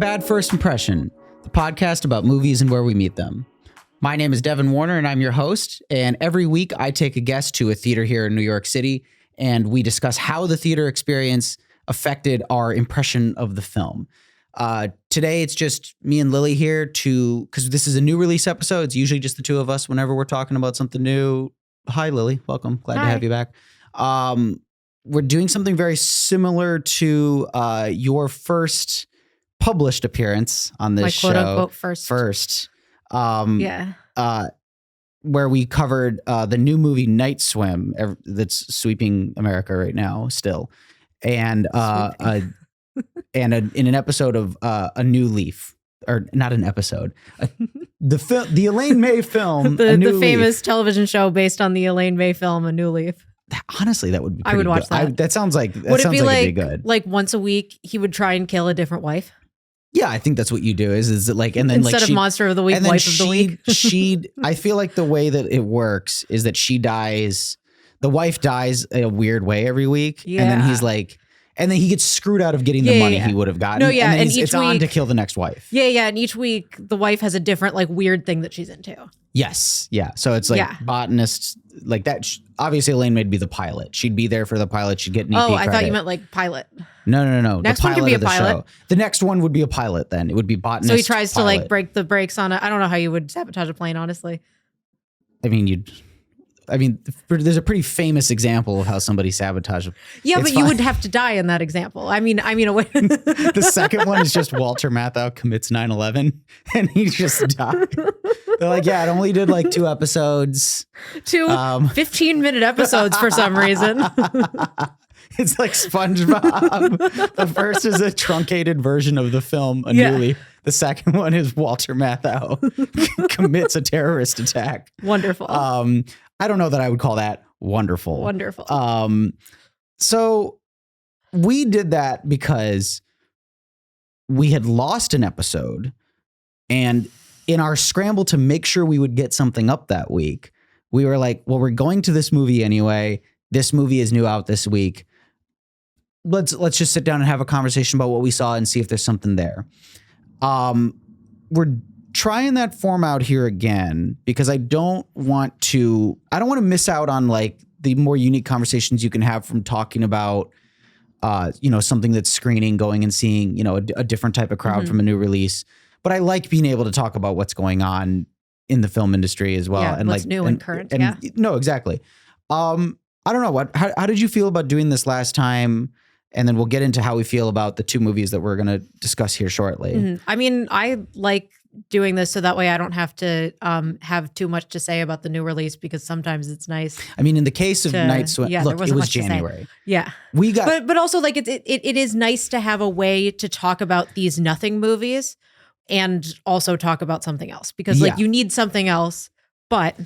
Bad First Impression, the podcast about movies and where we meet them. My name is Devin Warner, and I'm your host. And every week, I take a guest to a theater here in New York City, and we discuss how the theater experience affected our impression of the film. Today, it's just me and Lily here because this is a new release episode. It's usually just the two of us whenever we're talking about something new. Hi, Lily. Welcome. Glad to have you back. We're doing something very similar to your first published appearance on this show. My quote-unquote first. Where we covered the new movie Night Swim that's sweeping America right now still. And in an episode of A New Leaf, or not an episode, the Elaine May film, the famous television show based on the Elaine May film, A New Leaf. Honestly, that would be. I would watch that. That sounds like. Would it be like good? Like once a week, he would try and kill a different wife? Yeah, I think that's what you do. Is it like, and then instead of monster of the week, wife of the week. I feel like the way that it works is that she dies. The wife dies a weird way every week, and then he's like. And then he gets screwed out of getting the money he would have gotten. No, yeah. And then it's on to kill the next wife. Yeah. And each week, the wife has a different, like, weird thing that she's into. Yes. Yeah. So it's like botanists, like that. Obviously, Elaine May would be the pilot. She'd be there for the pilot. She'd get an EP I credit. thought you meant like pilot. No. Next the one could be a pilot. Show. The next one would be a pilot then. It would be botanist. So he tries pilot. to like break the brakes on it. I don't know how you would sabotage a plane, honestly. I mean, there's a pretty famous example of how somebody sabotaged. Yeah, but you would have to die in that example. I mean, the second one is just Walter Matthau commits 9/11 and he just died. They're like, yeah, it only did like 2 episodes. 2 15-minute episodes for some reason. It's like SpongeBob. The first is a truncated version of the film, A New Leaf. The second one is Walter Matthau commits a terrorist attack. Wonderful. I don't know that I would call that wonderful. Wonderful. So we did that because we had lost an episode, and in our scramble to make sure we would get something up that week, we were like, well, we're going to this movie anyway. This movie is new out this week. Let's just sit down and have a conversation about what we saw and see if there's something there. We're trying that form out here again because I don't want to miss out on like the more unique conversations you can have from talking about, something that's screening, going and seeing, a different type of crowd from a new release. But I like being able to talk about what's going on in the film industry as well. Yeah, and what's new and current. No, exactly. I don't know how did you feel about doing this last time? And then we'll get into how we feel about the 2 movies that we're going to discuss here shortly. Mm-hmm. I mean, I like doing this so that way I don't have to have too much to say about the new release because sometimes it's nice. I mean, in the case of Night Swim, look, it was January. Yeah. We got but also like it is nice to have a way to talk about these nothing movies and also talk about something else because like you need something else, but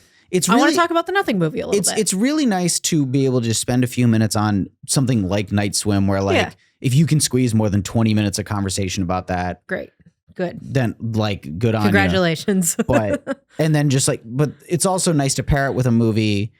I want to talk about the nothing movie a little bit. It's really nice to be able to just spend a few minutes on something like Night Swim where like if you can squeeze more than 20 minutes of conversation about that. Great. Good. Then like good on you. Congratulations. But it's also nice to pair it with a movie.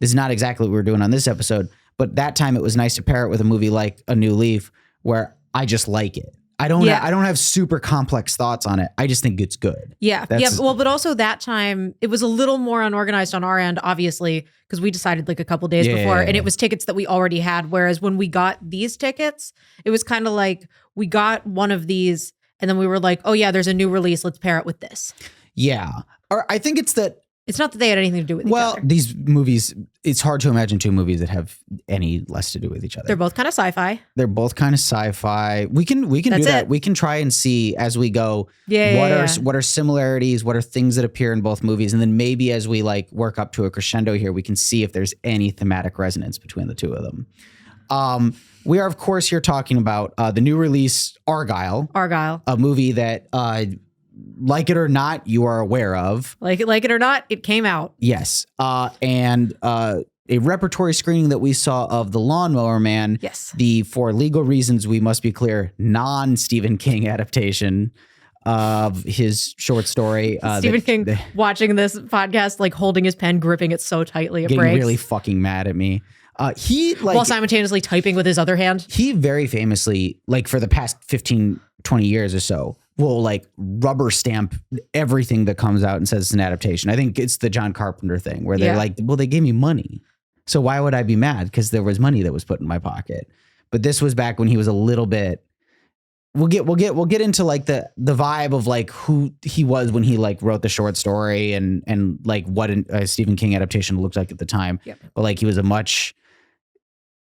This is not exactly what we're doing on this episode, but that time it was nice to pair it with a movie like A New Leaf where I just like it. I don't have super complex thoughts on it. I just think it's good. Yeah. Well, but also that time it was a little more unorganized on our end, obviously, because we decided like a couple days before and it was tickets that we already had. Whereas when we got these tickets, it was kind of like we got one of these and then we were like, oh yeah, there's a new release. Let's pair it with this. Yeah. Or I think it's not that they had anything to do with each other. Well, these movies, it's hard to imagine 2 movies that have any less to do with each other. They're both kind of sci-fi. We can do that. We can try and see as we go what are similarities, what are things that appear in both movies, and then maybe as we like work up to a crescendo here, we can see if there's any thematic resonance between the 2 of them. We are of course here talking about the new release Argylle, a movie that like it or not, you are aware of. Like it or not, it came out. Yes. And a repertory screening that we saw of The Lawnmower Man. Yes. The, for legal reasons, we must be clear, non-Stephen King adaptation of his short story. Stephen King watching this podcast, like holding his pen, gripping it so tightly it getting breaks. Really fucking mad at me. While simultaneously typing with his other hand. He very famously, like for the past 15 20 years or so will like rubber stamp everything that comes out and says it's an adaptation. I think it's the John Carpenter thing where they're like, well, they gave me money, so why would I be mad? Because there was money that was put in my pocket. But this was back when he was a little bit. We'll get into like the vibe of like who he was when he like wrote the short story and like what a Stephen King adaptation looked like at the time. Yep. But like he was a much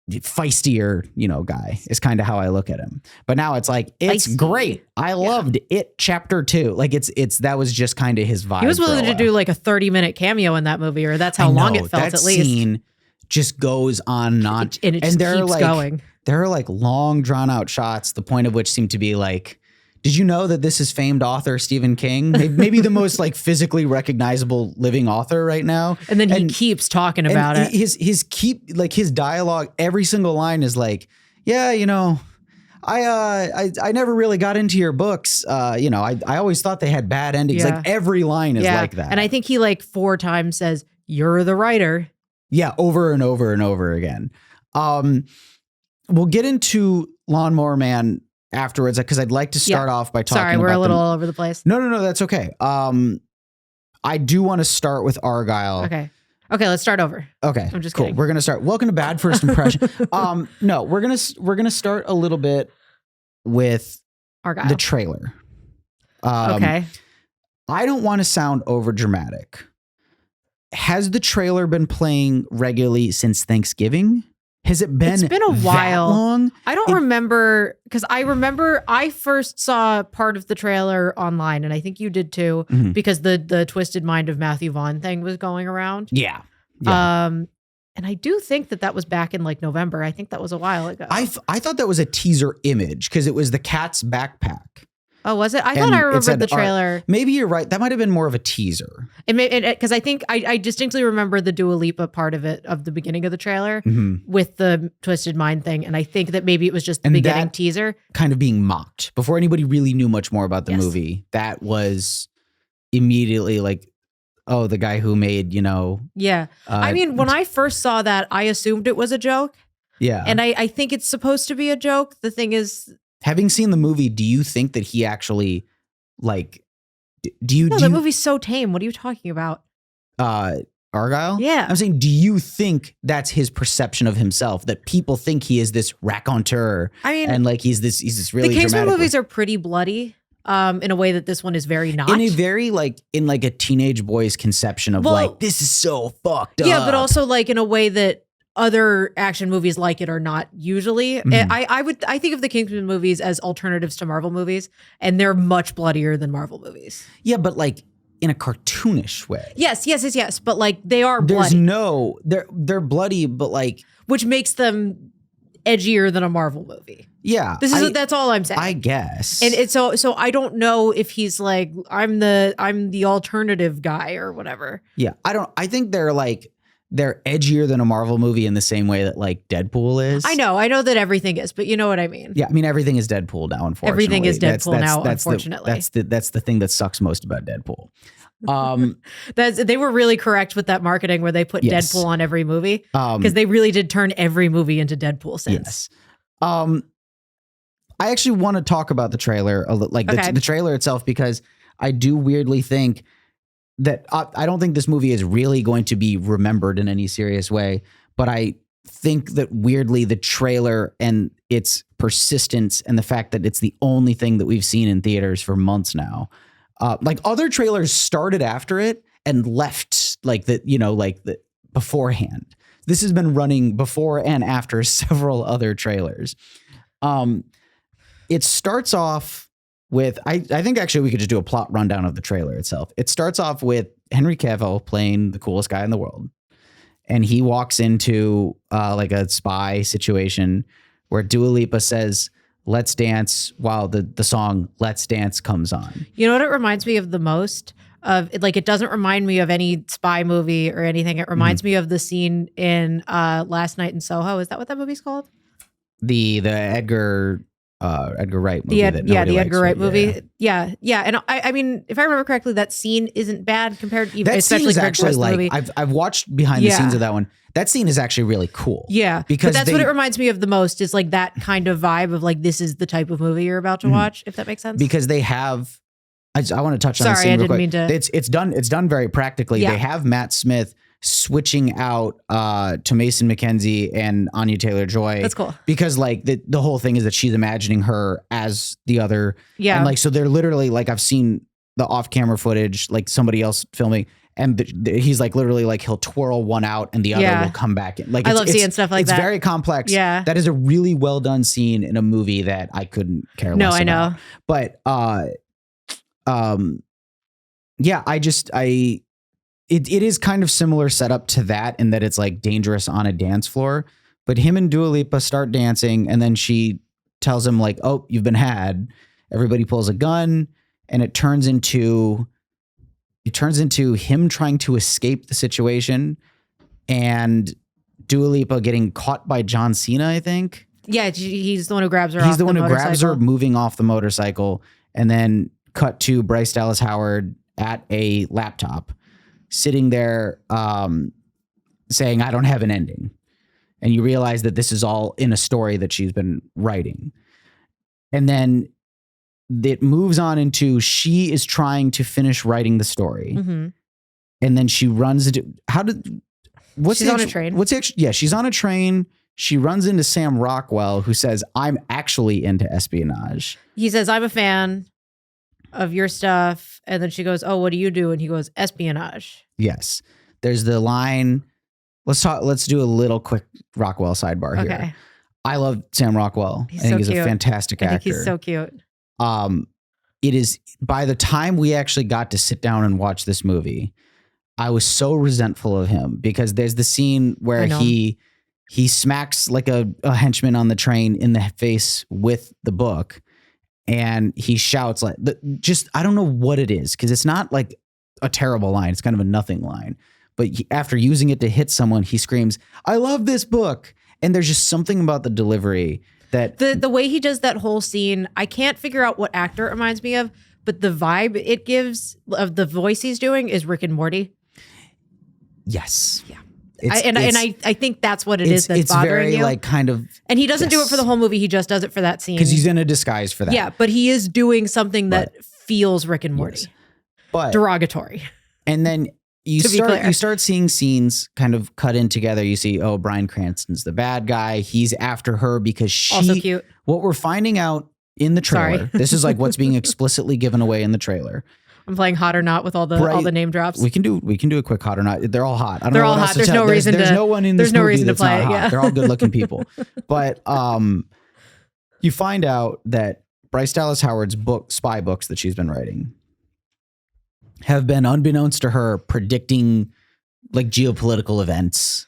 feistier, guy is kind of how I look at him. But now it's like, it's feisty. Great. I loved it. Chapter 2. Like that was just kind of his vibe. He was willing to do like a 30-minute cameo in that movie, or that's how long it felt, that at least. Scene just goes on and on. And it just keeps going. There are like long drawn out shots, the point of which seem to be like, did you know that this is famed author Stephen King? Maybe the most like physically recognizable living author right now. And then he keeps talking about it. His dialogue, every single line is like, yeah, I never really got into your books. I always thought they had bad endings. Yeah. Like every line is like that. And I think he like 4 times says, "You're the writer." Yeah, over and over and over again. We'll get into Lawnmower Man afterwards, because I'd like to start off by talking about... Sorry, we're a little all over the place. No, that's okay. I do want to start with Argylle. Okay, let's start over. Okay, I'm just cool. kidding. We're gonna start. Welcome to Bad First Impression. No, we're gonna start a little bit with Argylle. The trailer. Okay. I don't want to sound over dramatic. Has the trailer been playing regularly since Thanksgiving? Has it been? It's been a while. That long? I don't remember, because I remember I first saw part of the trailer online, and I think you did too, because the Twisted Mind of Matthew Vaughn thing was going around. Yeah. And I do think that was back in like November. I think that was a while ago. I thought that was a teaser image because it was the cat's backpack. Oh, was it? I thought I remembered the trailer. Maybe you're right. That might have been more of a teaser. Because I think I distinctly remember the Dua Lipa part of it, of the beginning of the trailer with the Twisted Mind thing. And I think that maybe it was just the beginning teaser. Kind of being mocked before anybody really knew much more about the movie. That was immediately like, oh, the guy who made, Yeah. I mean, when I first saw that, I assumed it was a joke. Yeah. And I think it's supposed to be a joke. The thing is... Having seen the movie, do you think that he actually, like, the movie's so tame. What are you talking about? Argylle? Yeah. I'm saying, do you think that's his perception of himself? That people think he is this raconteur? I mean, and like he's this really the Kingsman dramatic movies are pretty bloody. In a way that this one is very not. In a very in a teenage boy's conception of like, this is so fucked up. Yeah, but also like in a way that other action movies like it are not usually. I think of the Kingsman movies as alternatives to Marvel movies, and they're much bloodier than Marvel movies. Yeah, but like in a cartoonish way. Yes. But like they are bloody. They're bloody, but like, which makes them edgier than a Marvel movie. Yeah. That's all I'm saying. I guess. And so I don't know if he's like, I'm the alternative guy or whatever. Yeah. I think they're edgier than a Marvel movie in the same way that like Deadpool is. I know that everything is, but you know what I mean. Yeah, I mean everything is Deadpool now. Unfortunately, everything is Deadpool now. Unfortunately, that's the thing that sucks most about Deadpool. They were really correct with that marketing where they put Deadpool on every movie, because they really did turn every movie into Deadpool since. Yes. I actually want to talk about the trailer, the trailer itself, because I do weirdly think that I don't think this movie is really going to be remembered in any serious way, but I think that weirdly the trailer and its persistence and the fact that it's the only thing that we've seen in theaters for months now, like other trailers started after it and left beforehand. This has been running before and after several other trailers. It starts off with, I think actually we could just do a plot rundown of the trailer itself. It starts off with Henry Cavill playing the coolest guy in the world. And he walks into like a spy situation where Dua Lipa says, "Let's dance," while the song "Let's Dance" comes on. You know what it reminds me of the most? It doesn't remind me of any spy movie or anything. It reminds me of the scene in Last Night in Soho. Is that what that movie's called? The Edgar... Edgar Wright movie. The Edgar Wright movie. Yeah. And I mean, if I remember correctly, that scene isn't bad compared to that especially scene is compared to the actually rest of the like movie. I've watched behind the scenes of that one. That scene is actually really cool. Yeah, because but that's what it reminds me of the most is like that kind of vibe of like this is the type of movie you're about to watch. If that makes sense. Because they have. I want to touch on. Sorry, the scene I real didn't quick. mean to. It's done very practically. Yeah. They have Matt Smith switching out to Mason McKenzie and Anya Taylor-Joy. That's cool. Because like the whole thing is that she's imagining her as the other. Yeah. And like, so they're literally like, I've seen the off-camera footage, like somebody else filming, and he's like literally like he'll twirl one out and the other will come back in. Like I love seeing stuff like that. It's very complex. Yeah. That is a really well done scene in a movie that I couldn't care less about. know. But yeah, it is kind of similar setup to that in that it's like dangerous on a dance floor. But him and Dua Lipa start dancing, and then she tells him like, "Oh, you've been had." Everybody pulls a gun, and it turns into him trying to escape the situation, and Dua Lipa getting caught by John Cena, I think. Yeah, he's the one who grabs her. He's the one who grabs her, moving off the motorcycle, and then cut to Bryce Dallas Howard at a laptop, sitting there saying, "I don't have an ending." And you realize that this is all in a story that she's been writing. And then it moves on into she is trying to finish writing the story. Mm-hmm. And then she runs into she's on a train. She's on a train. She runs into Sam Rockwell, who says, "I'm actually into espionage." He says, "I'm a fan of your stuff." And then she goes, "Oh, what do you do?" And he goes, "Espionage." Yes. There's the line. Let's do a little quick Rockwell sidebar here. Okay. I love Sam Rockwell. I think he's a fantastic actor. I think he's so cute. It is, by the time we actually got to sit down and watch this movie, I was so resentful of him because there's the scene where he smacks like a henchman on the train in the face with the book, and he shouts like I don't know what it is, because it's not like a terrible line. It's kind of a nothing line. But after using it to hit someone, he screams, "I love this book." And there's just something about the delivery that the way he does that whole scene, I can't figure out what actor it reminds me of, but the vibe it gives of the voice he's doing is Rick and Morty. Yes. Yeah. I think that's what it is that's bothering very, you. like, kind of, and he doesn't do it for the whole movie. He just does it for that scene. Because he's in a disguise for that. Yeah, but he is doing something that feels Rick and Morty. Yes. But derogatory. And then you start seeing scenes kind of cut in together. You see, oh, Bryan Cranston's the bad guy. He's after her because she. Also cute. What we're finding out in the trailer. This is like what's being explicitly given away in the trailer. I'm playing Hot or Not with all the name drops. We can do a quick Hot or Not. They're all hot. I don't They're know all what hot. else There's to no tell. reason there's no one in this movie that's not hot. Yeah. They're all good looking people. But you find out that Bryce Dallas Howard's spy books that she's been writing have been, unbeknownst to her, predicting like geopolitical events,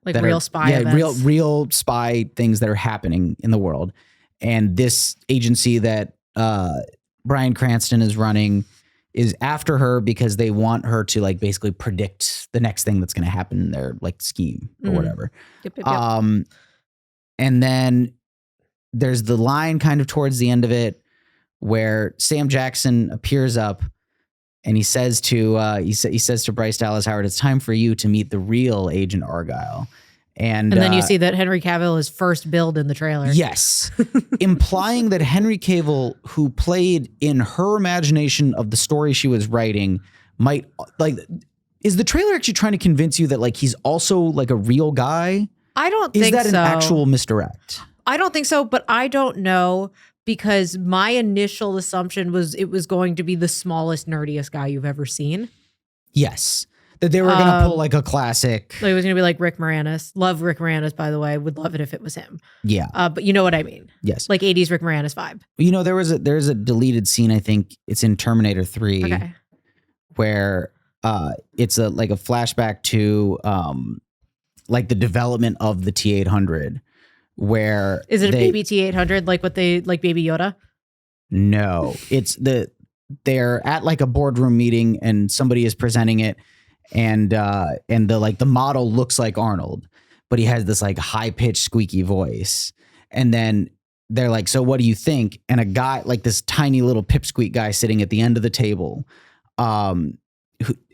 like real spy events. real spy things that are happening in the world. And this agency that Bryan Cranston is running is after her because they want her to like basically predict the next thing that's going to happen in their like scheme or whatever. Yep. And then there's the line kind of towards the end of it where Sam Jackson appears up. And he says to Bryce Dallas Howard, "It's time for you to meet the real Agent Argylle." And then you see that Henry Cavill is first billed in the trailer. Yes. Implying that Henry Cavill, who played in her imagination of the story she was writing, might like, is the trailer actually trying to convince you that like he's also like a real guy? I don't think so. Is that an actual misdirect? I don't think so, but I don't know. Because my initial assumption was it was going to be the smallest, nerdiest guy you've ever seen. Yes. That they were going to pull like a classic. Like it was going to be like Rick Moranis. Love Rick Moranis, by the way. Would love it if it was him. Yeah. But you know what I mean? Yes. Like 80s Rick Moranis vibe. You know, there's a deleted scene, I think it's in Terminator 3, where it's a flashback to like the development of the T-800. Where is it a baby T-800 like what they like Baby Yoda? No, it's they're at like a boardroom meeting and somebody is presenting it, and the model looks like Arnold, but he has this like high pitched squeaky voice, and then they're like, so what do you think? And a guy, like this tiny little pipsqueak guy sitting at the end of the table, who,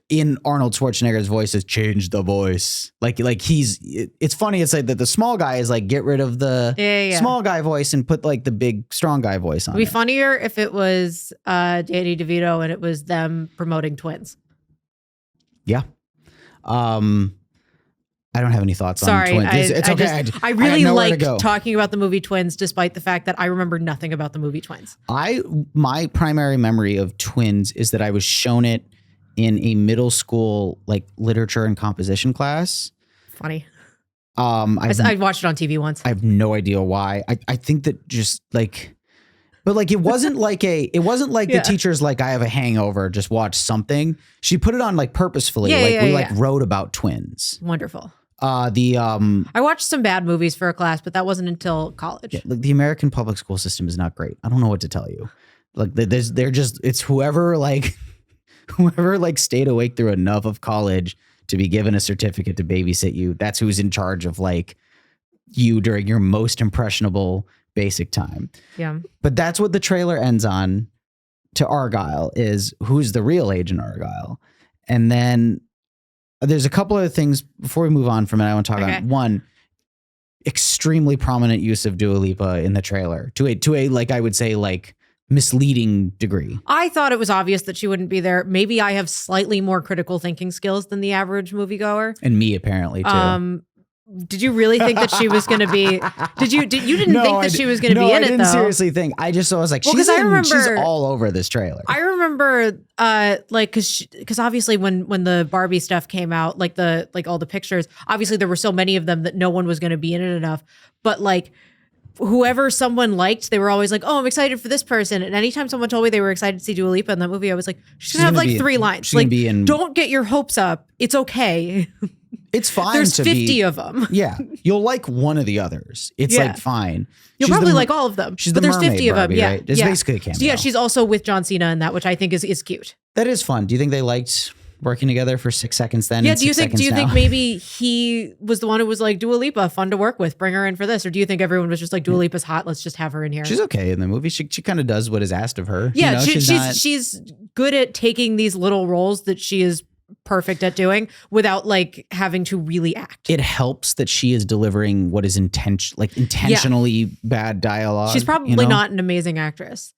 in Arnold Schwarzenegger's voice, says, change the voice. It's funny. It's like that the small guy is like, get rid of the small guy voice and put like the big strong guy voice on. It'd be funnier if it was Danny DeVito and it was them promoting twins. Yeah. I don't have any thoughts on Twins. It's okay. I really like talking about the movie Twins, despite the fact that I remember nothing about the movie Twins. My primary memory of Twins is that I was shown it in a middle school like literature and composition class. Funny. I watched it on TV once. I have no idea why. I think that just like, but like it wasn't like the teacher's like, I have a hangover, just watch something. She put it on like purposefully. We wrote about twins. Wonderful. I watched some bad movies for a class, but that wasn't until college. Yeah, like the American public school system is not great. I don't know what to tell you. Like it's whoever stayed awake through enough of college to be given a certificate to babysit you. That's who's in charge of like you during your most impressionable basic time. Yeah. But that's what the trailer ends on to Argylle, is who's the real Agent Argylle. And then there's a couple other things before we move on from it I want to talk about. One, extremely prominent use of Dua Lipa in the trailer to a like I would say like misleading degree. I thought it was obvious that she wouldn't be there. Maybe I have slightly more critical thinking skills than the average moviegoer. And me apparently too. Did you really think that she was going to be? You didn't think that she was going to be in it, though? I didn't seriously think. I was like, she's all over this trailer. I remember, because obviously when the Barbie stuff came out, like all the pictures, obviously there were so many of them that no one was going to be in it enough. But like, whoever someone liked, they were always like, "Oh, I'm excited for this person." And anytime someone told me they were excited to see Dua Lipa in that movie, I was like, "She's gonna have like 3 lines. Like, don't get your hopes up. It's okay." It's fine. There's 50 of them. Yeah. You'll like one of the others. It's like fine. You'll probably like all of them. But there's 50 Barbie, of them. Yeah. Right? It's basically a cameo. So yeah, she's also with John Cena in that, which I think is cute. That is fun. Do you think they liked working together for 6 seconds then? Yeah. Do you think maybe he was the one who was like, Dua Lipa, fun to work with, bring her in for this? Or do you think everyone was just like, Dua Lipa's hot, let's just have her in here? She's okay in the movie. She kind of does what is asked of her. Yeah. She's good at taking these little roles that she is perfect at doing without like having to really act. It helps that she is delivering what is intentionally bad dialogue. She's probably not an amazing actress.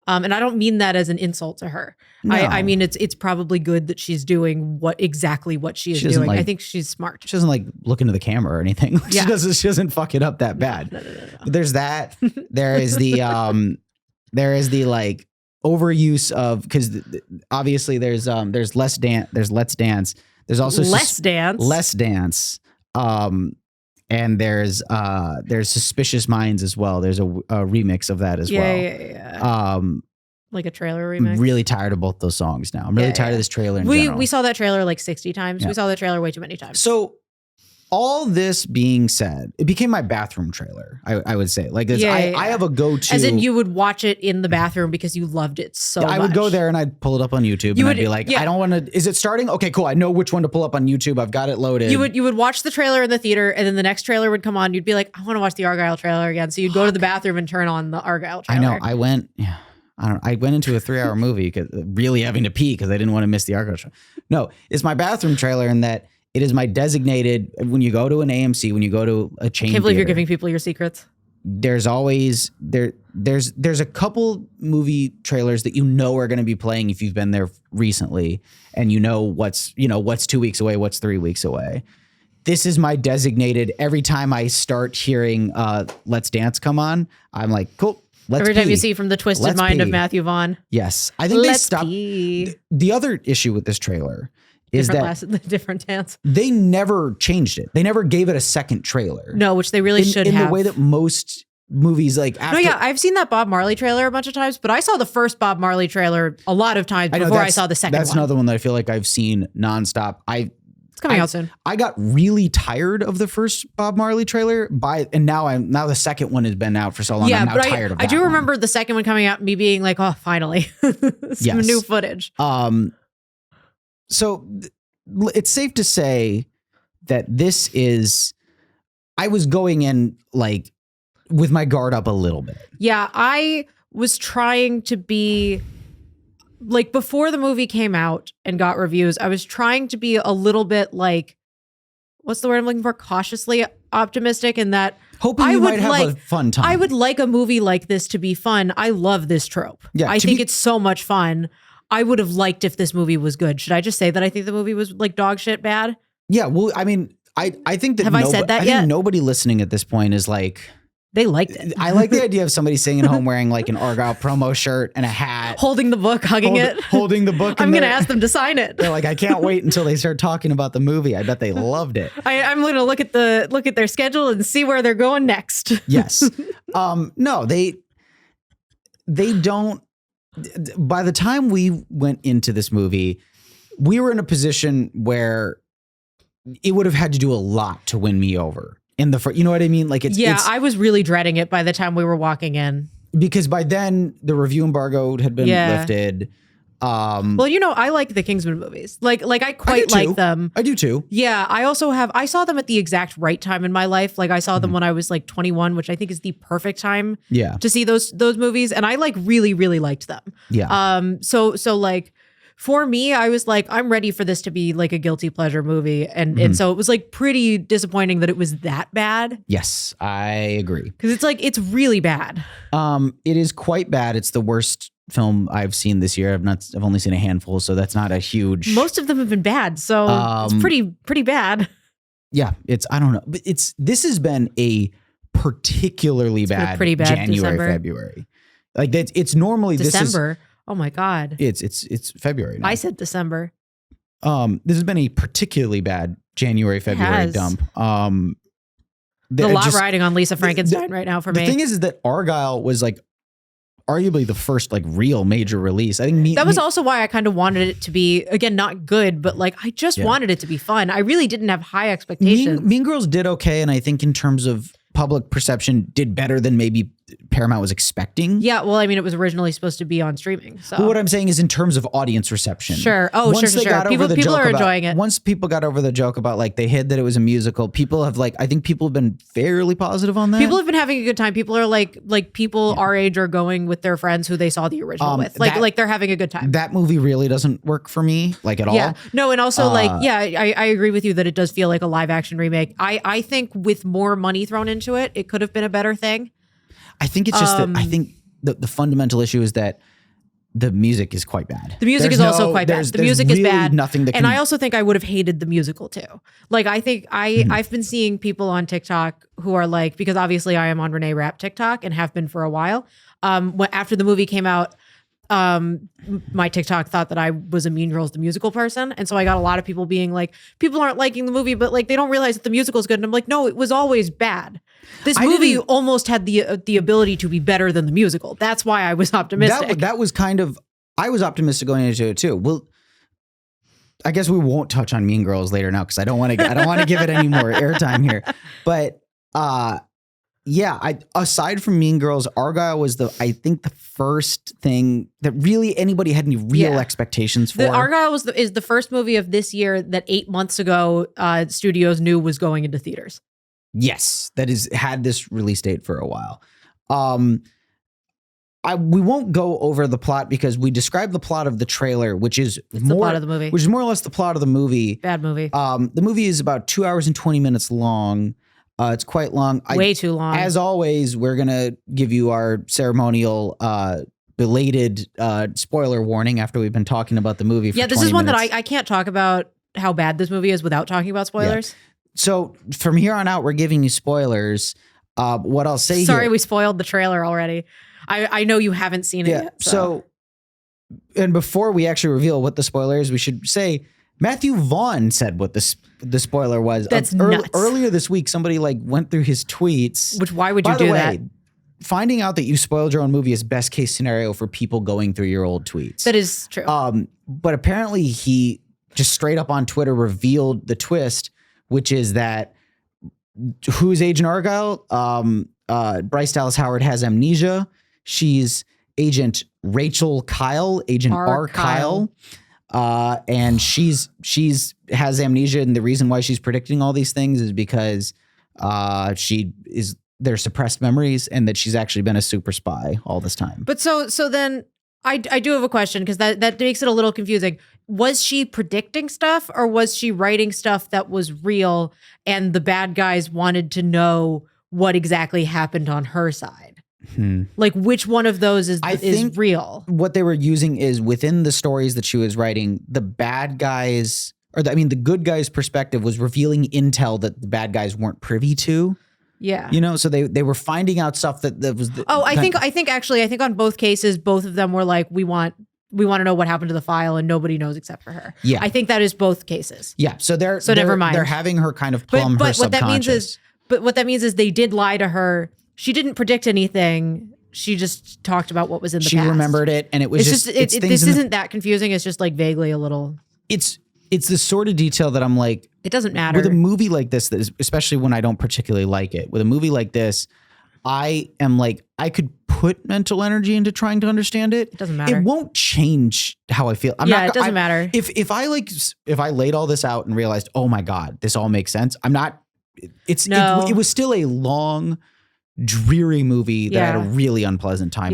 And I don't mean that as an insult to her. No. I mean, it's probably good that she's doing exactly what she is doing. I think she's smart. She doesn't like look into the camera or anything. She doesn't fuck it up that bad. No. But there's that. There is the like overuse of, because obviously there's Let's Dance. There's also Less Dance. And there's Suspicious Minds as well. There's a remix of that as well. Yeah. Like a trailer remix. I'm really tired of both those songs now. I'm really tired of this trailer in general. We saw that trailer like 60 times. Yeah. We saw that trailer way too many times. So all this being said, it became my bathroom trailer, I would say. Like, I have a go-to. As in, you would watch it in the bathroom because you loved it so much. I would go there and I'd pull it up on YouTube and I'd be like, I don't want to, is it starting? Okay, cool. I know which one to pull up on YouTube. I've got it loaded. You would watch the trailer in the theater and then the next trailer would come on. You'd be like, I want to watch the Argylle trailer again. So you'd go to the bathroom and turn on the Argylle trailer. I know. I went into a 3-hour movie really having to pee because I didn't want to miss the Argylle trailer. No, it's my bathroom trailer in that it is my designated, when you go to an AMC, when you go to a chain Can't believe theater, you're giving people your secrets. There's always, there's a couple movie trailers that are going to be playing if you've been there recently and what's 2 weeks away, what's 3 weeks away. This is my designated, every time I start hearing Let's Dance come on, I'm like, cool. Every time you see From the Twisted Mind of Matthew Vaughn. Yes. I think they stopped. The other issue with this trailer is different dance. They never changed it. They never gave it a second trailer. No, which they really should have. In the way that most movies like after. No, yeah, I've seen that Bob Marley trailer a bunch of times, but I saw the first Bob Marley trailer a lot of times before I saw the second one. That's another one that I feel like I've seen nonstop. It's coming out soon. I got really tired of the first Bob Marley trailer and now the second one has been out for so long. Yeah, I'm now tired of that. I do remember the second one coming out and me being like, oh, finally. Some new footage. So it's safe to say that I was going in like with my guard up a little bit. Yeah, I was trying to be like, before the movie came out and got reviews, I was trying to be a little bit like, what's the word I'm looking for? Cautiously optimistic, in that Hoping you might have a fun time. I would like a movie like this to be fun. I love this trope. Yeah, I think it's so much fun. I would have liked if this movie was good. Should I just say that I think the movie was like dog shit bad? Yeah, well, I mean, I think that Have I said that I yet? think nobody listening at this point is like, They liked it. I like the idea of somebody sitting at home wearing like an Argylle promo shirt and a hat, Holding the book, hugging it. holding the book. I'm going to ask them to sign it. They're like, I can't wait until they start talking about the movie. I bet they loved it. I'm going to look at their schedule and see where they're going next. Yes. No, they don't. By the time we went into this movie, we were in a position where it would have had to do a lot to win me over. In the you know what I mean? Like I was really dreading it by the time we were walking in, because by then the review embargo had been lifted. Well, you know, I like the Kingsman movies. Like I quite like them. I do too. Yeah, I saw them at the exact right time in my life. Like I saw them when I was like 21, which I think is the perfect time to see those movies, and I like really liked them. Yeah. So like, for me, I was like, I'm ready for this to be like a guilty pleasure movie. And so it was like pretty disappointing that it was that bad. Yes, I agree. Because it's like, it's really bad. It is quite bad. It's the worst film I've seen this year. I've only seen a handful, so that's not a huge. Most of them have been bad. So it's pretty bad. Yeah, I don't know. But this has been a particularly bad January, December. February. Like it's normally December. Oh my God. It's February now. I said December. This has been a particularly bad January, February dump. There's a lot riding on Lisa Frankenstein right now for me. The thing is that Argylle was like arguably the first like real major release. I think that was also why I kind of wanted it to be, again, not good, but like I just wanted it to be fun. I really didn't have high expectations. Mean Girls did okay, and I think in terms of public perception did better than maybe Paramount was expecting. Yeah, well, I mean, it was originally supposed to be on streaming. So but what I'm saying is in terms of audience reception. Sure. Oh, sure. People are enjoying it. Once people got over the joke about like they hid that it was a musical, people have I think people have been fairly positive on that. People have been having a good time. People are like people our age are going with their friends who they saw the original with. Like they're having a good time. That movie really doesn't work for me like at all. Yeah. No, and also I agree with you that it does feel like a live action remake. I think with more money thrown into it, it could have been a better thing. I think it's just that I think the fundamental issue is that the music is quite bad. The music is also quite bad. The music is bad. And I also think I would have hated the musical too. Like I think I've been seeing people on TikTok who are like, because obviously I am on Renee Rapp TikTok and have been for a while. After the movie came out, my TikTok thought that I was a Mean Girls the musical person, and so I got a lot of people being like, people aren't liking the movie, but like they don't realize that the musical is good. And I'm like, no, it was always bad. This movie almost had the ability to be better than the musical. That's why I was optimistic. That was kind of, I was optimistic going into it too. Well, I guess we won't touch on Mean Girls later now because I don't want to give it any more airtime here. But aside from Mean Girls, Argylle was I think the first thing that really anybody had any real expectations for. Argylle is the first movie of this year that 8 months ago studios knew was going into theaters. Yes, that had this release date for a while. We won't go over the plot because we described the plot of the trailer, which is the plot of the movie, which is more or less the plot of the movie. Bad movie. The movie is about 2 hours and 20 minutes long. It's quite long. Way too long. As always, we're going to give you our ceremonial belated spoiler warning after we've been talking about the movie for 20 minutes. This is one that I can't talk about how bad this movie is without talking about spoilers. Yeah. So from here on out, we're giving you spoilers. What I'll say Sorry, we spoiled the trailer already. I know you haven't seen it yet. So, and before we actually reveal what the spoiler is, we should say Matthew Vaughn said what the spoiler was. That's nuts. Earlier this week, somebody went through his tweets. Which, why would you do that? Finding out that you spoiled your own movie is best case scenario for people going through your old tweets. That is true. But apparently he just straight up on Twitter revealed the twist, which is that who's Agent Argylle? Bryce Dallas Howard has amnesia. She's Agent Rachel Kyle, Agent R. Kyle. And she's has amnesia, and the reason why she's predicting all these things is because she is they're suppressed memories and that she's actually been a super spy all this time. But so then I do have a question, because that makes it a little confusing. Was she predicting stuff, or was she writing stuff that was real and the bad guys wanted to know what exactly happened on her side? Like, which one of those is real? What they were using is, within the stories that she was writing, the bad guys, the good guys' perspective was revealing intel that the bad guys weren't privy to. Yeah. You know, so they were finding out stuff that was. I think on both cases, both of them were like, we want to know what happened to the file, and nobody knows except for her. Yeah. I think that is both cases. Yeah. So never mind. They're having her kind of plumb her subconscious. What that means is they did lie to her. She didn't predict anything. She just talked about what was in the past. She remembered it, and it was this isn't that confusing. It's just like vaguely a little. It's the sort of detail that I'm like, it doesn't matter. With a movie like this, especially when I don't particularly like it, with a movie like this, I am like, I could put mental energy into trying to understand it. It doesn't matter. It won't change how I feel. It doesn't matter. If I laid all this out and realized, oh my God, this all makes sense. I'm not. It was still a long, dreary movie that I had a really unpleasant time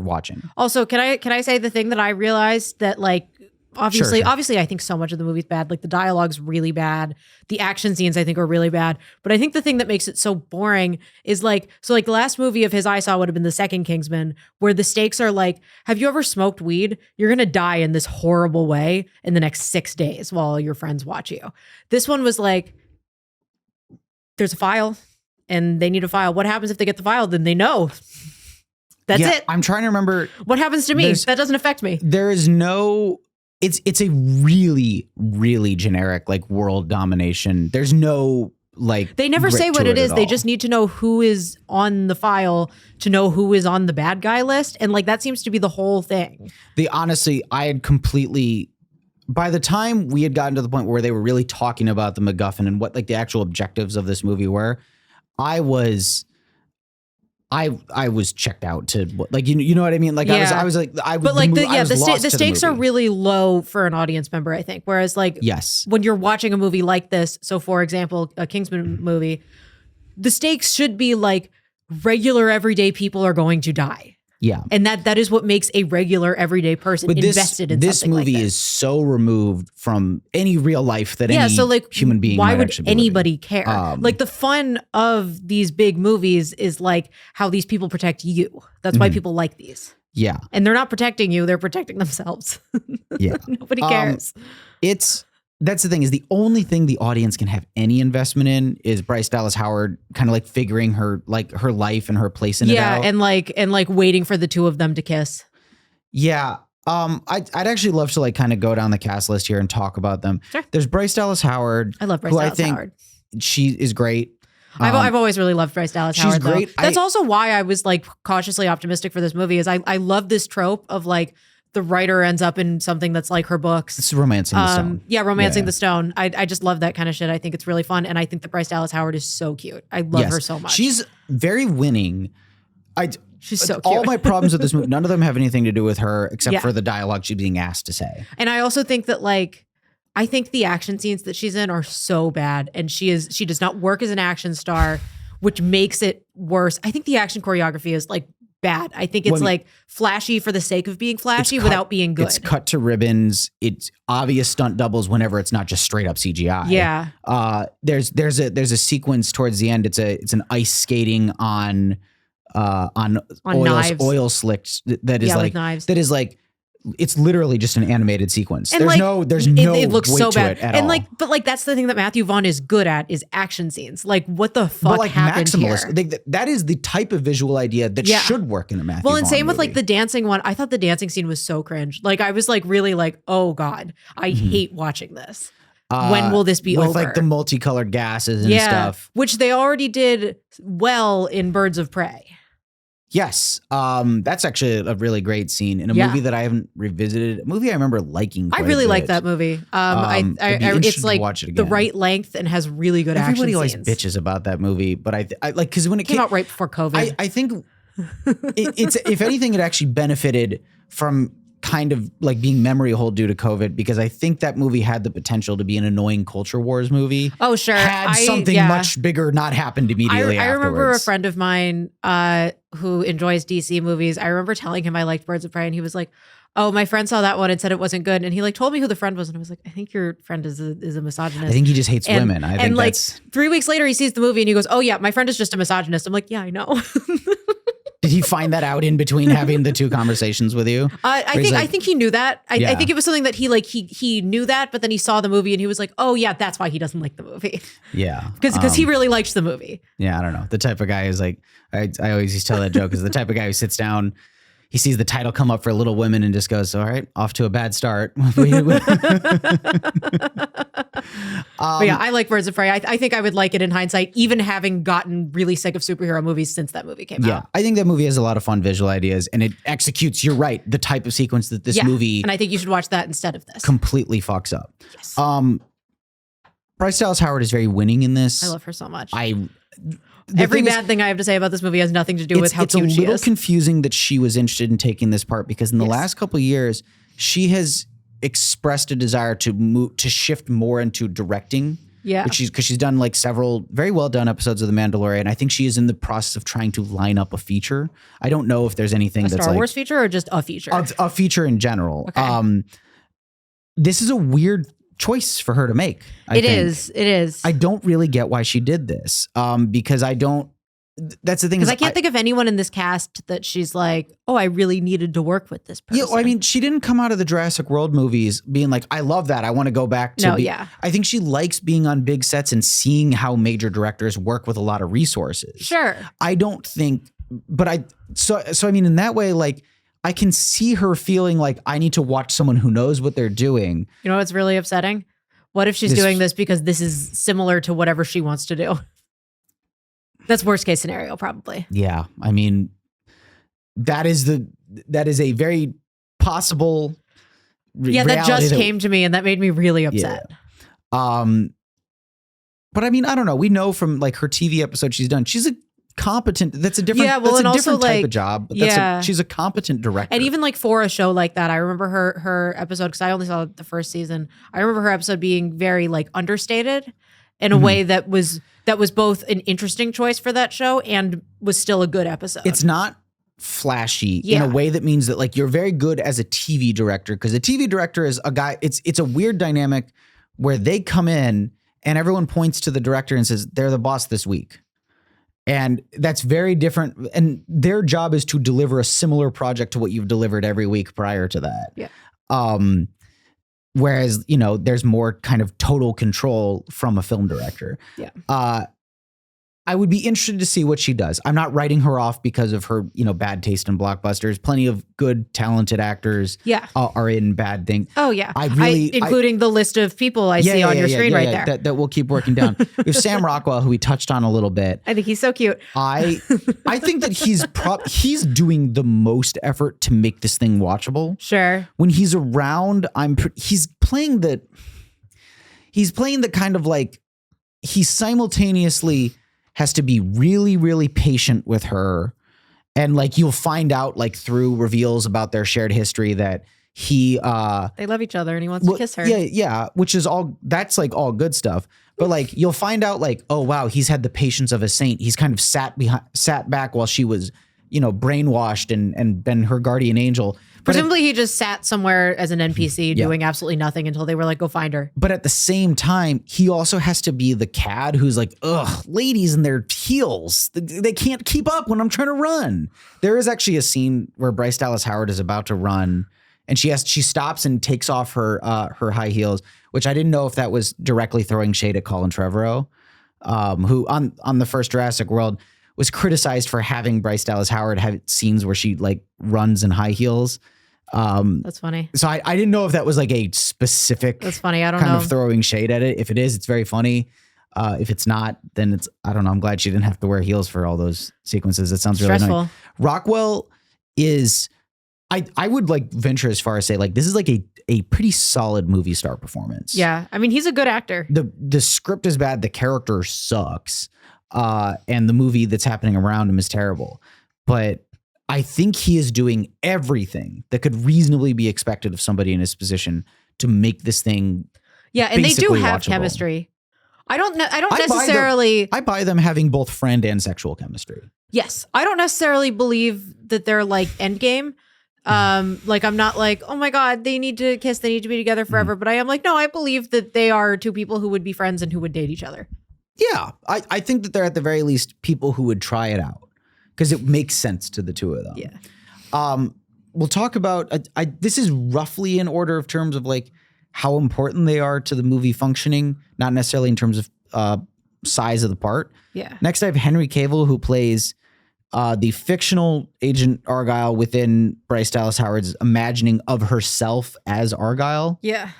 watching. Also, can I say the thing that I realized that, like, obviously, I think so much of the movie's bad. Like, the dialogue's really bad. The action scenes, I think, are really bad. But I think the thing that makes it so boring is like the last movie of his I saw would have been the second Kingsman, where the stakes are like, have you ever smoked weed? You're going to die in this horrible way in the next 6 days while your friends watch you. This one was like, there's a file and they need a file. What happens if they get the file? Then they know. That's it. I'm trying to remember. What happens to me? That doesn't affect me. There is no... It's a really, really generic, like, world domination. There's no, like, they never say what it is. They just need to know who is on the file to know who is on the bad guy list. And, like, that seems to be the whole thing. Honestly, I had completely... By the time we had gotten to the point where they were really talking about the MacGuffin and what, like, the actual objectives of this movie were, I was checked out to, like, you know what I mean? Like, yeah. the stakes are really low for an audience member, I think. Whereas, like, yes, when you're watching a movie like this, so for example, a Kingsman movie, the stakes should be like regular everyday people are going to die. Yeah. And that is what makes a regular everyday person invested in something like this. This movie is so removed from any real life that any human being why might would actually be anybody living. care? Like, the fun of these big movies is like how these people protect you. That's why people like these. Yeah. And they're not protecting you, they're protecting themselves. Yeah. Nobody cares. That's the thing, is the only thing the audience can have any investment in is Bryce Dallas Howard kind of like figuring her life and her place in it out. Yeah, and like waiting for the two of them to kiss. Yeah. I'd actually love to, like, kind of go down the cast list here and talk about them. Sure. There's Bryce Dallas Howard. I love Bryce Dallas Howard. She is great. I've always really loved Bryce Dallas Howard. She's great. Though. That's also why I was, like, cautiously optimistic for this movie. Is I love this trope of, like, the writer ends up in something that's like her books. It's romancing the stone. Yeah, romancing the stone. I just love that kind of shit. I think it's really fun. And I think that Bryce Dallas Howard is so cute. I love her so much. She's very winning. She's so cute. All my problems with this movie, none of them have anything to do with her except for the dialogue she's being asked to say. And I also think that, like, I think the action scenes that she's in are so bad. And she does not work as an action star, which makes it worse. I think the action choreography is, like, bad. I think it's like flashy for the sake of being flashy without being good. It's cut to ribbons. It's obvious stunt doubles whenever it's not just straight up CGI. Yeah. There's a sequence towards the end. It's an ice skating on oil slicks that is like knives. That is like, it's literally just an animated sequence. And there's no it looks weight so to bad. it at and all. like, but like, that's the thing that Matthew Vaughn is good at is action scenes. Like, what the fuck happened here? That is the type of visual idea that should work in a Matthew Vaughn same with movie. like the dancing one. I thought the dancing scene was so cringe. Like, I was like really like, oh God, I hate watching this. When will this be over? With like the multicolored gases and stuff. Which they already did well in Birds of Prey. Yes. That's actually a really great scene in a movie that I haven't revisited. A movie I remember liking quite I really a bit. like that movie. It's like watch it again. the right length and has really good action scenes. Everybody always bitches about that movie, but I like, because when it came out right before COVID. I think it's if anything, it actually benefited from kind of like being memory hold due to COVID, because I think that movie had the potential to be an annoying culture wars movie. Oh, sure. Had something much bigger not happened immediately I remember a afterwards. friend of mine who enjoys DC movies. I remember telling him I liked Birds of Prey, and he was like, oh, my friend saw that one and said it wasn't good. And he like told me who the friend was. And I was like, I think your friend is a misogynist. I think he just hates women. I think like that's... 3 weeks later, he sees the movie and he goes, oh yeah, my friend is just a misogynist. I'm like, yeah, I know. Did he find that out in between having the two conversations with you? I think he knew that. I think it was something that he knew that, but then he saw the movie and he was like, oh yeah, that's why he doesn't like the movie. Yeah. Because he really liked the movie. Yeah, I don't know. The type of guy is like, I always used to tell that joke, is the type of guy who sits down, he sees the title come up for Little Women and just goes, all right, off to a bad start. But yeah, I like Birds of Prey. I think I would like it in hindsight, even having gotten really sick of superhero movies since that movie came out. Yeah, I think that movie has a lot of fun visual ideas, and it executes, you're right, the type of sequence that this movie... and I think you should watch that instead of this. ...completely fucks up. Yes. Bryce Dallas Howard is very winning in this. I love her so much. Every bad thing I have to say about this movie has nothing to do with how cute she is. It's a little confusing that she was interested in taking this part, because in the last couple of years, she has expressed a desire to shift more into directing. Yeah. Because she's done like several very well done episodes of The Mandalorian. I think she is in the process of trying to line up a feature. I don't know if there's anything that's Star Wars feature or just a feature? A feature in general. Okay. This is a weird choice for her to make. It is. I don't really get why she did this. Because I don't. That's the thing. Because I can't think of anyone in this cast that she's like, oh, I really needed to work with this person. Yeah, I mean, she didn't come out of the Jurassic World movies being like, I love that. I want to go back to. I think she likes being on big sets and seeing how major directors work with a lot of resources. Sure. I don't think, but I mean, in that way, like, I can see her feeling like I need to watch someone who knows what they're doing. You know what's really upsetting? What if she's doing this because this is similar to whatever she wants to do? That's worst case scenario, probably. Yeah. I mean, that is a very possible that just came to me and that made me really upset. Yeah. But I mean, I don't know. We know from like her TV episode she's done, she's a competent, that's a different, type of job. But she's a competent director. And even like for a show like that, I remember her episode, because I only saw the first season. I remember her episode being very like understated in a way that was both an interesting choice for that show and was still a good episode. It's not flashy in a way that means that like you're very good as a TV director, because a TV director is a guy, it's a weird dynamic where they come in and everyone points to the director and says, they're the boss this week. And that's very different. And their job is to deliver a similar project to what you've delivered every week prior to that. Yeah. Whereas, you know, there's more kind of total control from a film director. Yeah. I would be interested to see what she does. I'm not writing her off because of her, you know, bad taste in blockbusters. Plenty of good, talented actors are in bad things. Oh, yeah. Including the list of people I see on your screen right there. That we'll keep working down. We have Sam Rockwell, who we touched on a little bit. I think he's so cute. I think that he's doing the most effort to make this thing watchable. Sure. When he's around, he's playing the kind of like, he simultaneously has to be really, really patient with her. And like, you'll find out like through reveals about their shared history that they love each other and he wants to kiss her. Yeah. Which is that's like all good stuff. But like, you'll find out like, oh wow, he's had the patience of a saint. He's kind of sat back while she was, you know, brainwashed and been her guardian angel. Presumably he just sat somewhere as an NPC doing absolutely nothing until they were like, go find her. But at the same time, he also has to be the cad who's like, ugh, ladies in their heels. They can't keep up when I'm trying to run. There is actually a scene where Bryce Dallas Howard is about to run and she stops and takes off her high heels, which I didn't know if that was directly throwing shade at Colin Trevorrow, who on the first Jurassic World was criticized for having Bryce Dallas Howard have scenes where she like runs in high heels. That's funny. So I didn't know if that was like a specific. That's funny. I don't know. Kind of throwing shade at it. If it is, it's very funny. If it's not, then I don't know. I'm glad she didn't have to wear heels for all those sequences. It sounds really stressful. Annoying. Rockwell is, I would like venture as far as say like, this is like a pretty solid movie star performance. Yeah. I mean, he's a good actor. The script is bad. The character sucks. And the movie that's happening around him is terrible. But I think he is doing everything that could reasonably be expected of somebody in his position to make this thing. Yeah, and they do basically have watchable. chemistry. I don't I necessarily. I buy them having both friend and sexual chemistry. Yes, I don't necessarily believe that they're like endgame. Like I'm not like, oh my God, they need to kiss, they need to be together forever. But I am like, no, I believe that they are two people who would be friends and who would date each other. Yeah, I think that they're at the very least people who would try it out because it makes sense to the two of them. Yeah. We'll talk about. This is roughly in order of terms of like how important they are to the movie functioning, not necessarily in terms of size of the part. Yeah. Next, I have Henry Cavill, who plays the fictional Agent Argylle within Bryce Dallas Howard's imagining of herself as Argylle. Yeah.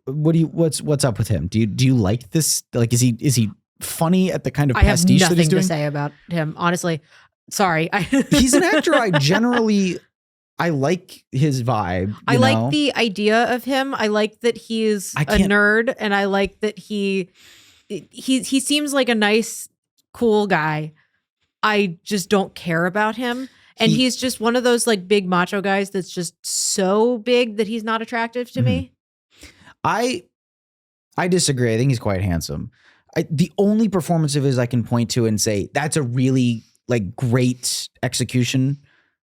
What's up with him? Do you like this? Like, is he funny at the kind of I have pastiche that he's nothing doing? to say about him, honestly. Sorry. He's an actor I like his vibe. I like the idea of him. I like that he's a nerd, and I like that he seems like a nice, cool guy. I just don't care about him. And he's just one of those like big macho guys that's just so big that he's not attractive to me. I disagree. I think he's quite handsome. The only performance of his I can point to and say that's a really like great execution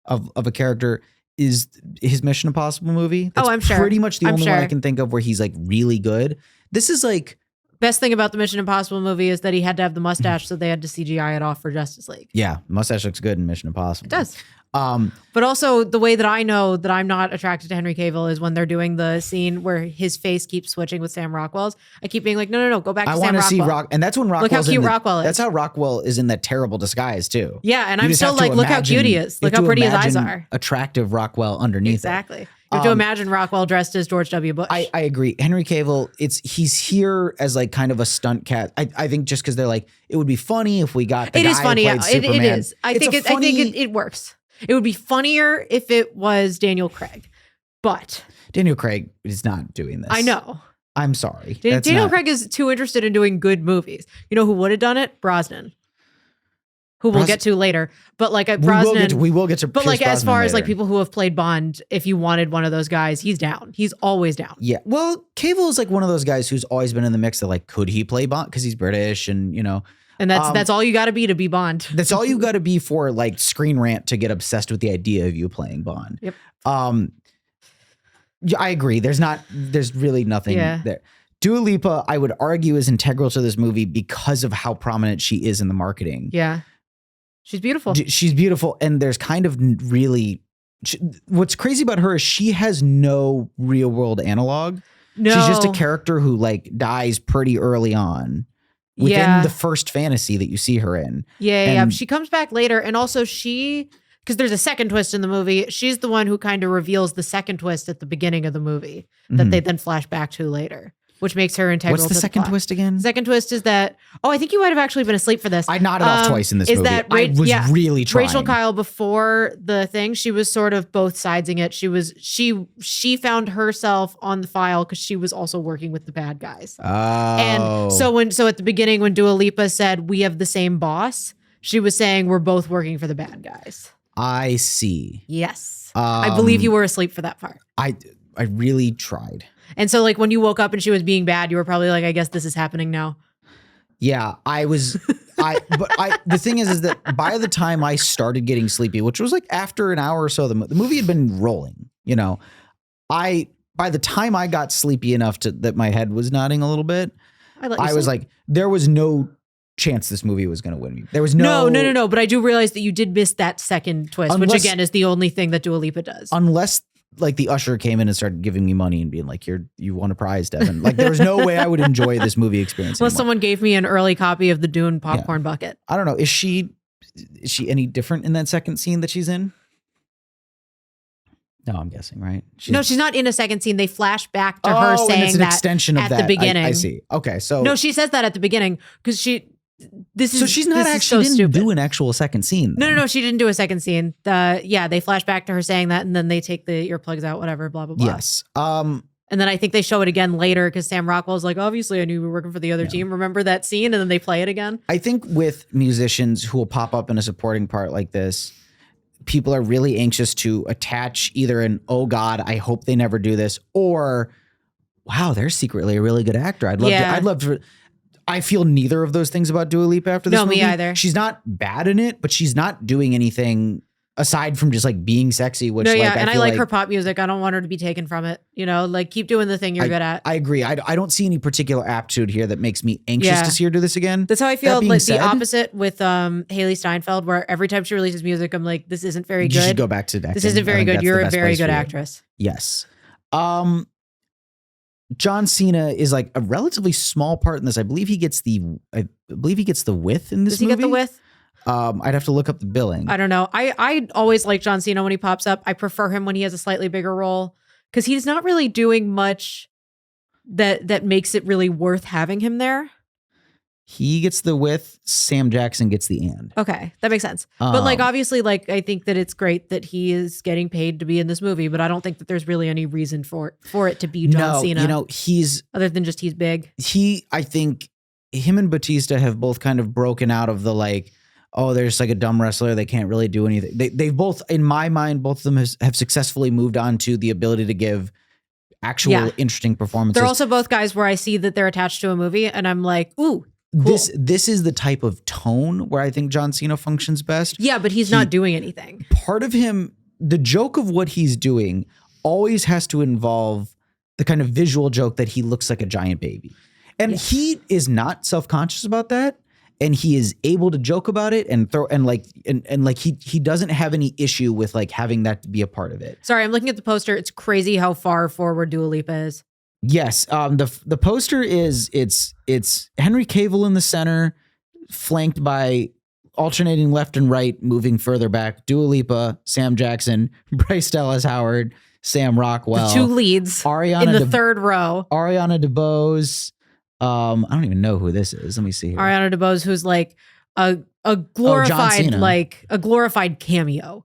of a character is his Mission Impossible movie. That's I'm sure. Pretty much the I'm only sure. one I can think of where he's like really good. This is like best thing about the Mission Impossible movie is that he had to have the mustache, so they had to CGI it off for Justice League. Yeah, mustache looks good in Mission Impossible. It does. But also the way that I know that I'm not attracted to Henry Cavill is when they're doing the scene where his face keeps switching with Sam Rockwell's. I keep being like, no, go back to Sam Rockwell. I want to see Rock, and that's when Rockwell's look how cute Rockwell is. That's how Rockwell is in that terrible disguise too. Yeah, and I'm still like, look how cute he is. Look how pretty his eyes are. Attractive Rockwell underneath. Exactly. You have to imagine Rockwell dressed as George W. Bush. I agree. Henry Cavill, he's here as like kind of a stunt cat. I think just because they're like, it would be funny if we got the guy who played Superman. It is. I think it works. It would be funnier if it was Daniel Craig, but Daniel Craig is not doing this. I know. I'm sorry. Daniel Craig is too interested in doing good movies. You know who would have done it? Brosnan. Who we'll get to later, but like Brosnan, we will get to. But like as far as like later. people who have played Bond, if you wanted one of those guys, he's down. He's always down. Yeah, well, Cavill is like one of those guys who's always been in the mix. That like, could he play Bond because he's British and and that's all you got to be Bond. That's all you got to be for like Screen Rant to get obsessed with the idea of you playing Bond. Yep. Yeah, I agree. There's really nothing there. Dua Lipa, I would argue, is integral to this movie because of how prominent she is in the marketing. Yeah. She's beautiful. She's beautiful. And there's kind of really, what's crazy about her is she has no real world analog. No. She's just a character who like dies pretty early on within the first fantasy that you see her in. Yeah. She comes back later. And also because there's a second twist in the movie. She's the one who kind of reveals the second twist at the beginning of the movie that they then flash back to later, which makes her integral. What's the second twist again? The second twist is that, I think you might have actually been asleep for this. I nodded off twice in this movie. I was really trying. Rachel Kyle, before the thing, she was sort of both sidesing it. She found herself on the file because she was also working with the bad guys. Oh. And so at the beginning when Dua Lipa said, we have the same boss, she was saying we're both working for the bad guys. I see. Yes. I believe you were asleep for that part. I really tried. And so like when you woke up and she was being bad, you were probably like, I guess this is happening now. Yeah, I was. The thing is that by the time I started getting sleepy, which was like after an hour or so, the movie had been rolling. By the time I got sleepy enough that my head was nodding a little bit, I was like, there was no chance this movie was going to win me. There was no. But I do realize that you did miss that second twist, which again is the only thing that Dua Lipa does. Unless like the usher came in and started giving me money and being like, you won a prize, Devin. Like there was no way I would enjoy this movie experience. Unless someone gave me an early copy of the Dune popcorn bucket. I don't know. Is she any different in that second scene that she's in? No, I'm guessing, right? No, she's not in a second scene. They flash back to her saying it's an extension of at that. The beginning. I see. Okay, so no, she says that at the beginning because she's not actually didn't do an actual second scene. Then. No, she didn't do a second scene. They flash back to her saying that, and then they take the earplugs out, whatever, blah blah blah. Yes. And then I think they show it again later because Sam Rockwell's like, obviously I knew we were working for the other team. Remember that scene? And then they play it again. I think with musicians who will pop up in a supporting part like this, people are really anxious to attach either an, oh God, I hope they never do this, or wow, they're secretly a really good actor. I'd love to. I feel neither of those things about Dua Lipa after this movie. Me either. She's not bad in it, but she's not doing anything aside from just like being sexy, which I like her pop music. I don't want her to be taken from it. You know, like keep doing the thing you're good at. I agree. I don't see any particular aptitude here that makes me anxious to see her do this again. That's how I feel. Like the opposite with Haley Steinfeld, where every time she releases music, I'm like, this isn't very good. You should go back to acting. This isn't very good. You're a very good actress. Yes. John Cena is like a relatively small part in this. I believe he gets the width in this movie. Does he get the width? I'd have to look up the billing. I don't know. I always like John Cena when he pops up. I prefer him when he has a slightly bigger role because he's not really doing much that makes it really worth having him there. He gets the width. Sam Jackson gets the and. Okay, that makes sense. But like obviously, like I think that it's great that he is getting paid to be in this movie, but I don't think that there's really any reason for it to be John Cena. You know, he's other than just he's big. I think him and Batista have both kind of broken out of the like, oh, they're just like a dumb wrestler. They can't really do anything. They've both, in my mind, both of them have successfully moved on to the ability to give actual interesting performances. They're also both guys where I see that they're attached to a movie and I'm like, ooh, cool. This is the type of tone where I think John Cena functions best. Yeah, but he's not doing anything. Part of him, the joke of what he's doing always has to involve the kind of visual joke that he looks like a giant baby. And he is not self-conscious about that. And he is able to joke about it and he doesn't have any issue with like having that be a part of it. Sorry, I'm looking at the poster. It's crazy how far forward Dua Lipa is. Yes, the poster is it's Henry Cavill in the center, flanked by alternating left and right, moving further back. Dua Lipa, Sam Jackson, Bryce Dallas Howard, Sam Rockwell, the two leads in the third row. Ariana Debose. I don't even know who this is. Let me see here. Ariana Debose, who's like a glorified a glorified cameo.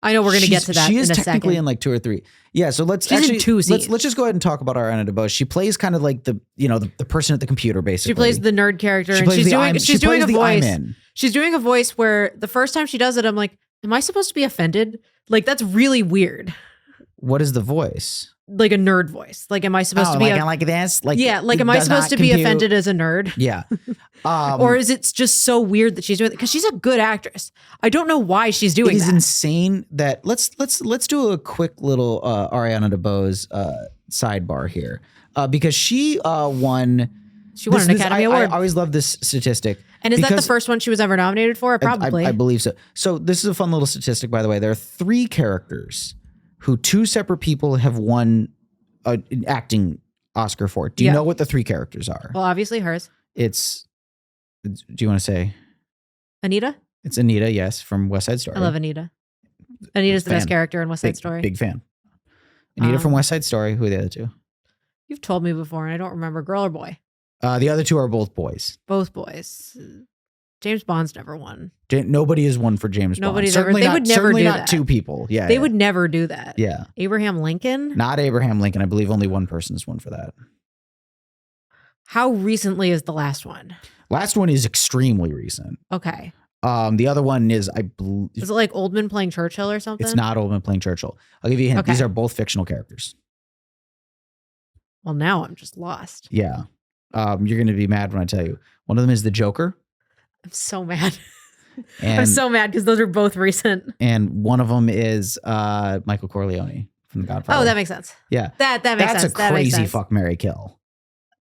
I know we're going to get to that. She is in a technically second. in like 2 or 3. Yeah, so let's just go ahead and talk about Ariana Debose. She plays kind of like the person at the computer basically. She plays the nerd character, and she's doing a voice. She's doing a voice where the first time she does it, I'm like, am I supposed to be offended? Like that's really weird. What is the voice? Like a nerd voice. Like, am I supposed to be like this? Like, yeah, like, am I supposed to be offended as a nerd? Yeah. Or is it just so weird that she's doing it? Because she's a good actress. I don't know why she's doing that. It is insane that let's do a quick little Ariana DeBose sidebar here. Because she won. She won an Academy Award. I always love this statistic. And is that the first one she was ever nominated for? Probably. I believe so. So this is a fun little statistic, by the way. There are 3 characters who 2 separate people have won an acting Oscar for. Do you know what the 3 characters are? Well, obviously hers. Do you want to say? Anita? It's Anita, yes, from West Side Story. I love Anita. Anita's the best character in West Side Story. Big fan. Anita from West Side Story. Who are the other 2? You've told me before, and I don't remember. Girl or boy? The other 2 are both boys. Both boys. James Bond's never won. Nobody has won for James Bond. Nobody's ever. They would never do that. Not 2 people. Yeah, they would never do that. Yeah. Abraham Lincoln. Not Abraham Lincoln. I believe only one person has won for that. How recently is the last one? Last one is extremely recent. Okay. The other one is Is it like Oldman playing Churchill or something? It's not Oldman playing Churchill. I'll give you a hint. Okay. These are both fictional characters. Well, now I'm just lost. Yeah. You're going to be mad when I tell you. One of them is the Joker. I'm so mad. I'm so mad because those are both recent. And one of them is Michael Corleone from The Godfather. Oh, that makes sense. Yeah. That makes sense. That's a crazy fuck, marry, kill.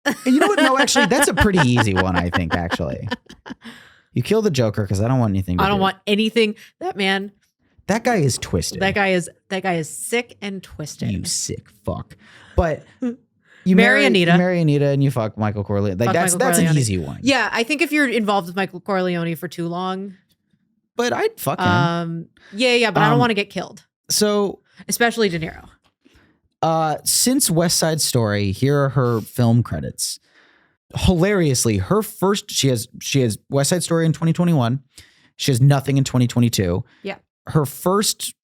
And you know what? No, actually, that's a pretty easy one, I think, actually. You kill the Joker because I don't want anything to I don't want anything. That guy is twisted. That guy is sick and twisted. You sick fuck. But you marry Anita. You marry Anita and you fuck Michael Corleone. Like that's an easy one. Yeah, I think if you're involved with Michael Corleone for too long. But I'd fuck him. Yeah, but I don't want to get killed. So especially De Niro. Since West Side Story, here are her film credits. Hilariously, she has West Side Story in 2021. She has nothing in 2022. Yeah. Her first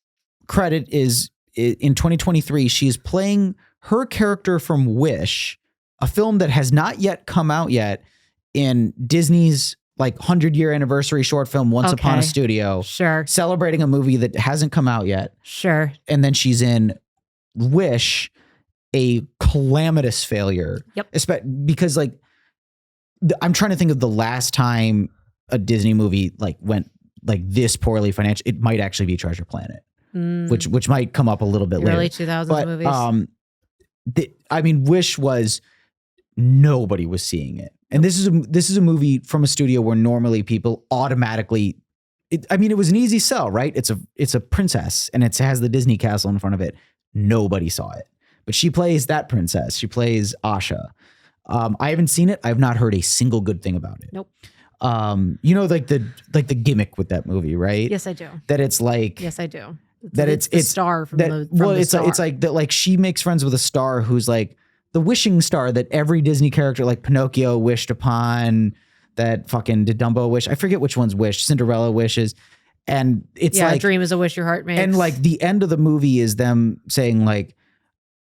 credit is in 2023. She's playing her character from Wish, a film that has not yet come out yet in Disney's like 100-year anniversary short film Once Upon a Studio. Sure. Celebrating a movie that hasn't come out yet. Sure. And then she's in Wish, a calamitous failure. Yep. Because like I'm trying to think of the last time a Disney movie like went like this poorly financially. It might actually be Treasure Planet, which might come up a little bit later. Early 2000s movies. I mean, Wish was, nobody was seeing it. And this is a movie from a studio where normally people automatically, it was an easy sell, right? It's a princess and it has the Disney castle in front of it. Nobody saw it, but she plays that princess. She plays Asha. I haven't seen it. I've not heard a single good thing about it. Nope. You know, like the gimmick with that movie, right? Yes, I do. That it's like, yes, I do. That it's the star from that, the well, the it's star. like, it's like that, like she makes friends with a star who's like the wishing star that every Disney character, like Pinocchio wished upon, that fucking did Dumbo wish. I forget which one's wish. Cinderella wishes. And it's like, a dream is a wish your heart makes. And like the end of the movie is them saying like,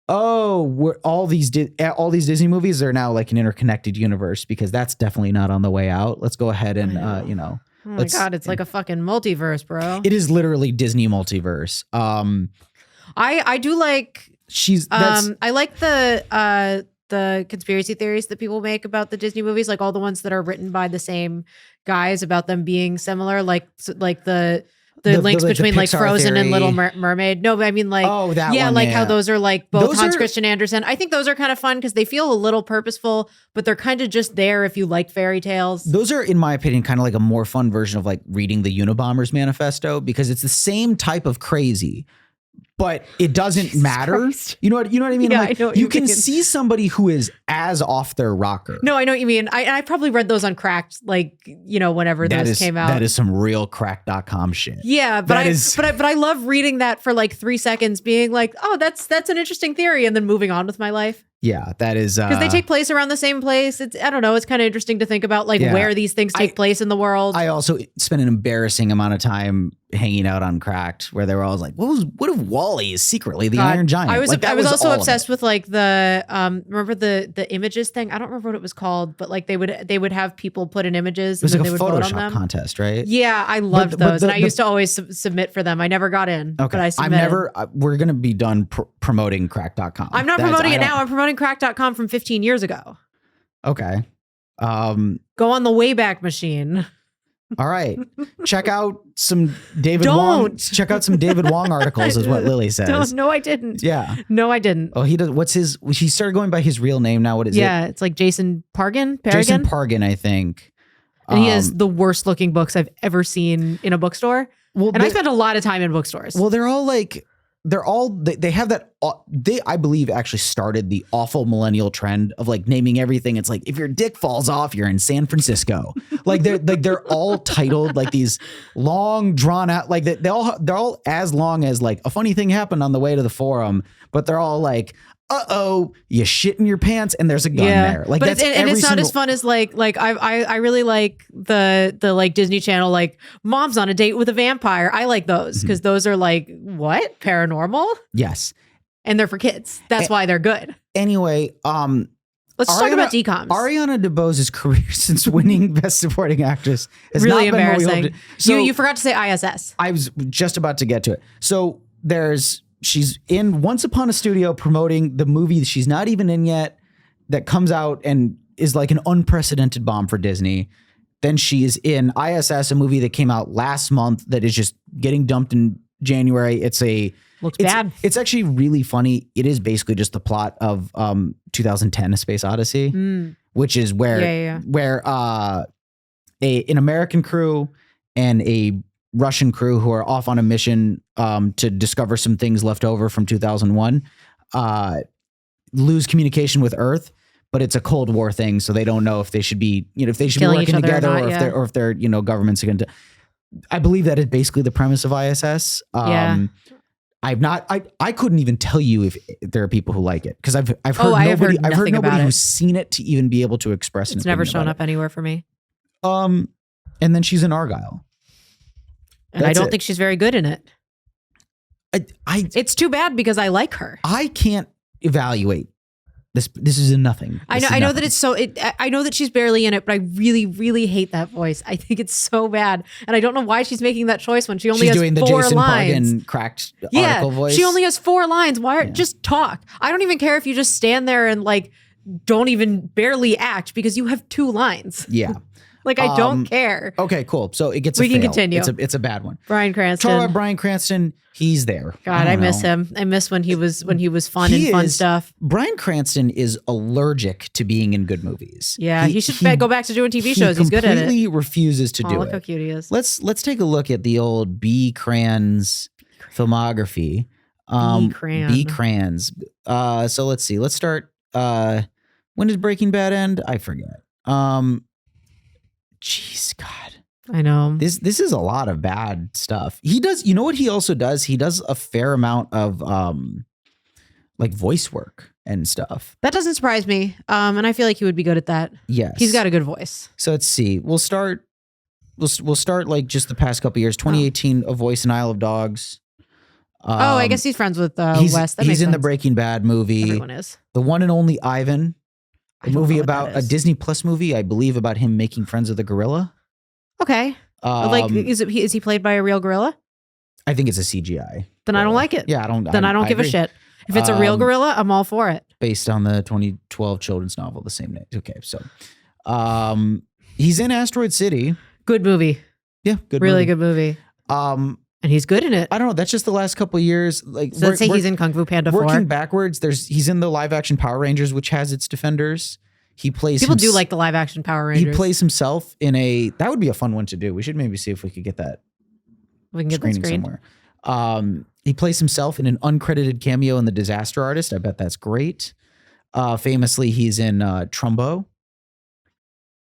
oh, we're all these Disney movies are now like an interconnected universe, because that's definitely not on the way out. Let's go ahead and you know. Oh my God, it's like a fucking multiverse, bro. It is literally Disney multiverse. I do like I like the conspiracy theories that people make about the Disney movies, like all the ones that are written by the same guys about them being similar, like the links between like Frozen and Little Mermaid. No, but I mean like, how those are like both Hans Christian Andersen. I think those are kind of fun because they feel a little purposeful, but they're kind of just there if you like fairy tales. Those are, in my opinion, kind of like a more fun version of like reading the Unabomber's manifesto, because it's the same type of crazy, but it doesn't matter. Christ. You know what I mean? Yeah, like, I know what you can see somebody who is as off their rocker. No, I know what you mean. I probably read those on Cracked, like, you know, whenever those came out. That is some real crack.com shit. Yeah, but I love reading that for like 3 seconds, being like, oh, that's an interesting theory, and then moving on with my life. Yeah, that is because they take place around the same place. I don't know. It's kind of interesting to think about like where these things take place in the world. I also spent an embarrassing amount of time hanging out on Cracked, where they were always like, what if Wall-E is secretly the Iron Giant? I was also obsessed it. with like the remember the images thing? I don't remember what it was called, but like they would have people put in images. It was and like then a they would vote on Photoshop them. contest, right? Yeah, I loved those, and I used to always submit for them. I never got in, but I submitted. We're gonna be done promoting Crack.com. I'm not promoting it now. I'm promoting Crack.com from 15 years ago. Okay. Go on the Wayback Machine. All right. Check out some David Wong. Check out some David Wong articles is what Lily says. No, I didn't. Yeah. No, I didn't. Oh, he does. He started going by his real name now. What is it? Yeah, it's like Jason Pargin. Jason Pargin, I think. And he has the worst looking books I've ever seen in a bookstore. Well, and I spent a lot of time in bookstores. Well, they have that. They, I believe, actually started the awful millennial trend of like naming everything. It's like, if your dick falls off, you're in San Francisco. they're all titled like these long drawn out, like they're all as long as like a funny thing happened on the way to the forum, but they're all like, you shit in your pants and there's a gun there. Like, but it's not as fun as like I really like the like Disney Channel, like Mom's on a Date with a Vampire. I like those because those are like, what? Paranormal? Yes. And they're for kids. That's why they're good. Anyway, let's talk about DCOMs. Ariana Debose's career since winning Best Supporting Actress is really not embarrassing. Been so, you forgot to say ISS. I was just about to get to it. So she's in Once Upon a Studio promoting the movie that she's not even in yet, that comes out and is like an unprecedented bomb for Disney. Then she is in ISS, a movie that came out last month that is just getting dumped in January. Looks bad. It's actually really funny. It is basically just the plot of 2010: A Space Odyssey, which is where an American crew and a Russian crew who are off on a mission to discover some things left over from 2001 lose communication with Earth, but it's a Cold War thing, so they don't know if they should be, if they should be working together or if they're governments are going to. I believe that is basically the premise of ISS. I couldn't even tell you if there are people who like it, because I've heard nobody who's seen it to even be able to express an opinion. It's never shown up anywhere for me. And then she's in Argylle. And I don't think she's very good in it. It's too bad because I like her. I can't evaluate This is a nothing. I know that it's so. I know that she's barely in it, but I really, really hate that voice. I think it's so bad, and I don't know why she's making that choice when she only has doing 4 the Jason lines. Pargan cracked article voice. She only has 4 lines. Why? Just talk. I don't even care if you just stand there and like don't even barely act because you have 2 lines. Yeah. Like, I don't care. Okay, cool. So it gets We a can fail. continue. It's a bad one. Bryan Cranston. Talk about Bryan Cranston. He's there. God, I miss him. I miss when he was fun and fun stuff. Bryan Cranston is allergic to being in good movies. Yeah, he should go back to doing TV shows. He's good at it. He completely refuses to do Look it. how cute he is. Let's take a look at the old B. Cran's filmography. B. Cran's. So let's see. Let's start. When did Breaking Bad end? I forget. Jeez, God. I know. This is a lot of bad stuff. He does, you know what he also does? He does a fair amount of like voice work and stuff. That doesn't surprise me. And I feel like he would be good at that. Yes. He's got a good voice. So let's see. We'll start like just the past couple years. 2018, A Voice in Isle of Dogs. I guess he's friends with Wes. He's in the Breaking Bad movie. Everyone is. The One and Only Ivan. A movie about a Disney Plus movie, I believe, about him making friends with a gorilla. Okay. Like, is he played by a real gorilla? I think it's a CGI. Then I don't like it. Yeah, I don't give a shit. If it's a real gorilla, I'm all for it. Based on the 2012 children's novel, the same name. Okay, so he's in Asteroid City. Good movie. Yeah, really good movie. And he's good in it. I don't know. That's just the last couple of years. Like, so let's say he's in Kung Fu Panda 4. Working backwards, he's in the live action Power Rangers, which has its defenders. He plays. People do like the live action Power Rangers. He plays himself in a. That would be a fun one to do. We should maybe see if we could get that. We can get that screen somewhere. He plays himself in an uncredited cameo in The Disaster Artist. I bet that's great. Famously, he's in Trumbo,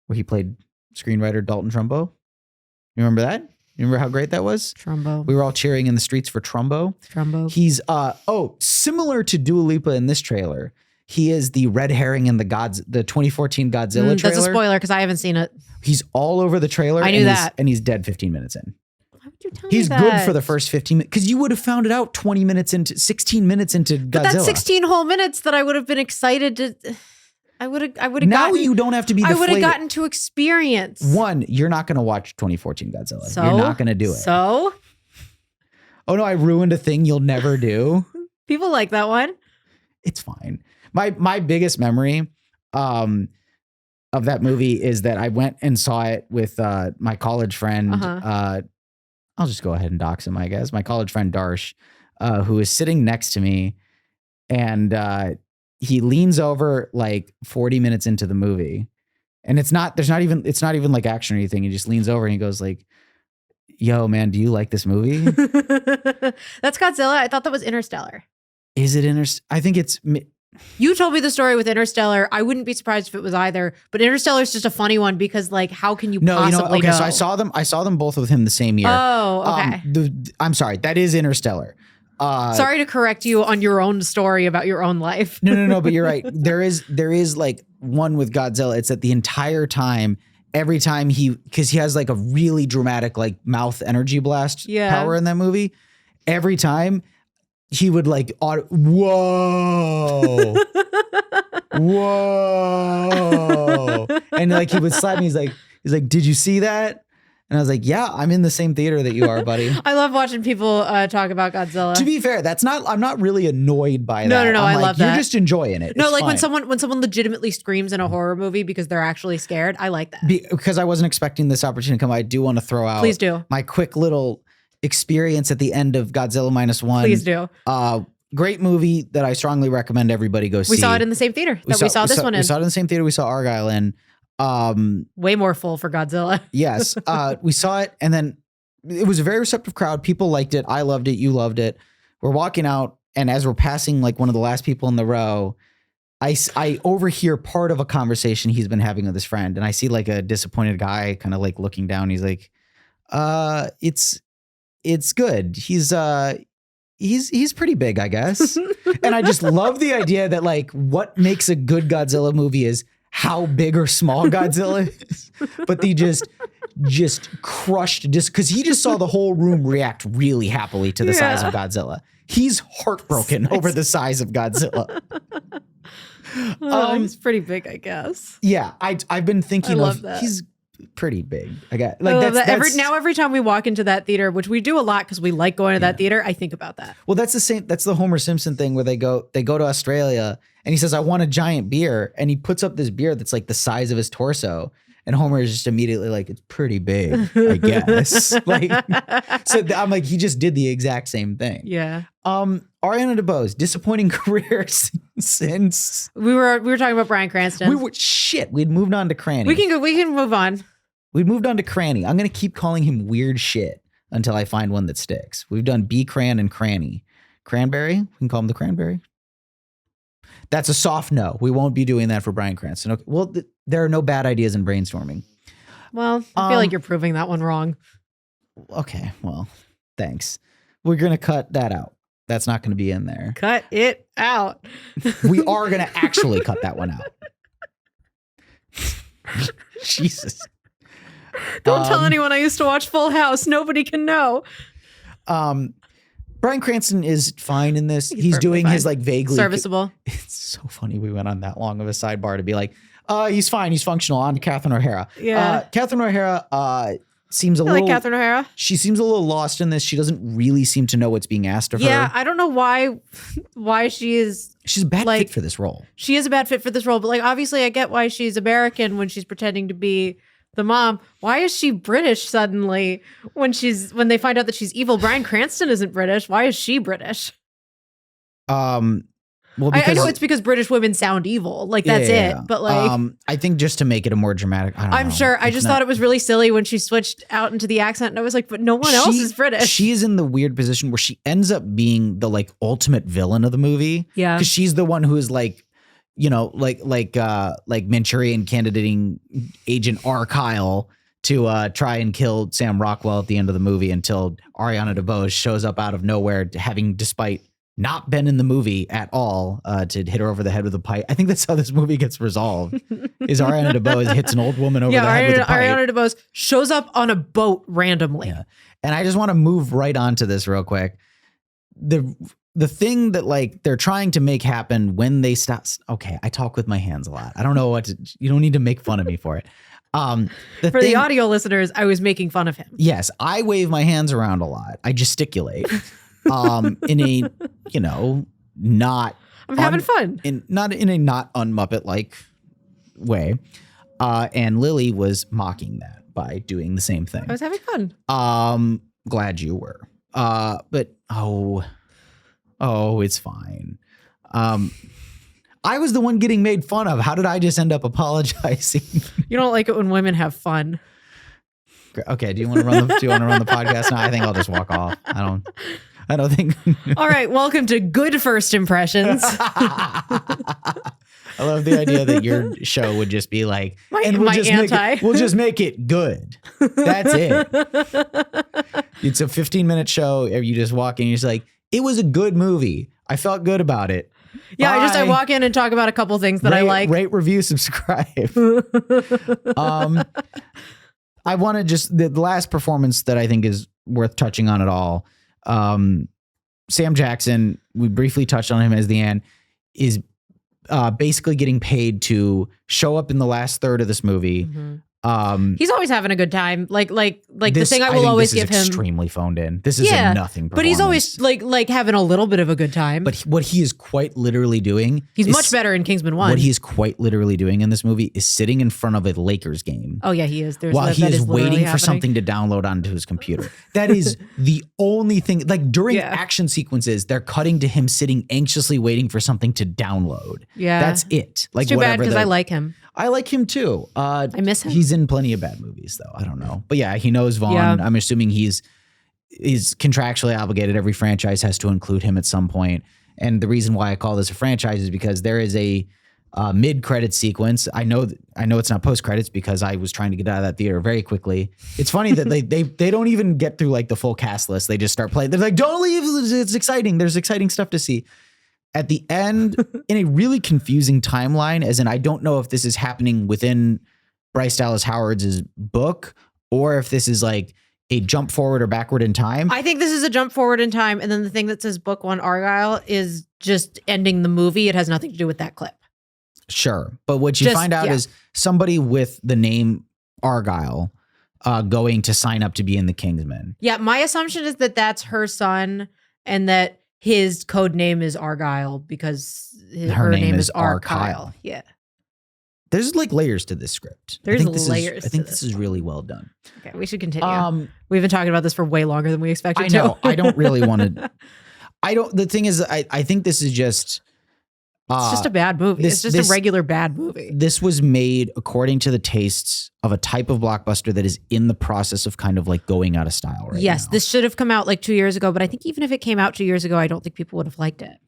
where he played screenwriter Dalton Trumbo. You remember that? You remember how great that was? Trumbo. We were all cheering in the streets for Trumbo. He's similar to Dua Lipa in this trailer. He is the red herring in the 2014 Godzilla trailer. That's a spoiler because I haven't seen it. He's all over the trailer. I knew that. And he's dead 15 minutes in. Why would you tell me He's that? good for the first 15 minutes because you would have found it out 16 minutes into Godzilla. But that's 16 whole minutes that I would have been excited to. I would have. Now you don't have to be. I would have gotten to experience. One, you're not going to watch 2014 Godzilla. So? You're not going to do it. So? Oh no, I ruined a thing you'll never do. People like that one. It's fine. My biggest memory of that movie is that I went and saw it with my college friend. I'll just go ahead and dox him, I guess. My college friend Darsh, who is sitting next to me, and he leans over like 40 minutes into the movie, and it's not even like action or anything. He just leans over and he goes like, "Yo, man, do you like this movie?" That's Godzilla. I thought that was Interstellar. Is it Interstellar? I think it's. You told me the story with Interstellar. I wouldn't be surprised if it was either. But Interstellar is just a funny one because, like, how can you possibly know? So I saw them both with him the same year. Oh, okay. I'm sorry. That is Interstellar. Sorry to correct you on your own story about your own life. No. But you're right. There is like one with Godzilla. It's that the entire time, every time because he has like a really dramatic like mouth energy blast power in that movie. Every time. He would like, whoa, whoa. And like, he would slap me. He's like, did you see that? And I was like, yeah, I'm in the same theater that you are, buddy. I love watching people talk about Godzilla. To be fair, I'm not really annoyed by that. No, I love that. You're just enjoying it. No, it's like fine. when someone legitimately screams in a horror movie because they're actually scared. I like that. Because I wasn't expecting this opportunity to come. I do want to throw out. Please do. My quick little experience at the end of Godzilla -1. Please do. Great movie that I strongly recommend everybody go see. We saw it in the same theater we saw this one in. We saw it in the same theater we saw Argylle in. Way more full for Godzilla. Yes. We saw it, and then it was a very receptive crowd. People liked it. I loved it. You loved it. We're walking out, and as we're passing like one of the last people in the row, I overhear part of a conversation he's been having with his friend, and I see like a disappointed guy kind of like looking down. He's like, it's good. He's pretty big, I guess. And I just love the idea that like what makes a good Godzilla movie is how big or small Godzilla is. But they just crushed because he just saw the whole room react really happily to the size of Godzilla. He's heartbroken over the size of Godzilla. He's pretty big, I guess. Yeah, I've been thinking I of love that. he's pretty big. I got I like love that's, that. that's Every time we walk into that theater, which we do a lot because we like going to that theater, I think about that. well, that's the same. That's the Homer Simpson thing where they go to Australia and he says, "I want a giant beer," and he puts up this beer that's like the size of his torso. And Homer is just immediately like, "It's pretty big, I guess." Like, so I'm like, he just did the exact same thing. Yeah. Ariana Debose, disappointing career since We were talking about Bryan Cranston. We'd moved on to Cranny. We can move on. We'd moved on to Cranny. I'm gonna keep calling him weird shit until I find one that sticks. We've done B Cran and Cranny. Cranberry? We can call him the Cranberry. That's a soft no. We won't be doing that for Bryan Cranston. Okay. Well, there are no bad ideas in brainstorming. Well, I feel like you're proving that one wrong. Okay. Well, thanks. We're going to cut that out. That's not going to be in there. Cut it out. We are going to actually cut that one out. Jesus. Don't tell anyone I used to watch Full House. Nobody can know. Bryan Cranston is fine in this. He's perfectly doing fine. his like vaguely Serviceable. It's so funny. We went on that long of a sidebar to be like, he's fine. He's functional. On to Catherine O'Hara. Yeah. Catherine O'Hara seems a I little. like Catherine O'Hara. She seems a little lost in this. She doesn't really seem to know what's being asked of her. Yeah, I don't know why she is. She's a bad like, fit for this role. She is a bad fit for this role, but like obviously I get why she's American when she's pretending to be the mom. Why is she British suddenly when they find out that she's evil? Bryan Cranston isn't British. Why is she British? Well, I know it's because British women sound evil. Like that's it. But like, I think just to make it a more dramatic. I'm sure. I just thought it was really silly when she switched out into the accent, and I was like, but no one else is British. She is in the weird position where she ends up being the like ultimate villain of the movie. Yeah, because she's the one who is like, you know, like Manchurian candidating Agent Argylle to try and kill Sam Rockwell at the end of the movie until Ariana Debose shows up out of nowhere, having despite not been in the movie at all, to hit her over the head with a pipe. I think that's how this movie gets resolved. Is Ariana Debose hits an old woman over the head with a pipe. Ariana Debose shows up on a boat randomly. Yeah. And I just want to move right on to this real quick. The thing that like they're trying to make happen when they stop. Okay, I talk with my hands a lot. I don't know you don't need to make fun of me for it. The audio listeners, I was making fun of him. Yes, I wave my hands around a lot. I gesticulate. In a, you know, not. I'm having fun. Not in a not un-Muppet like way. And Lily was mocking that by doing the same thing. I was having fun. Glad you were. But it's fine. I was the one getting made fun of. How did I just end up apologizing? You don't like it when women have fun. Okay. Do you want to run the podcast now? I think I'll just walk off. I don't think. All right. Welcome to Good First Impressions. I love the idea that your show would just be like, we'll just make it good. That's it. It's a 15-minute show. You just walk in, you're just like, it was a good movie. I felt good about it. Yeah, I walk in and talk about a couple things that I like. Rate, review, subscribe. I want to just the last performance that I think is worth touching on at all. Sam Jackson, we briefly touched on him as the end, is basically getting paid to show up in the last third of this movie. Mm-hmm. He's always having a good time. Like the thing I will always give him extremely phoned in. This is a nothing performance. But he's always like having a little bit of a good time. But what he is quite literally doing, he's much better in Kingsman 1. What he is quite literally doing in this movie is sitting in front of a Lakers game. Oh yeah, he is. While he is waiting for something to download onto his computer. That is the only thing. Like during action sequences, they're cutting to him sitting anxiously waiting for something to download. Yeah, that's it. Like it's too bad because I like him. I like him too. I miss him. He's in plenty of bad movies though. I don't know. But yeah, he knows Vaughn. Yeah. I'm assuming he's contractually obligated. Every franchise has to include him at some point. And the reason why I call this a franchise is because there is a mid-credit sequence. I know it's not post-credits because I was trying to get out of that theater very quickly. It's funny that they don't even get through like the full cast list. They just start playing. They're like, don't leave. It's exciting. There's exciting stuff to see. At the end, in a really confusing timeline, as in I don't know if this is happening within Bryce Dallas Howard's book or if this is like a jump forward or backward in time. I think this is a jump forward in time. And then the thing that says book 1 Argylle is just ending the movie. It has nothing to do with that clip. Sure. But what you Just- find out yeah. is somebody with the name Argylle going to sign up to be in the Kingsmen. Yeah, my assumption is that that's her son and that his code name is Argylle because her name is Argylle. Yeah. There's like layers to this script. There's I think layers I think to this this is really well done. Okay, we should continue. We've been talking about this for way longer than we expected I know. to. I don't really want to. The thing is, I think this is just. It's just a bad movie. It's just a regular bad movie. This was made according to the tastes of a type of blockbuster that is in the process of kind of like going out of style right Yes, now. this should have come out like 2 years ago, but I think even if it came out 2 years ago, I don't think people would have liked it.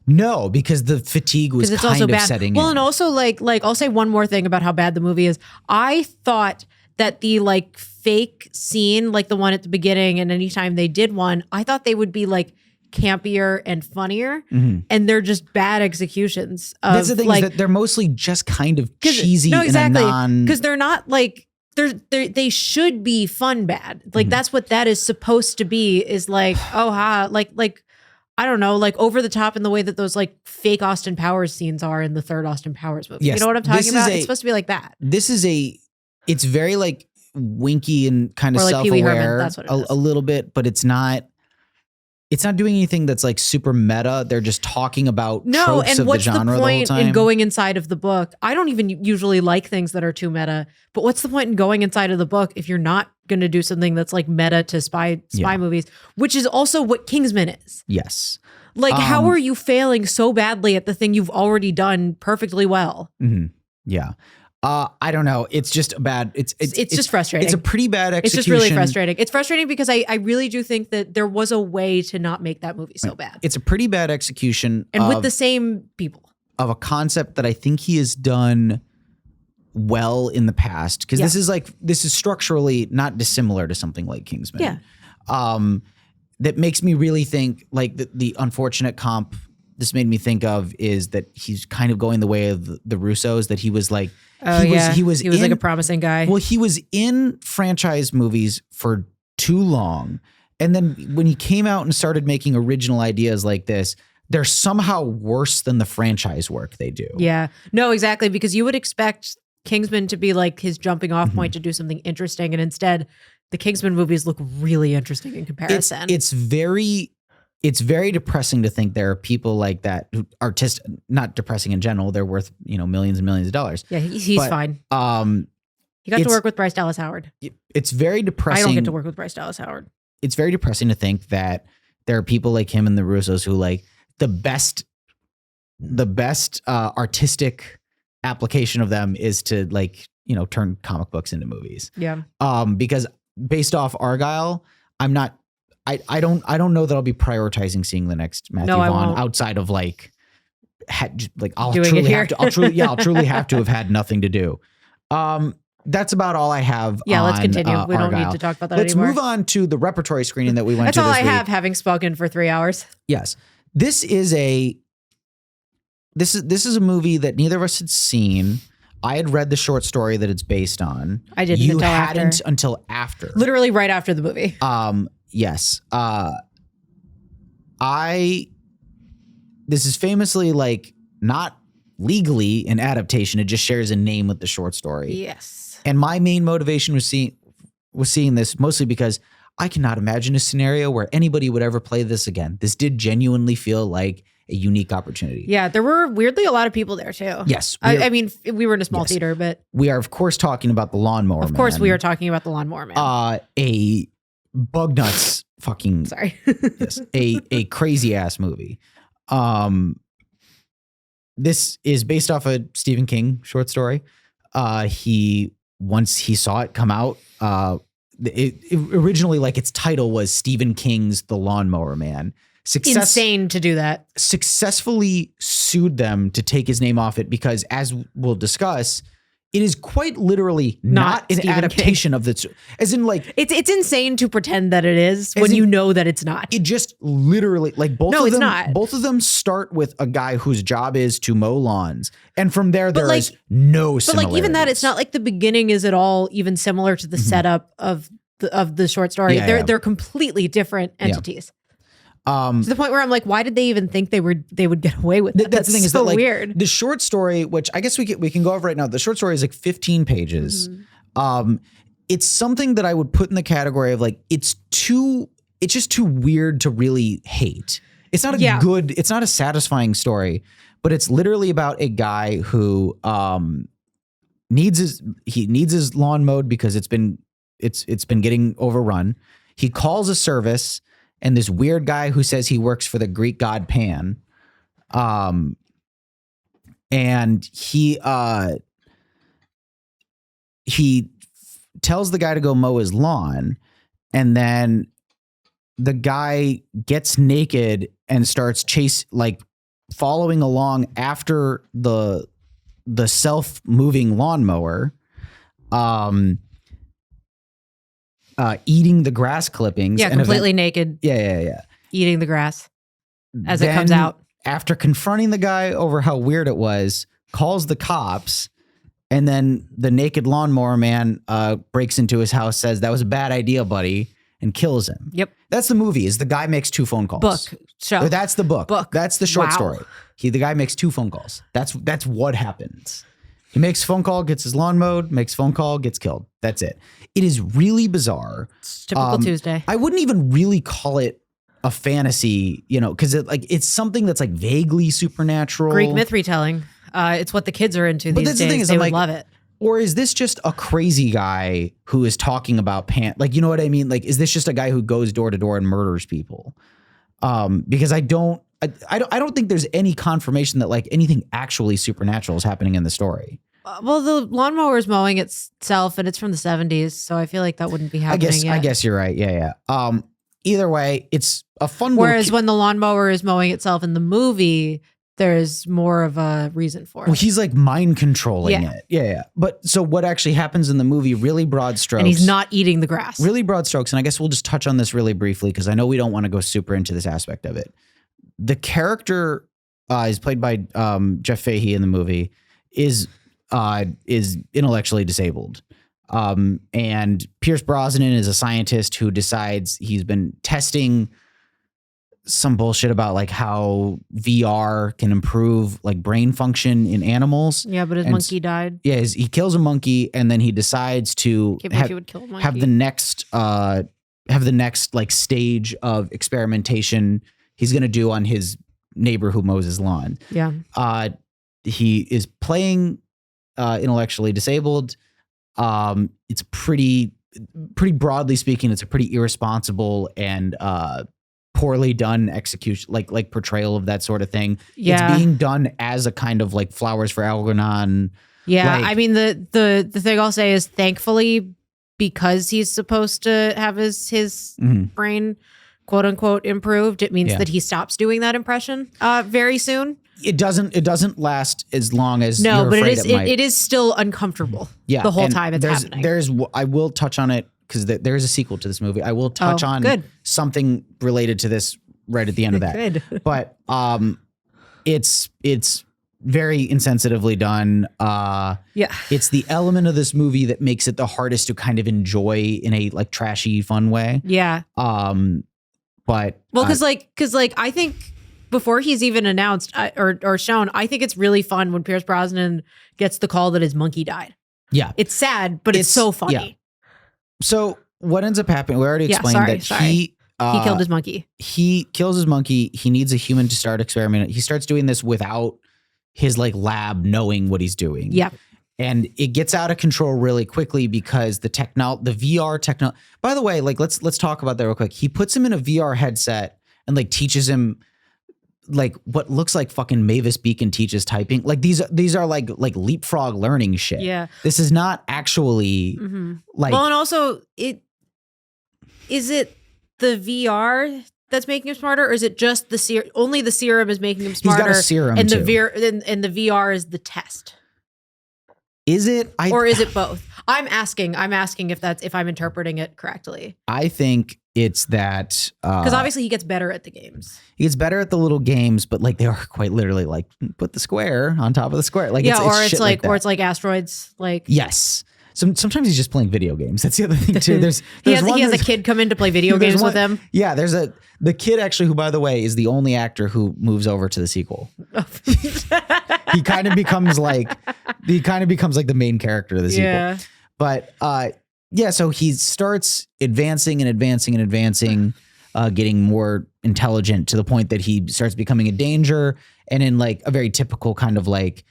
No, because the fatigue was It's kind also of bad. setting Well, in. and also like I'll say one more thing about how bad the movie is. I thought that the like fake scene, like the one at the beginning, and anytime they did one, I thought they would be like campier and funnier, and they're just bad executions. That's the thing, like, is that they're mostly just kind of cheesy. No, exactly, in a non. because they're not like they should be fun bad. Like that's what that is supposed to be. Is like like I don't know, like over the top in the way that those like fake Austin Powers scenes are in the third Austin Powers movie. Yes, you know what I'm talking this is about? It's supposed to be like that. This is it's very like winky and kind of Or like Pee Wee Herman, self-aware that's what it is. a little bit, but it's not doing anything that's like super meta. They're just talking about tropes and of what's the genre the point the whole time. in going inside of the book? I don't even usually like things that are too meta, but what's the point in going inside of the book if you're not going to do something that's like meta to spy movies, which is also what Kingsman is. Yes. Like, how are you failing so badly at the thing you've already done perfectly well? Yeah. I don't know. It's just a bad. It's just frustrating. It's a pretty bad execution. It's just really frustrating. It's frustrating because I really do think that there was a way to not make that movie so bad. It's a pretty bad execution, and with the same people, of a concept that I think he has done well in the past. Because this is structurally not dissimilar to something like Kingsman. Yeah. That makes me really think like the unfortunate comp this made me think of is that he's kind of going the way of the Russos. That he was like. He was like a promising guy. Well, he was in franchise movies for too long. And then when he came out and started making original ideas like this, they're somehow worse than the franchise work they do. Yeah. No, exactly. Because you would expect Kingsman to be like his jumping off point to do something interesting. And instead, the Kingsman movies look really interesting in comparison. It's very depressing to think there are people like that who not depressing in general. They're worth, millions and millions of dollars. Yeah, he's fine. He got to work with Bryce Dallas Howard. It's very depressing. I don't get to work with Bryce Dallas Howard. It's very depressing to think that there are people like him and the Russos who like the best artistic application of them is to like, turn comic books into movies. Yeah. Because based off Argylle, I don't know that I'll be prioritizing seeing the next Matthew Vaughn outside of like I'll truly have to have had nothing to do. That's about all I have. Yeah, let's on, continue. We don't Argylle. need to talk about that Let's anymore. move on to the repertory screening that we went That's to all this I week. have, having spoken for 3 hours. Yes. This is a movie that neither of us had seen. I had read the short story that it's based on. I didn't. You hadn't until after. Literally right after the movie. Yes. This is famously like not legally an adaptation. It just shares a name with the short story. Yes. And my main motivation was seeing this mostly because I cannot imagine a scenario where anybody would ever play this again. This did genuinely feel like a unique opportunity. Yeah, there were weirdly a lot of people there too. Yes. I mean, we were in a small theater, but we are of course talking about the Lawnmower Man. Of course we are talking about the Lawnmower Man. A bug nuts fucking sorry. yes, a crazy ass movie. This is based off a Stephen King short story. Once he saw it come out, it originally, like, its title was Stephen King's The Lawnmower Man. Insane to do that. Successfully sued them to take his name off it because, as we'll discuss, it is quite literally not an Stephen adaptation of the, as in like it's insane to pretend that it is when you know that it's not. It just literally like both of them. It's not. Both of them start with a guy whose job is to mow lawns, and from there there is like, no. But like even that, it's not like the beginning is at all even similar to the setup of the short story. Yeah, They're completely different entities. To the point where I'm like, why did they even think they would get away with it? That's the thing, is so that like weird. the short story, which I guess we can go over right now. The short story is like 15 pages. It's something that I would put in the category of like, it's just too weird to really hate. It's not it's not a satisfying story, but it's literally about a guy who needs his lawn mowed because it's been getting overrun. He calls a service, and this weird guy who says he works for the Greek god Pan, and he tells the guy to go mow his lawn, and then the guy gets naked and starts following along after the self-moving lawnmower, eating the grass clippings. Yeah, completely naked. Yeah. Eating the grass as it comes out. After confronting the guy over how weird it was, calls the cops, and then the naked lawnmower man breaks into his house, says, "That was a bad idea, buddy," and kills him. Yep. That's the movie. Is the guy makes 2 phone calls. Book. Show. Or that's the book. That's the short Wow. story. The guy makes 2 phone calls. That's what happens. He makes a phone call, gets his lawn mowed, makes a phone call, gets killed. That's it. It is really bizarre. It's typical Tuesday. I wouldn't even really call it a fantasy, because it's something that's like vaguely supernatural. Greek myth retelling. It's what the kids are into But these that's days. the thing, is they I'm would like, love it. Or is this just a crazy guy who is talking about Pan? Like, you know what I mean? Like, is this just a guy who goes door to door and murders people? Because I don't think there's any confirmation that like anything actually supernatural is happening in the story. Well, the lawnmower is mowing itself, and it's from the 70s, so I feel like that wouldn't be happening yet. I guess you're right. Yeah. Either way, it's a fun. Whereas when the lawnmower is mowing itself in the movie, there's more of a reason for it. Well, he's like mind controlling it. Yeah. But so what actually happens in the movie, really broad strokes. And he's not eating the grass. Really broad strokes. And I guess we'll just touch on this really briefly because I know we don't want to go super into this aspect of it. The character is played by Jeff Fahey in the movie is intellectually disabled. And Pierce Brosnan is a scientist who decides he's been testing some bullshit about like how VR can improve like brain function in animals. Yeah, but his monkey died. Yeah, he kills a monkey, and then he decides to have the next like stage of experimentation he's going to do on his neighbor who mows his lawn. Yeah. He is playing intellectually disabled. It's pretty broadly speaking, it's a pretty irresponsible and poorly done execution, like portrayal of that sort of thing. Yeah. It's being done as a kind of like Flowers for Algernon. Yeah. Like, I mean, the thing I'll say is thankfully, because he's supposed to have his brain quote unquote improved, it means that he stops doing that impression very soon. It doesn't last as long as no, you're but afraid it is still uncomfortable. Yeah, the whole time it's happening. I will touch on it because there is a sequel to this movie. I will touch on something related to this right at the end of that. Good. But it's very insensitively done. It's the element of this movie that makes it the hardest to kind of enjoy in a like trashy, fun way. Yeah. But because I think before he's even announced or shown, I think it's really fun when Pierce Brosnan gets the call that his monkey died. Yeah. It's sad, but it's so funny. Yeah. So what ends up happening, we already explained he killed his monkey. He kills his monkey. He needs a human to start experimenting. He starts doing this without his like lab knowing what he's doing. Yeah. And it gets out of control really quickly because the VR technology. By the way, like let's talk about that real quick. He puts him in a VR headset and like teaches him like what looks like fucking Mavis Beacon teaches typing. Like these are like leapfrog learning shit. Yeah. This is not actually like. Well, and also is it the VR that's making him smarter, or is it just only the serum is making him smarter? He's got a serum and too. And the VR is the test. Is it? Or is it both? I'm asking if I'm interpreting it correctly. I think it's that because obviously he gets better at the games. He gets better at the little games, but like they are quite literally like put the square on top of the square. Like it's like or it's like asteroids. Like yes. Sometimes he's just playing video games. That's the other thing too. He has a kid come in to play video games with him. Yeah, the kid actually, who by the way is the only actor who moves over to the sequel. he kind of becomes like the main character of the sequel. Yeah. But so he starts advancing, getting more intelligent to the point that he starts becoming a danger, and in like a very typical kind of like,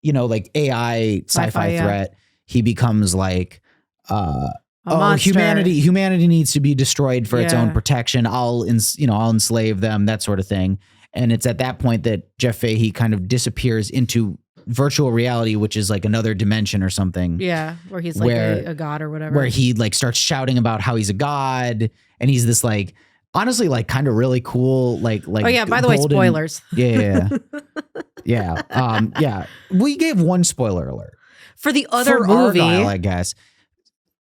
like AI sci-fi threat, he becomes like humanity needs to be destroyed for its own protection. I'll enslave them, that sort of thing. And it's at that point that Jeff Fahey kind of disappears into virtual reality, which is like another dimension or something. Yeah, where he's like a god or whatever. Where he like starts shouting about how he's a god, and he's this like, honestly, like kind of really cool, like. Oh yeah, by the way, spoilers. Yeah. We gave one spoiler alert for the other movie. Argylle, I guess.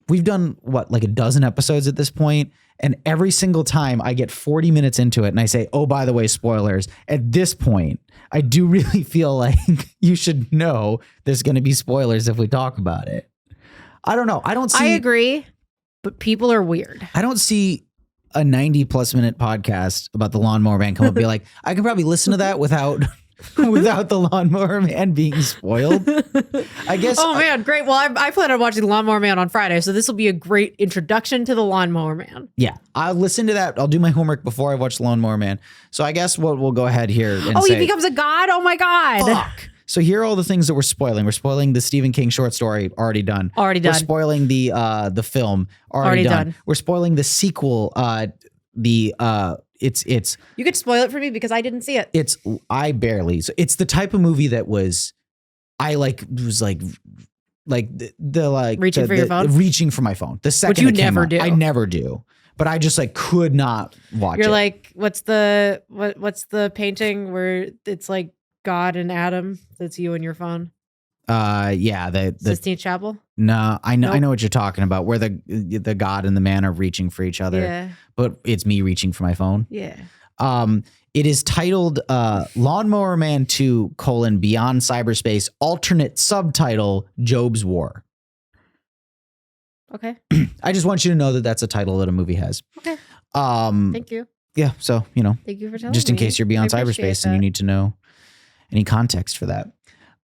We've done like a dozen episodes at this point, and every single time I get 40 minutes into it and I say, oh, by the way, spoilers. At this point, I do really feel like you should know there's going to be spoilers if we talk about it. I don't know. I agree, but people are weird. I don't see a 90+ minute podcast about the Lawnmower Man come up and be like, I can probably listen to that without the Lawnmower Man being spoiled. I guess. Oh man, great. Well, I plan on watching the Lawnmower Man on Friday, so this will be a great introduction to the Lawnmower Man. Yeah, I'll listen to that. I'll do my homework before I watch the Lawnmower Man. So I guess we'll go ahead here and say, he becomes a god? Oh my god. Fuck. So here are all the things that we're spoiling. We're spoiling the Stephen King short story, already done. We're spoiling the film, already done. We're spoiling the sequel, it's you could spoil it for me because I didn't see it. I barely. So it's the type of movie that was reaching for your phone, reaching for my phone. The second, which you never do. I never do. But I just like could not watch it. You're like, what's the painting where it's like God and Adam? That's you and your phone. The Sistine Chapel. No, I know. Nope. I know what you're talking about. Where the God and the man are reaching for each other. Yeah. But it's me reaching for my phone. Yeah. It is titled Lawnmower Man 2: Beyond Cyberspace. Alternate subtitle: Jobe's War. Okay. I just want you to know that that's a title that a movie has. Okay. Thank you. Yeah. So thank you for telling me. Just in case you're beyond cyberspace and you need to know any context for that.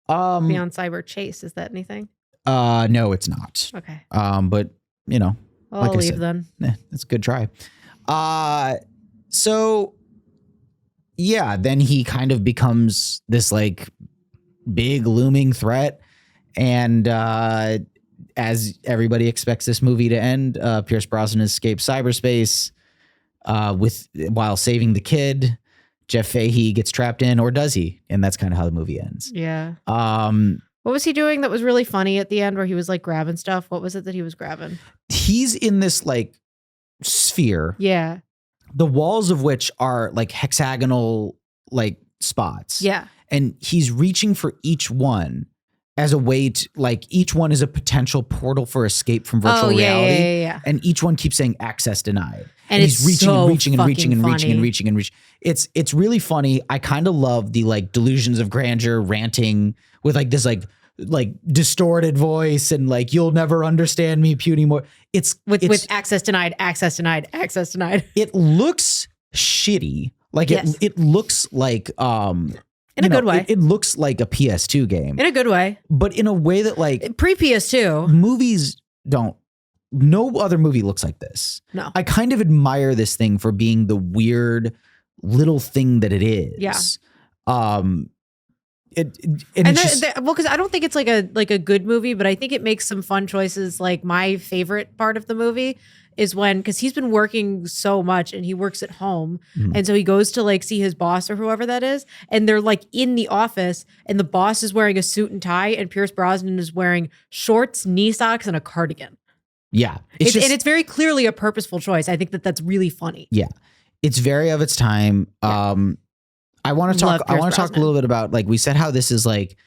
Beyond Cyber Chase, is that anything? No, it's not. Okay. But I'll like leave then. That's a good try. So yeah, then he kind of becomes this like big looming threat, and as everybody expects this movie to end, Pierce Brosnan escapes cyberspace while saving the kid. Jeff Fahey gets trapped in, or does he? And that's kind of how the movie ends. Yeah. What was he doing that was really funny at the end where he was like grabbing stuff? What was it that he was grabbing? He's in this like sphere. Yeah. The walls of which are like hexagonal like spots. Yeah. And he's reaching for each one as a way to like, each one is a potential portal for escape from virtual reality. Yeah. And each one keeps saying access denied. And he's reaching so and reaching and reaching and reaching and funny. reaching and reaching. It's really funny. I kind of love the like delusions of grandeur ranting with like this like distorted voice and like, you'll never understand me, puny more. It's with access denied, access denied, access denied. It looks shitty. Like it looks like in a good way. It looks like a PS2 game. In a good way. But in a way that like pre-PS2 movies don't. No other movie looks like this. No. I kind of admire this thing for being the weird little thing that it is. Yeah. Because I don't think it's like a good movie, but I think it makes some fun choices. Like my favorite part of the movie is because he's been working so much and he works at home. Mm-hmm. And so he goes to like see his boss or whoever that is. And they're like in the office and the boss is wearing a suit and tie and Pierce Brosnan is wearing shorts, knee socks, and a cardigan. Yeah. And it's very clearly a purposeful choice. I think that's really funny. Yeah. It's very of its time. Yeah. I want to talk a little bit about, like we said, how this is like,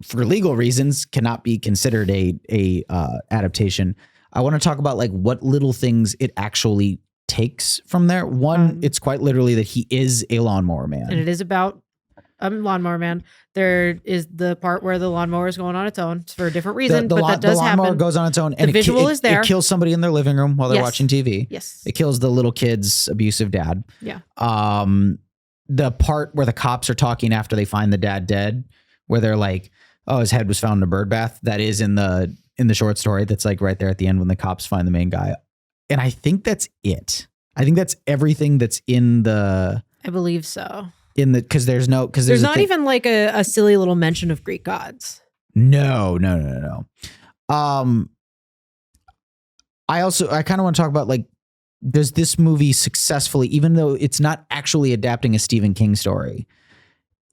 for legal reasons, cannot be considered a adaptation. I want to talk about like what little things it actually takes from there. One, it's quite literally that he is a lawnmower man. And it is about Lawnmower Man. There is the part where the lawnmower is going on its own. It's for a different reason, The but that does lawnmower happen. goes on its own, and The visual is there. It kills somebody in their living room while they're Yes. watching TV. Yes. It kills the little kid's abusive dad. Yeah. The part where the cops are talking after they find the dad dead, where they're like, "Oh, his head was found in a bird bath." That is in the short story. That's like right there at the end when the cops find the main guy. And I think that's it. I think that's everything that's in the. I believe so. Because there's not even like a silly little mention of Greek gods. No. I kind of want to talk about, like, does this movie successfully, even though it's not actually adapting a Stephen King story,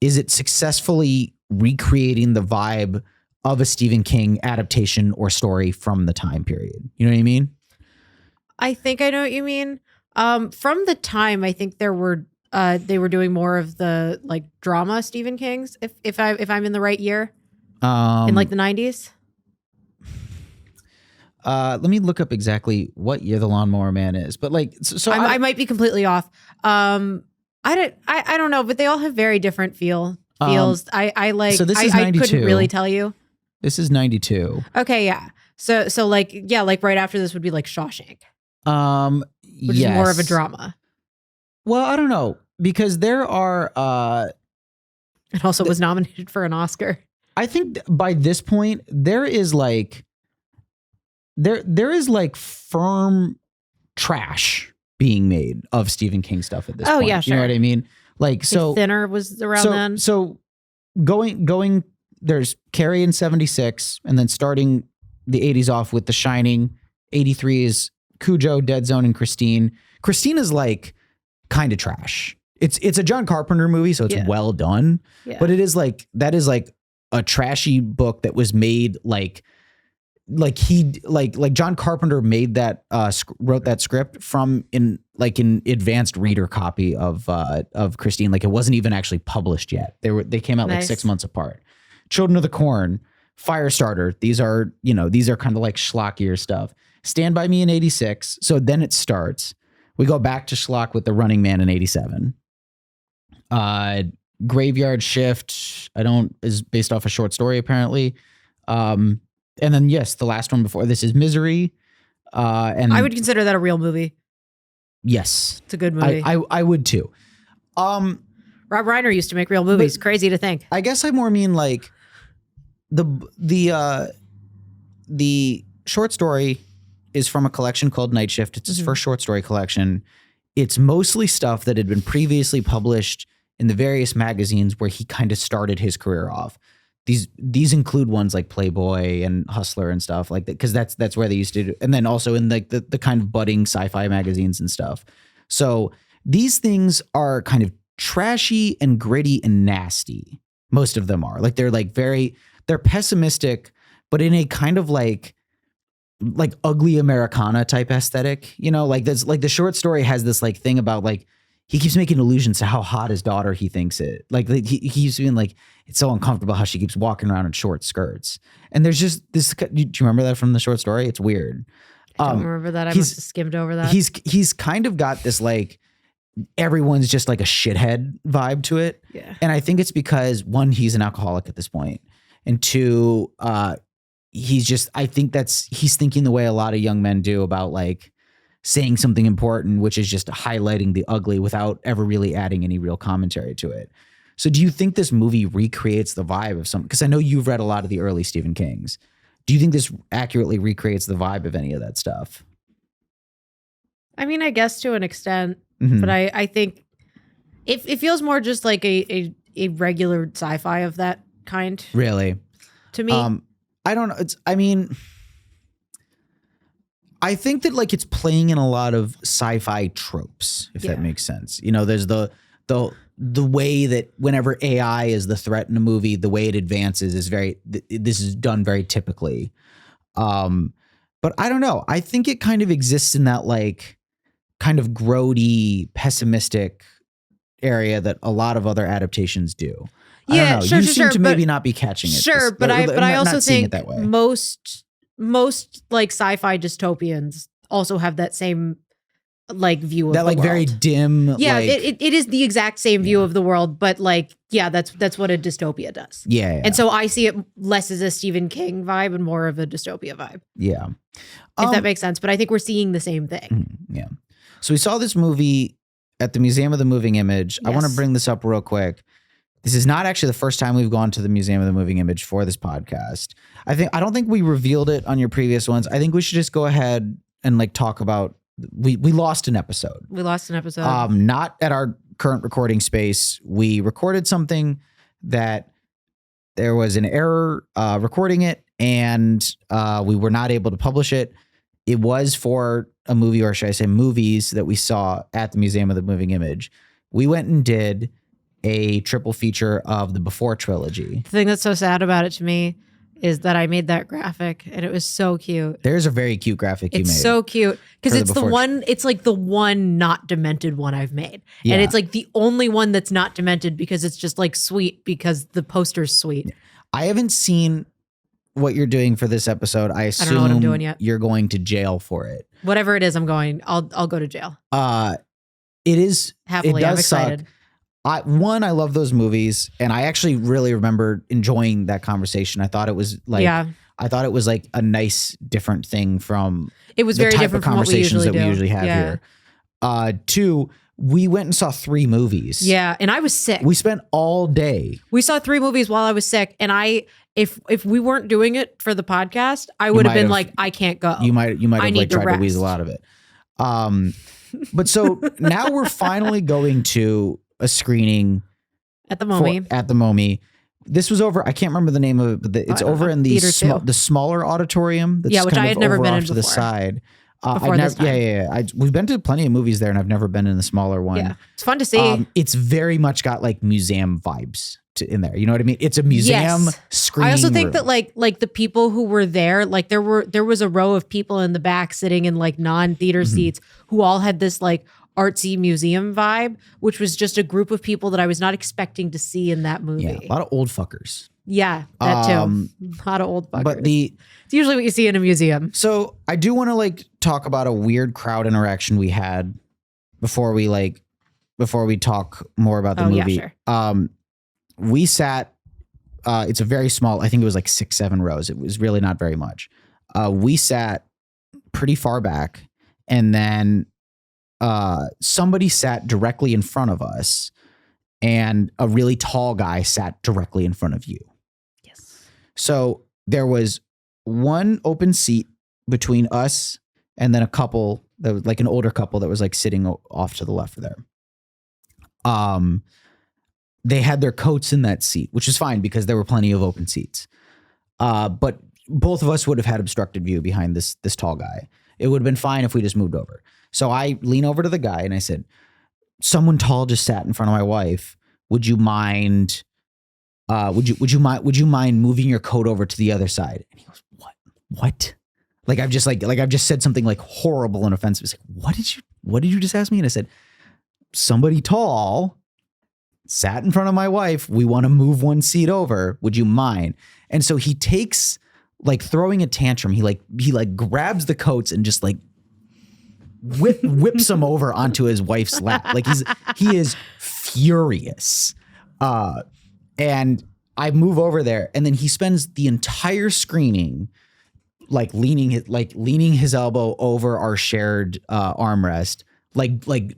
is it successfully recreating the vibe of a Stephen King adaptation or story from the time period? You know what I mean? I think I know what you mean. From the time, I think they were doing more of the like drama Stephen King's. If I'm in the right year, in like the 90s. Let me look up exactly what year The Lawnmower Man is, but like, so I might be completely off. I don't know, but they all have very different feels. I like. So this is 92. I couldn't really tell you. This is 92. Okay, yeah. So like, yeah, like right after this would be like Shawshank. Which is more of a drama. Well, I don't know, because there are. It also was nominated for an Oscar. I think by this point there is like. There is like firm trash being made of Stephen King stuff at this point. Oh yeah, sure. You know what I mean? Like, so Thinner was around then. So going there's Carrie in 76, and then starting the 80s off with The Shining. 83 is Cujo, Dead Zone, and Christine. Christine is like kind of trash. It's a John Carpenter movie, so it's well done. Yeah. But it is like, that is like a trashy book that was made like John Carpenter made that wrote that script from in advanced reader copy of Christine. Like, it wasn't even actually published yet. They came out like 6 months apart. Children of the Corn, Firestarter. These are kind of like schlockier stuff. Stand By Me in 86. So then it starts. We go back to schlock with The Running Man in 87. Graveyard Shift. Is based off a short story apparently. And then, yes, the last one before this is Misery. And I would consider that a real movie. Yes. It's a good movie. I would too. Rob Reiner used to make real movies. Crazy to think. I guess I more mean like the short story is from a collection called Night Shift. It's his first short story collection. It's mostly stuff that had been previously published in the various magazines where he kind of started his career off. These include ones like Playboy and Hustler and stuff like that, because that's where they used to do, and then also in like the kind of budding sci-fi magazines and stuff. So these things are kind of trashy and gritty and nasty. Most of them are like, they're pessimistic, but in a kind of like ugly Americana type aesthetic, you know, like that's like the short story has this like thing about like, he keeps making allusions to how hot his daughter he thinks it. Like he keeps being like, it's so uncomfortable how she keeps walking around in short skirts. And there's just this. Do you remember that from the short story? It's weird. I don't remember that. I must have skimmed over that. He's kind of got this like, everyone's just like a shithead vibe to it. Yeah. And I think it's because, one, he's an alcoholic at this point, and two, I think he's thinking the way a lot of young men do about like saying something important, which is just highlighting the ugly without ever really adding any real commentary to it. So do you think this movie recreates the vibe of some, because I know you've read a lot of the early Stephen Kings. Do you think this accurately recreates the vibe of any of that stuff? I mean, I guess to an extent, but I think it feels more just like a regular sci-fi of that kind. Really? To me. I don't know. I think that like it's playing in a lot of sci-fi tropes, if that makes sense. You know, there's the way that whenever AI is the threat in a movie, the way it advances is this is done very typically. But I don't know. I think it kind of exists in that like kind of grody, pessimistic area that a lot like adaptations do. I don't know. You seem to maybe not be catching it. Sure, but I also think most like sci-fi dystopians also have that same like view of that the like world. very dim. Yeah, like, it is the exact same view of the world, but like, yeah, that's what a dystopia does. yeah. And so I see it less as a Stephen King vibe and more of a dystopia vibe. Yeah. If that makes sense. But I think we're seeing the same thing. Yeah. So we saw this movie at the Museum of the Moving Image. I want to Yes. bring this up real quick. This is not actually the first time we've gone to the Museum of the Moving Image for this podcast. I don't think we revealed it on your previous ones. I think we should just go ahead and like talk about we lost an episode. We lost an episode. Not at our current recording space. We recorded something that there was an error recording it, and we were not able to publish it. It was for a movie, or should I say movies, that we saw at the Museum of the Moving Image. We went and did a triple feature of the Before trilogy. The thing that's so sad about it to me is that I made that graphic and it was so cute. There's a very cute graphic you made. It's so cute because for the it's the Before one, it's like the one not demented one I've made. Yeah. And it's like the only one that's not demented because it's just like sweet because the poster's sweet. I haven't seen what you're doing for this episode. I assume don't know what I'm doing yet. You're going to jail for it. Whatever it is, I'll go to jail. It is Happily, it does I'm excited. Suck. I love those movies, and I actually really remember enjoying that conversation. I thought it was like, I thought it was like a nice, different thing from it was the very type different of from what we conversations usually that do. we usually have here. Two, we went and saw 3 movies. Yeah, and I was sick. We spent all day. We saw 3 movies while I was sick, and if we weren't doing it for the podcast, I would have been like, I can't go. You might have like tried to rest. weasel out of it. But so now we're finally going to a screening at the MoMI. At the MoMI. This was over. I can't remember the name of it, but it's over in the the smaller auditorium. That's which I had never been in to before. the side. Before this time. Yeah. We've been to plenty of movies there, and I've never been in the smaller one. Yeah, it's fun to see. It's very much got like museum vibes in there. You know what I mean? It's a museum screening. I also think room. that like the people who were there, like there was a row of people in the back sitting in like non-theater seats who all had this like artsy museum vibe, which was just a group of people that I was not expecting to see in that movie. Yeah, a lot of old fuckers. Yeah, that too. A lot of old fuckers. But it's usually what you see in a museum. So I do want to like talk about a weird crowd interaction we had before we talk more about the movie. Yeah, sure. We sat, it's a very small, I think it was like 6-7 rows. It was really not very much. We sat pretty far back, and then somebody sat directly in front of us, and a really tall guy sat directly in front of you. Yes. So there was one open seat between us and then a couple that was like an older couple that was like sitting off to the left there. They had their coats in that seat, which is fine because there were plenty of open seats. But both of us would have had obstructed view behind this tall guy. It would have been fine if we just moved over. So I lean over to the guy and I said, someone tall just sat in front of my wife. Would you mind, would you mind moving your coat over to the other side? And he goes, what? Like I've just said something like horrible and offensive. It's like, what did you just ask me? And I said, somebody tall sat in front of my wife. We want to move one seat over. Would you mind? And so he takes like throwing a tantrum. He grabs the coats and just like whips them over onto his wife's lap. Like he is furious. And I move over there, and then he spends the entire screening like leaning his elbow over our shared armrest, like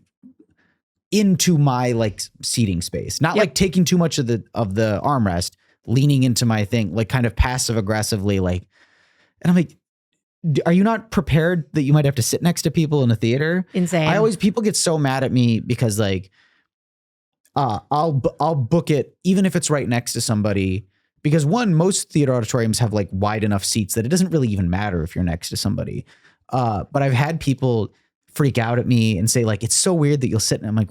into my like seating space, not like taking too much of the armrest, leaning into my thing, like kind of passive aggressively, like. And I'm like, are you not prepared that you might have to sit next to people in a theater? Insane. People get so mad at me because like, I'll book it even if it's right next to somebody, because most theater auditoriums have like wide enough seats that it doesn't really even matter if you're next to somebody. But I've had people freak out at me and say like, it's so weird that you'll sit. And I'm like,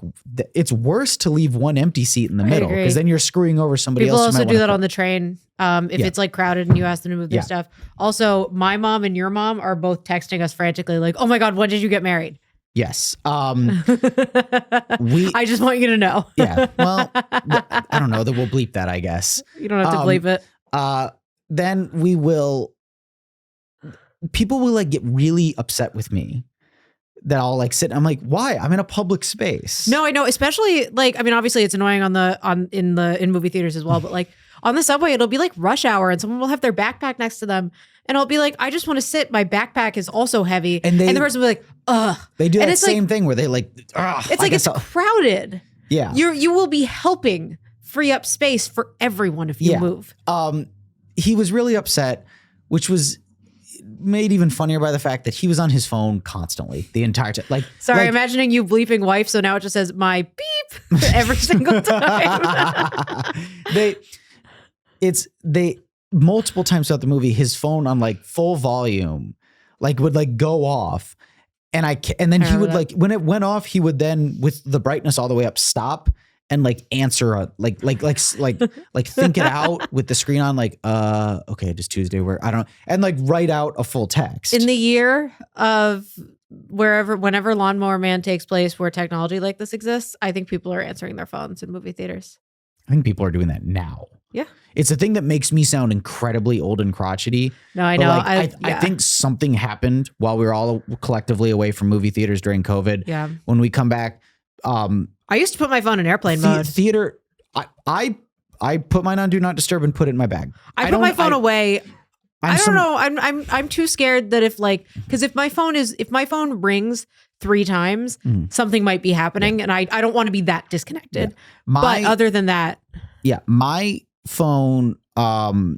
it's worse to leave one empty seat in the middle, because then you're screwing over somebody else. People also do that on the train. If it's like crowded and you ask them to move their stuff. Also, my mom and your mom are both texting us frantically like, oh my God, when did you get married? Yes. I just want you to know. Yeah. Well, I don't know that we'll bleep that, I guess. You don't have to bleep it. Then people will like get really upset with me that I'll like sit. I'm like, why? I'm in a public space. No, I know. Especially like, I mean, obviously it's annoying in movie theaters as well, but like on the subway, it'll be like rush hour and someone will have their backpack next to them. And I'll be like, I just want to sit. My backpack is also heavy. And the person will be like, ugh. They do that same thing where they like, ugh. It's like it's crowded. Yeah. You will be helping free up space for everyone if you move. He was really upset, which was made even funnier by the fact that he was on his phone constantly the entire time. Like, sorry, imagining you bleeping wife. So now it just says my beep every single time. They multiple times throughout the movie, his phone on like full volume, like would like go off. And then he would like, when it went off, he would then with the brightness all the way up, stop and like answer like think it out with the screen on, like, okay, just Tuesday where I don't, and like write out a full text. In the year of whenever Lawnmower Man takes place where technology like this exists, I think people are answering their phones in movie theaters. I think people are doing that now. Yeah. It's a thing that makes me sound incredibly old and crotchety. No, I know. Like, I think something happened while we were all collectively away from movie theaters during COVID. Yeah. When we come back, I used to put my phone in airplane mode. Theater, I put mine on Do Not Disturb and put it in my bag. I put my phone away. I don't know. I'm too scared that because if my phone rings 3 times, something might be happening, and I don't want to be that disconnected. Yeah. But other than that, my phone, my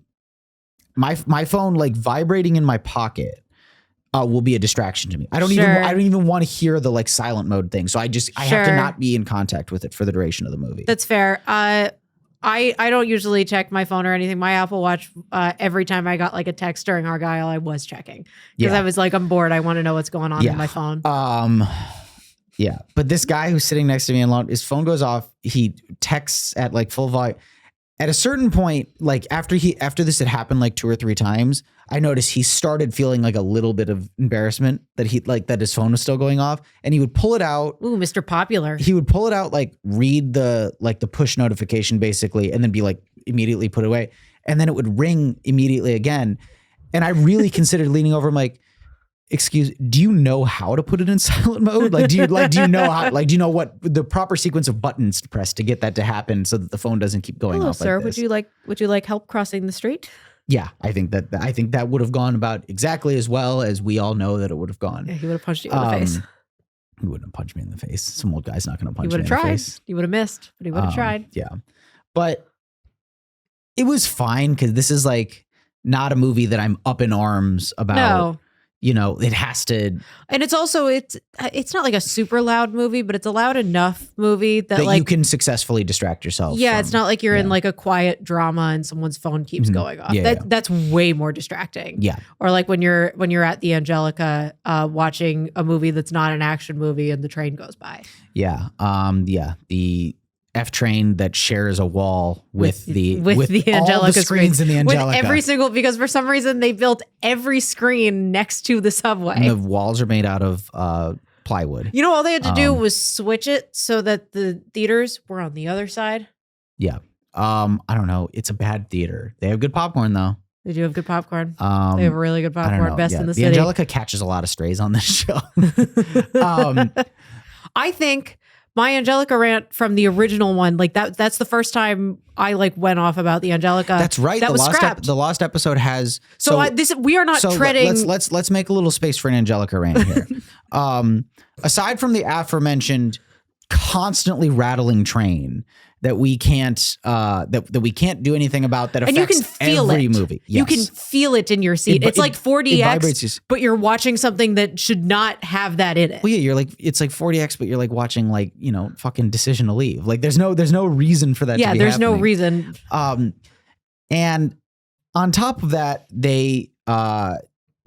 phone like vibrating in my pocket will be a distraction to me. I don't even want to hear the like silent mode thing. So I have to not be in contact with it for the duration of the movie. That's fair. I don't usually check my phone or anything. My Apple Watch, every time I got like a text during Argylle, I was checking because I was like, I'm bored. I want to know what's going on in my phone. Yeah. But this guy who's sitting next to me alone, his phone goes off. He texts at like full volume. At a certain point, like after this had happened like 2 or 3 times, I noticed he started feeling like a little bit of embarrassment that that his phone was still going off, and he would pull it out. Ooh, Mr. Popular. He would pull it out, like read the push notification basically, and then be like immediately put away, and then it would ring immediately again. And I really considered leaning over. I'm like, do you know how to put it in silent mode? Like, do you know how, like, do you know what the proper sequence of buttons to press to get that to happen so that the phone doesn't keep going off? Sir, like this? Would you like help crossing the street? Yeah, I think that would have gone about exactly as well as we all know that it would have gone. Yeah, he would have punched you in the face. He wouldn't have punched me in the face. Some old guy's not going to punch me in the tried. face. He would have missed, but he would have tried. Yeah. But it was fine because this is like not a movie that I'm up in arms about. No. You know, it has to. And it's also, it's not like a super loud movie, but it's a loud enough movie that like you can successfully distract yourself. Yeah, it's not like you're in like a quiet drama and someone's phone keeps going off. That's way more distracting. Yeah. Or like when you're at the Angelica watching a movie that's not an action movie and the train goes by. Yeah. The F train that shares a wall with the Angelica all the screens in the Angelica. With every single, because for some reason they built every screen next to the subway. And the walls are made out of plywood. You know, all they had to do was switch it so that the theaters were on the other side. Yeah. I don't know. It's a bad theater. They have good popcorn though. They do have good popcorn. They have really good popcorn. Best in the city. The Angelica catches a lot of strays on this show. I think my Angelica rant from the original one, like that's the first time I like went off about the Angelica. That's right. That was scrapped. The lost episode has. We are not treading. Let's make a little space for an Angelica rant here. Aside from the aforementioned constantly rattling train that we can't that we can't do anything about, that affects and you can feel every movie. Yes. You can feel it in your seat. It's like 4DX, but you're watching something that should not have that in it. Well, yeah, you're like, it's like 4DX, but you're like watching like, you know, fucking Decision to Leave. Like there's no reason for that to be happening. There's no reason. And on top of that, they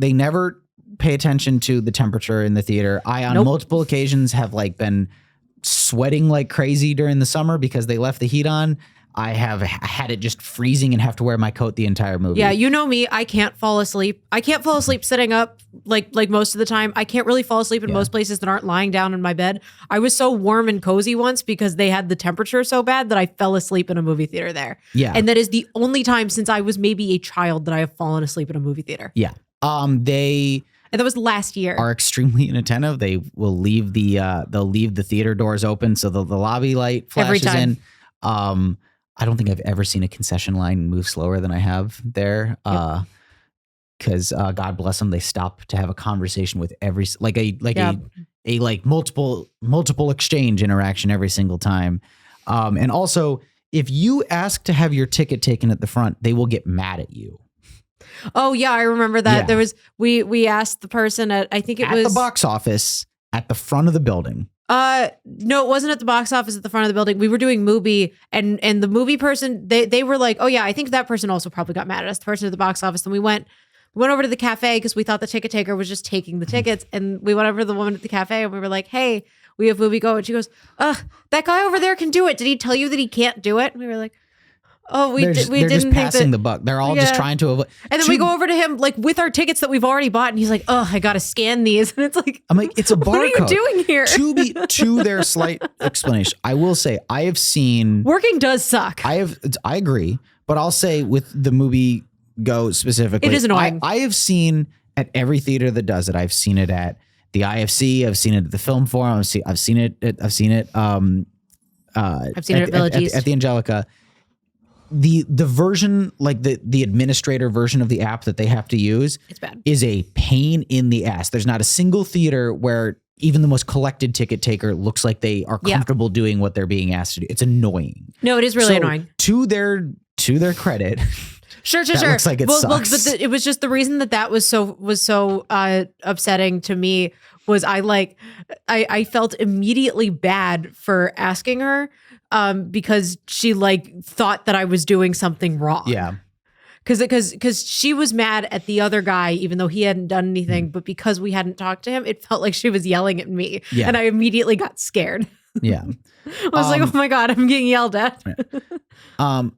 never pay attention to the temperature in the theater. On multiple occasions have like been sweating like crazy during the summer because they left the heat on. I have had it just freezing and have to wear my coat the entire movie. Yeah, you know me. I can't fall asleep. I can't fall asleep sitting up like most of the time. I can't really fall asleep in most places that aren't lying down in my bed. I was so warm and cozy once because they had the temperature so bad that I fell asleep in a movie theater there. Yeah. And that is the only time since I was maybe a child that I have fallen asleep in a movie theater. Yeah. And that was last year. are extremely inattentive. They will leave the theater doors open so the lobby light flashes in. I don't think I've ever seen a concession line move slower than I have there. Because God bless them, they stop to have a conversation with every a multiple exchange interaction every single time. And also, if you ask to have your ticket taken at the front, they will get mad at you. Oh yeah, I remember that. Yeah. There was we asked the person at the box office at the front of the building. No, it wasn't at the box office at the front of the building. We were doing movie and the movie person, they were like, oh yeah, I think that person also probably got mad at us, the person at the box office. And we went over to the cafe because we thought the ticket taker was just taking the tickets. And we went over to the woman at the cafe and we were like, hey, we have movie go. And she goes, that guy over there can do it. Did he tell you that he can't do it? And we were like, oh, we didn't just passing the buck. They're all just trying to avoid. And then we go over to him like with our tickets that we've already bought, and he's like, "Oh, I gotta scan these." And it's like, I'm like, it's a barcode. What are you doing here? To their slight explanation, I will say I have seen working does suck. I agree, but I'll say with the movie go specifically, it is annoying. I have seen at every theater that does it. I've seen it at the IFC. I've seen it at the Film Forum. I've seen it at Village East at the Angelica. The version, like the administrator version of the app that they have to use, it's bad. Is a pain in the ass. There's not a single theater where even the most collected ticket taker looks like they are comfortable doing what they're being asked to do. It's annoying. No, it is really annoying. To their credit. Sure. Looks like it sucks. But it was just the reason that was so upsetting to me was I felt immediately bad for asking her. Because she thought that I was doing something wrong. Yeah. Because she was mad at the other guy, even though he hadn't done anything. But because we hadn't talked to him, it felt like she was yelling at me. Yeah. And I immediately got scared. Yeah. I was like, oh my God, I'm getting yelled at.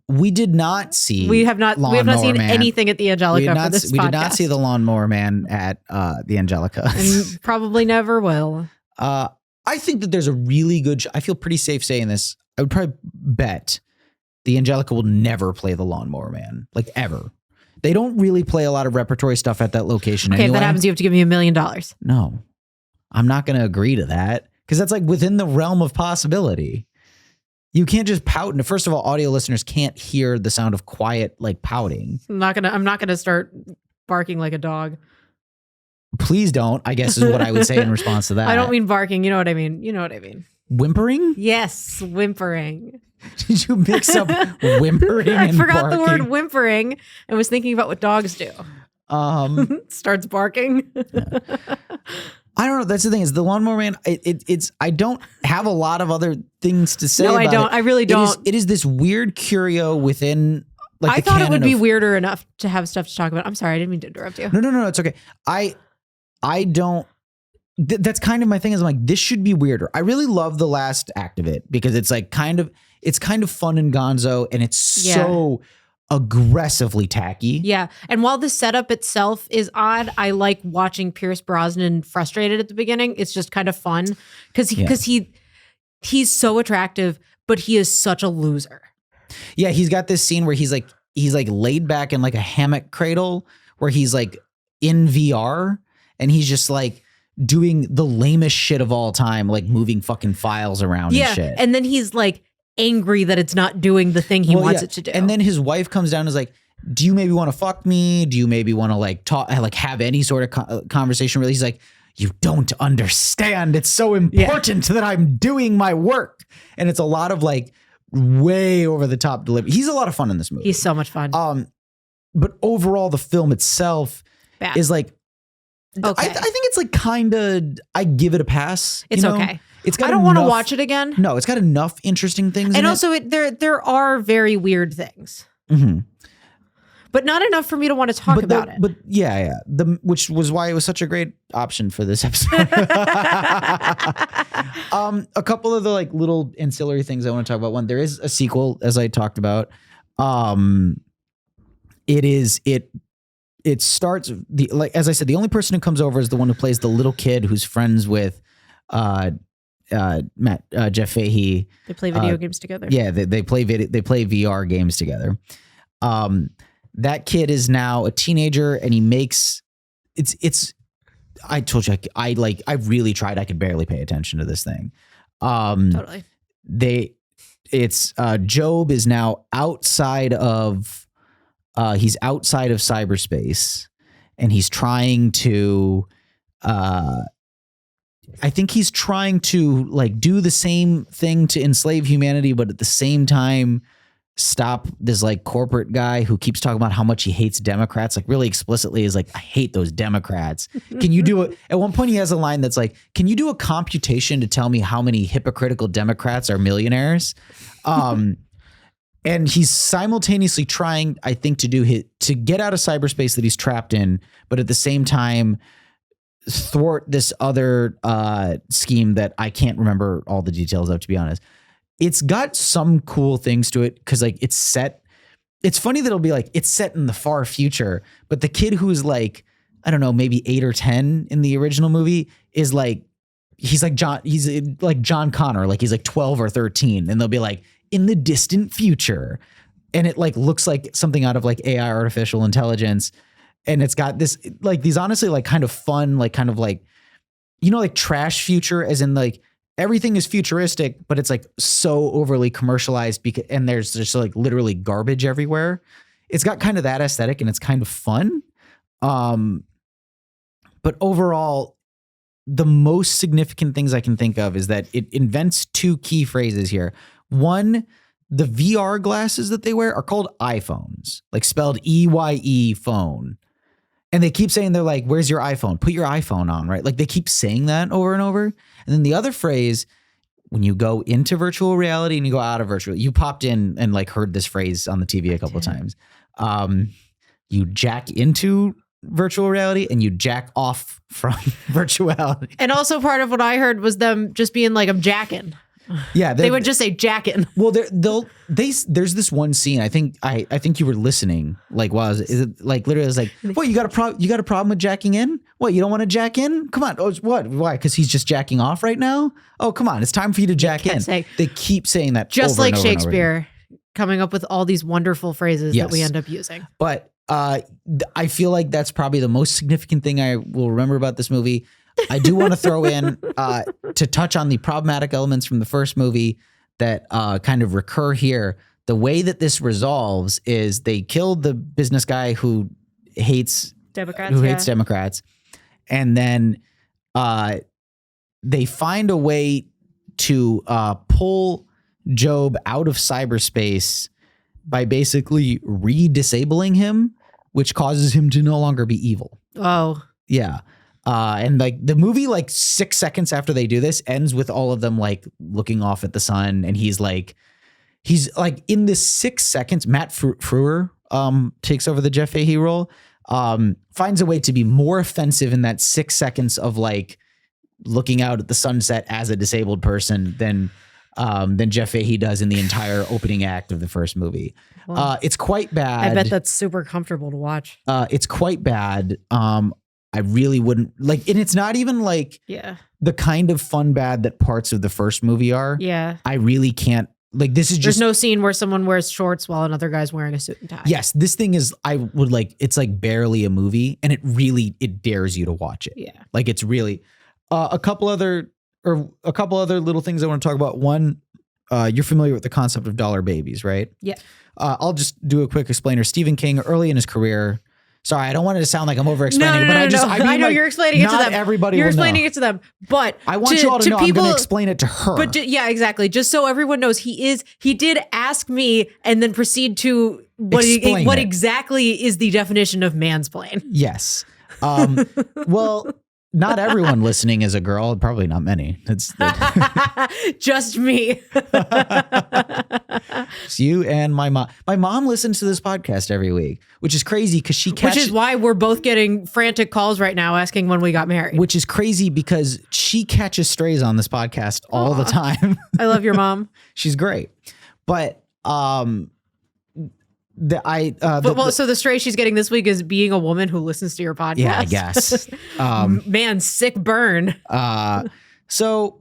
We did not see. We have not seen anything at the Angelica for this podcast. We did not see the Lawnmower Man at the Angelica. And probably never will. I think that there's a really good. I feel pretty safe saying this. I would probably bet the Angelica will never play the Lawnmower Man, like ever. They don't really play a lot of repertory stuff at that location anyway. Okay, if that happens, you have to give me $1 million. No, I'm not going to agree to that because that's like within the realm of possibility. You can't just pout. And first of all, audio listeners can't hear the sound of quiet, like pouting. I'm not gonna start barking like a dog. Please don't, I guess is what I would say in response to that. I don't mean barking. You know what I mean. Whimpering? Yes, whimpering. Did you mix up whimpering and I forgot barking? the word whimpering and was thinking about what dogs do. Starts barking. Yeah. I don't know. That's the thing is the Lawnmower Man. It's. I don't have a lot of other things to say. No, about I don't. It. I really don't. It is this weird curio within. Like I thought it would be weirder enough to have stuff to talk about. I'm sorry, I didn't mean to interrupt you. No. It's okay. I don't. That's kind of my thing. Is I'm like, this should be weirder. I really love the last act of it because it's like kind of fun and gonzo, and it's so aggressively tacky. Yeah, and while the setup itself is odd, I like watching Pierce Brosnan frustrated at the beginning. It's just kind of fun because he's so attractive, but he is such a loser. Yeah, he's got this scene where he's like laid back in like a hammock cradle where he's like in VR and he's just like doing the lamest shit of all time, like moving fucking files around and shit. And then he's like angry that it's not doing the thing he wants it to do. And then his wife comes down and is like, do you maybe want to fuck me? Do you maybe want to like talk, like have any sort of conversation? Really? He's like, you don't understand. It's so important that I'm doing my work. And it's a lot of like way over the top delivery. He's a lot of fun in this movie. He's so much fun. But overall, the film itself is like, okay. I think it's like kind of, I give it a pass. It's okay. It's got I don't want to watch it again. No, it's got enough interesting things. And also there are very weird things, but not enough for me to want to talk about it. But yeah. Which was why it was such a great option for this episode. A couple of the like little ancillary things I want to talk about. One, there is a sequel, as I talked about. It starts as I said, the only person who comes over is the one who plays the little kid who's friends with Jeff Fahey. They play video games together. Yeah, they play VR games together. That kid is now a teenager, and he makes it's I told you, I really tried. I could barely pay attention to this thing. Totally. Jobe is now outside of cyberspace, and he's trying to, I think he's trying to like do the same thing to enslave humanity, but at the same time stop this like corporate guy who keeps talking about how much he hates Democrats, like really explicitly is like, I hate those Democrats. Can you do it? At one point he has a line that's like, can you do a computation to tell me how many hypocritical Democrats are millionaires? And he's simultaneously trying, I think, to get out of cyberspace that he's trapped in, but at the same time thwart this other scheme that I can't remember all the details of, to be honest. It's got some cool things to it because like it's funny that it'll be like it's set in the far future, but the kid who's like, I don't know, maybe 8 or 10 in the original movie is like, he's like John Connor, like he's like 12 or 13, and they'll be like, in the distant future. And it like looks like something out of like AI, artificial intelligence. And it's got this, like these honestly like kind of fun, like kind of like, like trash future, as in like everything is futuristic, but it's like so overly commercialized and there's just like literally garbage everywhere. It's got kind of that aesthetic and it's kind of fun. But overall, the most significant things I can think of is that it invents 2 key phrases here. One, the VR glasses that they wear are called iPhones, like spelled EYE phone. And they keep saying, they're like, where's your iPhone? Put your iPhone on, right? Like they keep saying that over and over. And then the other phrase, when you go into virtual reality and you go out of virtual, you popped in and like heard this phrase on the TV a couple of times. You jack into virtual reality and you jack off from virtuality. And also part of what I heard was them just being like, I'm jacking. Yeah, they would just say jacking. Well, there's this one scene. I think you were listening. Like, is it like literally? It's like, what, you got a problem with jacking in? What, you don't want to jack in? Come on. Oh, what? Why? Because he's just jacking off right now. Oh, come on. It's time for you to jack in. They keep saying that, just over like and over Shakespeare, coming up with all these wonderful phrases that we end up using. But I feel like that's probably the most significant thing I will remember about this movie. I do want to throw in to touch on the problematic elements from the first movie that kind of recur here. The way that this resolves is they killed the business guy who hates Democrats. And then they find a way to pull Jobe out of cyberspace by basically re-disabling him, which causes him to no longer be evil. Oh. Yeah. And like the movie, like 6 seconds after they do this, ends with all of them like looking off at the sun, and he's like in this 6 seconds, Matt Frewer takes over the Jeff Fahey role, finds a way to be more offensive in that 6 seconds of like looking out at the sunset as a disabled person than Jeff Fahey does in the entire opening act of the first movie. Well, it's quite bad. I bet that's super comfortable to watch. It's quite bad. I really wouldn't like, and it's not even like the kind of fun bad that parts of the first movie are. Yeah. I really can't, like, this is There's no scene where someone wears shorts while another guy's wearing a suit and tie. Yes. This thing is, it's like barely a movie, and it dares you to watch it. Yeah. Like it's really a couple other little things I want to talk about. One, you're familiar with the concept of dollar babies, right? Yeah. I'll just do a quick explainer. Stephen King, early in his career, sorry, I don't want it to sound like I'm over-explaining, but I know you're explaining it to them. Everybody You're will explaining know. it to them, but I want you all to know I'm going to explain it to her. But yeah, exactly. Just so everyone knows, he did ask me and then proceed to what exactly is the definition of mansplain. Yes. Well, not everyone listening is a girl. Probably not many. It's just me. It's you and my mom. My mom listens to this podcast every week, which is crazy because which is why we're both getting frantic calls right now asking when we got married. Which is crazy because she catches strays on this podcast all the time. I love your mom. She's great. But so the stray she's getting this week is being a woman who listens to your podcast. Yeah, I guess. Man, sick burn. So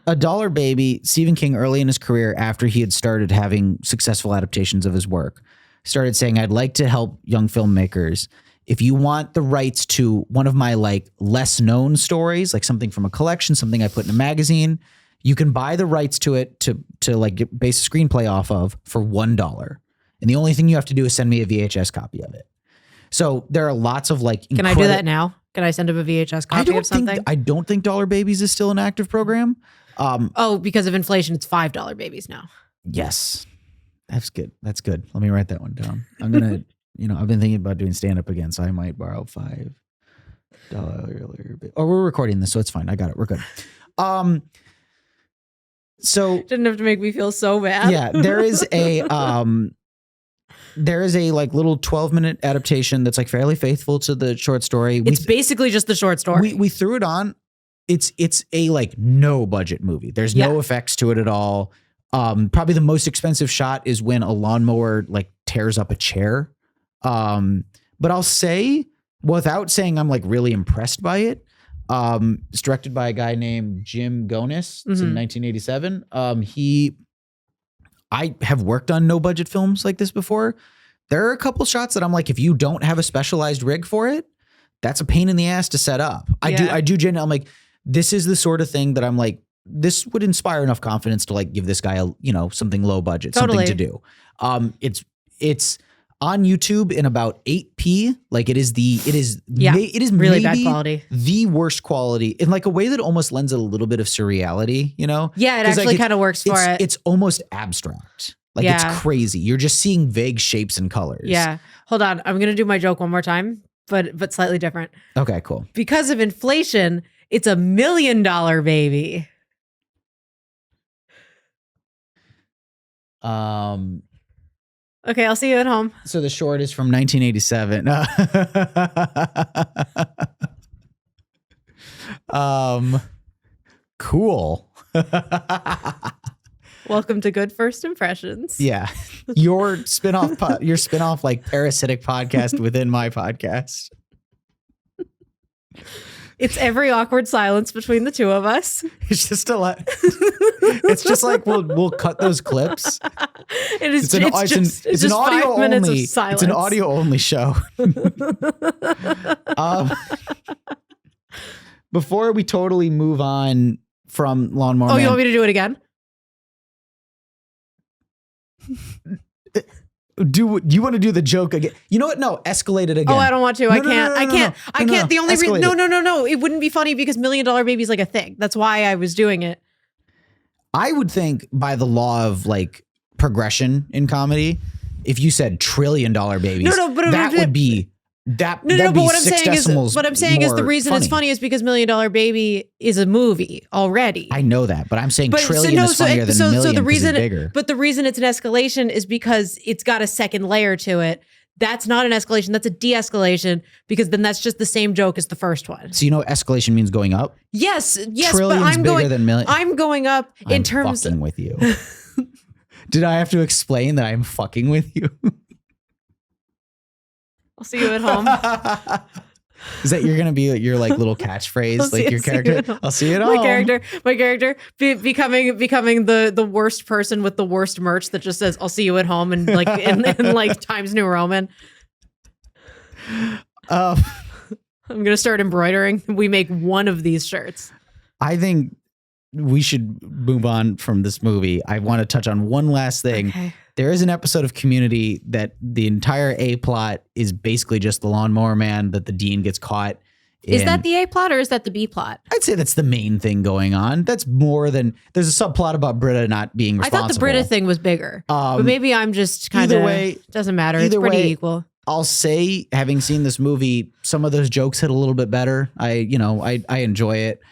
a dollar baby, Stephen King, early in his career, after he had started having successful adaptations of his work, started saying, I'd like to help young filmmakers. If you want the rights to one of my like less known stories, like something from a collection, something I put in a magazine, you can buy the rights to it to like base a screenplay off of for $1. And the only thing you have to do is send me a VHS copy of it. So there are lots of like. Can I do that now? Can I send him a VHS copy of something? I don't think Dollar Babies is still an active program. Because of inflation, it's $5 babies now. Yes. That's good. Let me write that one down. I'm going to, I've been thinking about doing stand-up again, so I might borrow $5. Oh, we're recording this, so it's fine. I got it. We're good. So didn't have to make me feel so bad. Yeah, there is a like little 12-minute adaptation that's like fairly faithful to the short story. It's basically just the short story. We threw it on. It's a like no budget movie. There's no effects to it at all. Probably the most expensive shot is when a lawnmower like tears up a chair. But I'll say, without saying I'm like really impressed by it, it's directed by a guy named Jim Gonis. It's in 1987. I have worked on no budget films like this before. There are a couple shots that I'm like, if you don't have a specialized rig for it, that's a pain in the ass to set up. I do genuinely, I'm like, this is the sort of thing that I'm like, this would inspire enough confidence to like give this guy something low budget, something to do. It's on YouTube in about 8p. Like it is really bad quality, the worst quality in like a way that almost lends a little bit of surreality, Yeah, it actually kind of works for it. It's almost abstract. Like it's crazy. You're just seeing vague shapes and colors. Yeah. Hold on. I'm going to do my joke one more time, but slightly different. Okay, cool. Because of inflation, it's $1 million baby. Okay, I'll see you at home. So the short is from 1987. Cool. Welcome to Good First Impressions. Yeah. Your spinoff like parasitic podcast within my podcast. It's every awkward silence between the two of us. It's just it's just like we'll cut those clips. It's an audio 5 minutes only. of silence. It's an audio only show. Before we totally move on from Lawnmower Man. You want me to do it again? Do you want to do the joke again? You know what? No, escalate it again. Oh, I don't want to. I can't. The only reason. No. It wouldn't be funny because $1 million baby is like a thing. That's why I was doing it. I would think by the law of like progression in comedy, if you said $1 trillion babies, that would be that. But what I'm saying is the reason it's funny is because $1 Million Baby is a movie already. I know that, but I'm saying trillion is funnier than a million. So the reason it's bigger. But the reason it's an escalation is because it's got a second layer to it. That's not an escalation. That's a de-escalation because then that's just the same joke as the first one. So escalation means going up? Yes, Trillion's but I'm bigger going than million. I'm going up in terms. I'm fucking with you. Did I have to explain that I'm fucking with you? I'll see you at home. Is that you're gonna be your like little catchphrase, like your character? I'll see you at home. My character becoming the worst person with the worst merch that just says "I'll see you at home" and like in like Times New Roman. I'm gonna start embroidering. We make one of these shirts. I think we should move on from this movie. I want to touch on one last thing. Okay. There is an episode of Community that the entire A plot is basically just the Lawnmower Man that the dean gets caught in. Is that the A plot or is that the B plot? I'd say that's the main thing going on. That's more than there's a subplot about Britta not being responsible. I thought the Britta thing was bigger, but maybe I'm just kind of. Either way, doesn't matter. It's pretty equal. I'll say, having seen this movie, some of those jokes hit a little bit better. I enjoy it.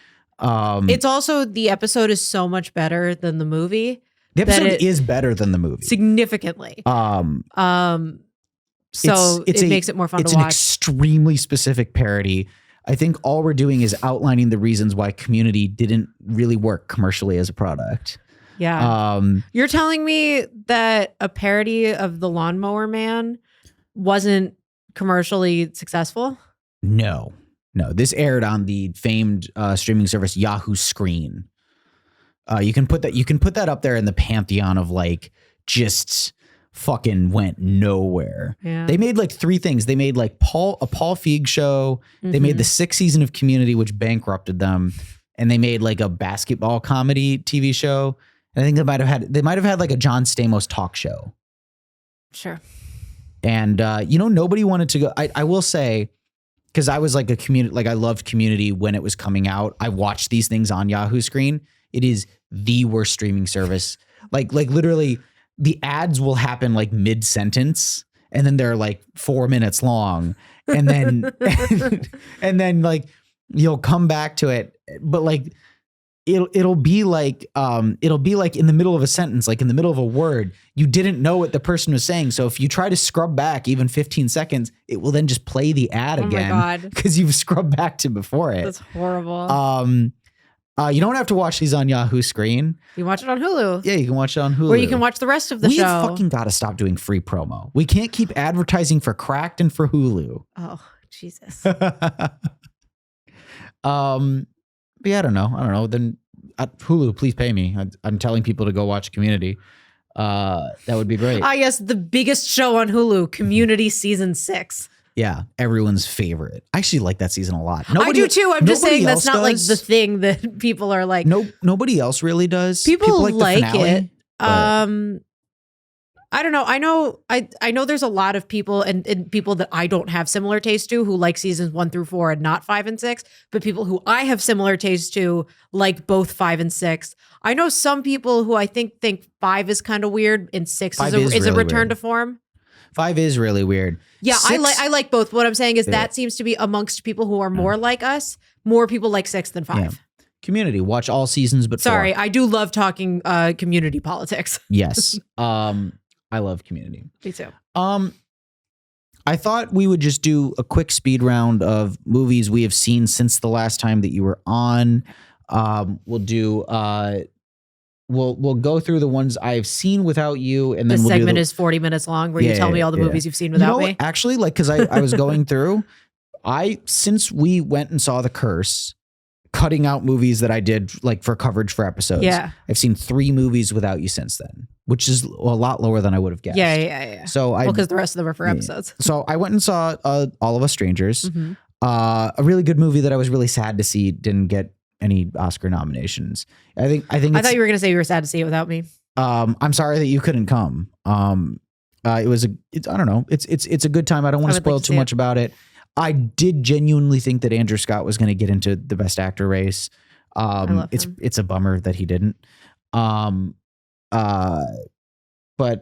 It's also the episode is so much better than the movie. The episode is better than the movie. Significantly. So it makes it more fun to watch. It's an extremely specific parody. I think all we're doing is outlining the reasons why Community didn't really work commercially as a product. Yeah. You're telling me that a parody of The Lawnmower Man wasn't commercially successful? No. This aired on the famed streaming service Yahoo Screen. You can put that up there in the pantheon of like just fucking went nowhere. Yeah. They made like 3 things. They made like a Paul Feig show. They made the 6th season of Community, which bankrupted them. And they made like a basketball comedy TV show. And I think they might have had like a John Stamos talk show. Sure. And, nobody wanted to go. I will say, because I was like a community, like I loved Community when it was coming out. I watched these things on Yahoo Screen. It is the worst streaming service. Like literally the ads will happen like mid-sentence and then they're like 4 minutes long. And then, and then like you'll come back to it, but like, it'll be like in the middle of a sentence, like in the middle of a word, you didn't know what the person was saying. So if you try to scrub back even 15 seconds, it will then just play the ad again because you've scrubbed back to before it. That's horrible. You don't have to watch these on Yahoo Screen. You watch it on Hulu. Yeah, you can watch it on Hulu. Or you can watch the rest of the show. We fucking got to stop doing free promo. We can't keep advertising for Cracked and for Hulu. Oh, Jesus. But yeah, I don't know. Then Hulu, please pay me. I'm telling people to go watch Community. That would be great. Yes, the biggest show on Hulu, Community Season 6. Yeah, everyone's favorite. I actually like that season a lot. I do too. I'm just saying that's not like the thing that people are like. No, nobody else really does. People like it. But I don't know. I know there's a lot of people and people that I don't have similar taste to who like seasons 1 through 4 and not 5 and 6, but people who I have similar taste to like both 5 and 6. I know some people who I think 5 is kind of weird and 6 is a return to form. 5 is really weird. Yeah, I like both. What I'm saying is that seems to be amongst people who are more like us. More people like 6 than 5. Yeah. Community, watch all seasons but 4. Sorry, I do love talking community politics. Yes. I love Community. Me too. I thought we would just do a quick speed round of movies we have seen since the last time that you were on. We'll do we'll go through the ones I've seen without you, and then the we'll segment is 40 minutes long where you tell me all the movies you've seen without me. Actually, like, because I was going through, since we went and saw The Curse, cutting out movies that I did like for coverage for episodes. Yeah. I've seen 3 movies without you since then, which is a lot lower than I would have guessed. Yeah. So because the rest of them are for episodes. So I went and saw All of Us Strangers, a really good movie that I was really sad to see didn't get any Oscar nominations. I thought you were going to say you were sad to see it without me. I'm sorry that you couldn't come. I don't know. It's a good time. I don't want to spoil too much about it. I did genuinely think that Andrew Scott was going to get into the Best Actor race. I love it's him. it's a bummer that he didn't. But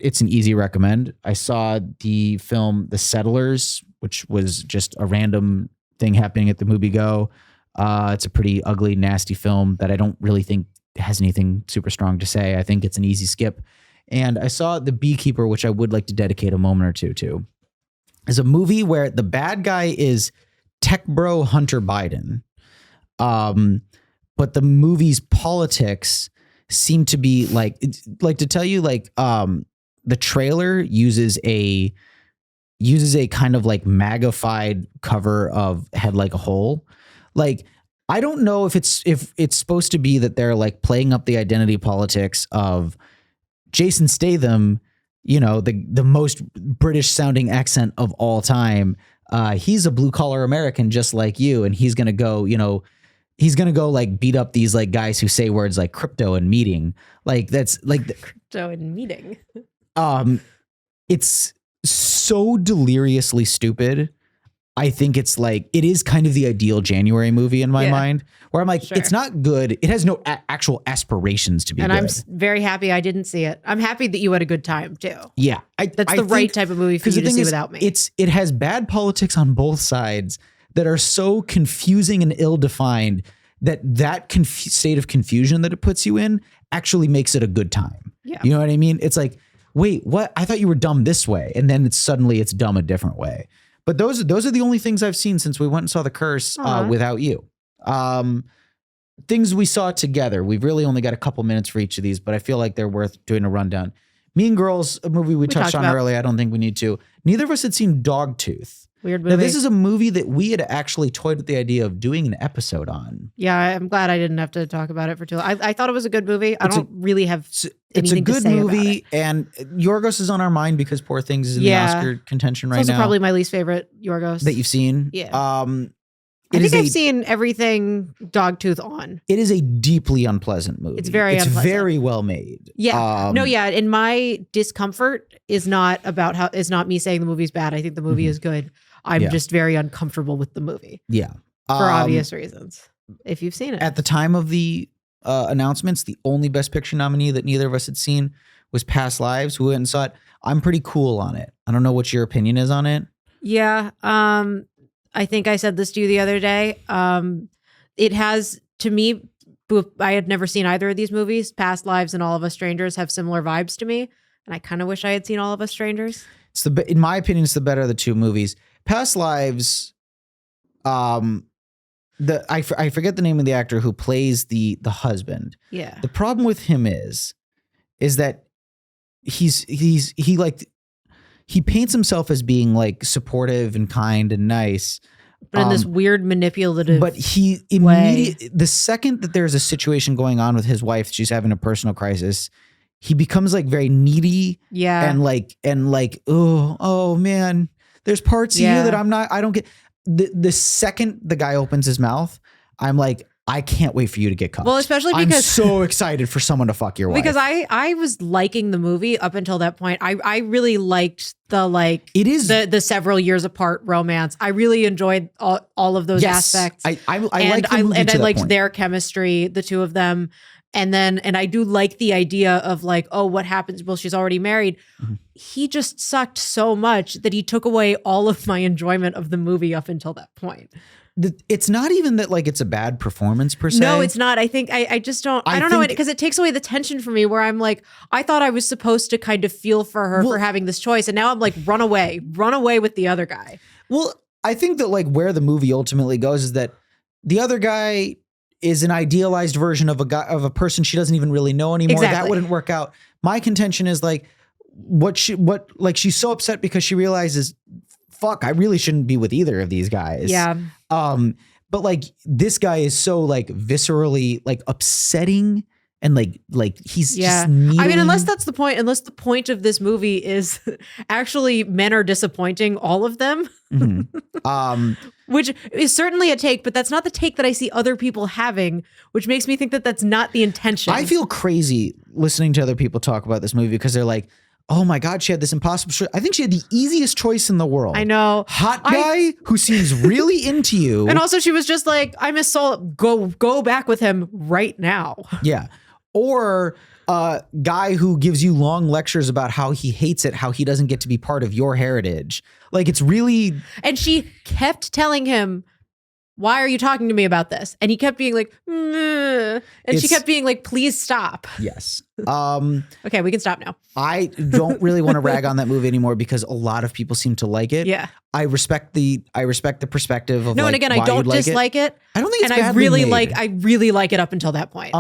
it's an easy recommend. I saw the film The Settlers, which was just a random thing happening at the movie go. It's a pretty ugly, nasty film that I don't really think has anything super strong to say. I think it's an easy skip. And I saw The Beekeeper, which I would like to dedicate a moment or two to. Is a movie where the bad guy is tech bro Hunter Biden. But the movie's politics seem to be to tell you, the trailer uses a kind of like magnified cover of Head Like a Hole. Like, I don't know if it's supposed to be that they're like playing up the identity politics of Jason Statham, the most British sounding accent of all time. He's a blue collar American just like you. And he's going to go, like beat up these like guys who say words like crypto and meeting. Like that's like crypto and meeting. It's so deliriously stupid. I think it is kind of the ideal January movie in my mind, where I'm like, sure. It's not good. It has no actual aspirations to be and good. I'm very happy I didn't see it. I'm happy that you had a good time too. Yeah. That's the right type of movie for you to see without me. It has bad politics on both sides that are so confusing and ill-defined that state of confusion that it puts you in actually makes it a good time. Yeah. You know what I mean? It's like, wait, what? I thought you were dumb this way. And then suddenly it's dumb a different way. But those are the only things I've seen since we went and saw The Curse without you. Things we saw together. We've really only got a couple minutes for each of these, but I feel like they're worth doing a rundown. Mean Girls, a movie we touched on earlier. I don't think we need to. Neither of us had seen Dogtooth. Weird movie. Now, this is a movie that we had actually toyed with the idea of doing an episode on. Yeah, I'm glad I didn't have to talk about it for too long. I thought it was a good movie. I don't really have anything to say about it. It's a good movie, and Yorgos is on our mind because Poor Things is in the Oscar contention right now. It's also probably my least favorite Yorgos. That you've seen? Yeah. I think I've seen everything Dogtooth on. It is a deeply unpleasant movie. It's unpleasant. Very well made. Yeah. And my discomfort is not me saying the movie's bad. I think the movie is good. I'm just very uncomfortable with the movie. Yeah. For obvious reasons. If you've seen it. At the time of the announcements, the only Best Picture nominee that neither of us had seen was Past Lives. We went and saw it. I'm pretty cool on it. I don't know what your opinion is on it. Yeah. I think I said this to you the other day. It has, to me, I had never seen either of these movies. Past Lives and All of Us Strangers have similar vibes to me. And I kind of wish I had seen All of Us Strangers. In my opinion, it's the better of the two movies. Past Lives, I forget the name of the actor who plays the husband. Yeah. The problem with him is that he paints himself as being like supportive and kind and nice, but in this weird manipulative. But he immediately, the second that there's a situation going on with his wife, she's having a personal crisis, he becomes like very needy. Yeah. And like, oh man, there's parts of you that I don't get. The second the guy opens his mouth, I'm like, I can't wait for you to get cuffed. Well, especially because I'm so excited for someone to fuck your wife. Because I was liking the movie up until that point. I really liked the several years apart romance. I really enjoyed all of those aspects. I liked the movie to that liked point. their chemistry, the two of them. And I do like the idea of like, oh, what happens? Well, she's already married. Mm-hmm. He just sucked so much that he took away all of my enjoyment of the movie up until that point. It's not even that like it's a bad performance per se. No, it's not. I think I just don't. I don't know, because it takes away the tension for me. Where I'm like, I thought I was supposed to kind of feel for her for having this choice, and now I'm like, run away with the other guy. Well, I think that like where the movie ultimately goes is that the other guy is an idealized version of a person she doesn't even really know anymore. Exactly. That wouldn't work out. My contention is like she's so upset because she realizes, fuck, I really shouldn't be with either of these guys. Yeah. But like this guy is so like viscerally like upsetting and like he's just needling. I mean, unless the point of this movie is actually men are disappointing all of them. Mm-hmm. Which is certainly a take, but that's not the take that I see other people having, which makes me think that that's not the intention. I feel crazy listening to other people talk about this movie because they're like, oh my God, she had this impossible choice. I think she had the easiest choice in the world. I know. Hot guy who seems really into you. And also she was just like, I miss Soul. Go back with him right now. Yeah. Or a guy who gives you long lectures about how he hates it, how he doesn't get to be part of your heritage. Like it's really. And she kept telling him, why are you talking to me about this? And he kept being like, meh. And she kept being like, please stop. Yes. Okay, we can stop now. I don't really want to rag on that movie anymore because a lot of people seem to like it. Yeah. I respect the perspective of and again, I don't dislike it. I don't think it's and badly made. I really like it up until that point.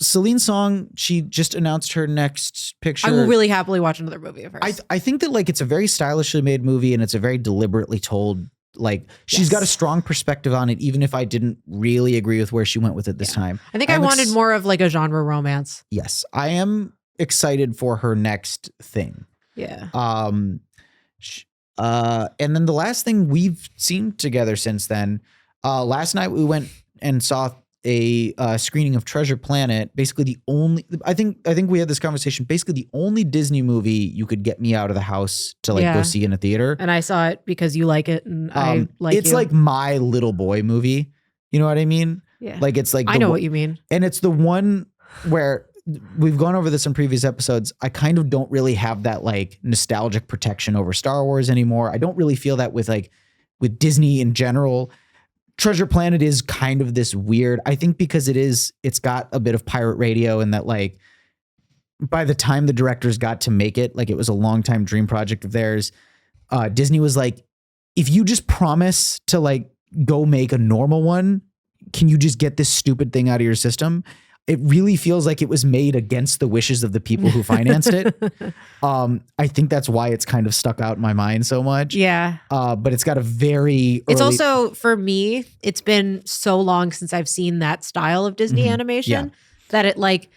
Celine Song, she just announced her next picture. I will really happily watch another movie of hers. I think that like it's a very stylishly made movie and it's a very deliberately told. Like she's got a strong perspective on it, even if I didn't really agree with where she went with it this time. I think I wanted more of like a genre romance. Yes, I am excited for her next thing. Yeah. And then the last thing we've seen together since then, last night we went and saw a screening of Treasure Planet. Basically the only, I think we had this conversation, basically the only Disney movie you could get me out of the house to like go see in a theater. And I saw it because you like it and I like it's like my little boy movie. You know what I mean? Yeah. Like it's like, I know what you mean. And it's the one where we've gone over this in previous episodes. I kind of don't really have that like nostalgic protection over Star Wars anymore. I don't really feel that with Disney in general. Treasure Planet is kind of this weird, I think because it's got a bit of pirate radio and that like by the time the directors got to make it, like it was a long time dream project of theirs. Disney was like, if you just promise to like go make a normal one, can you just get this stupid thing out of your system? it really feels like it was made against the wishes of the people who financed it. I think that's why it's kind of stuck out in my mind so much. Yeah. But it's got a very It's also, for me, it's been so long since I've seen that style of Disney animation that it like,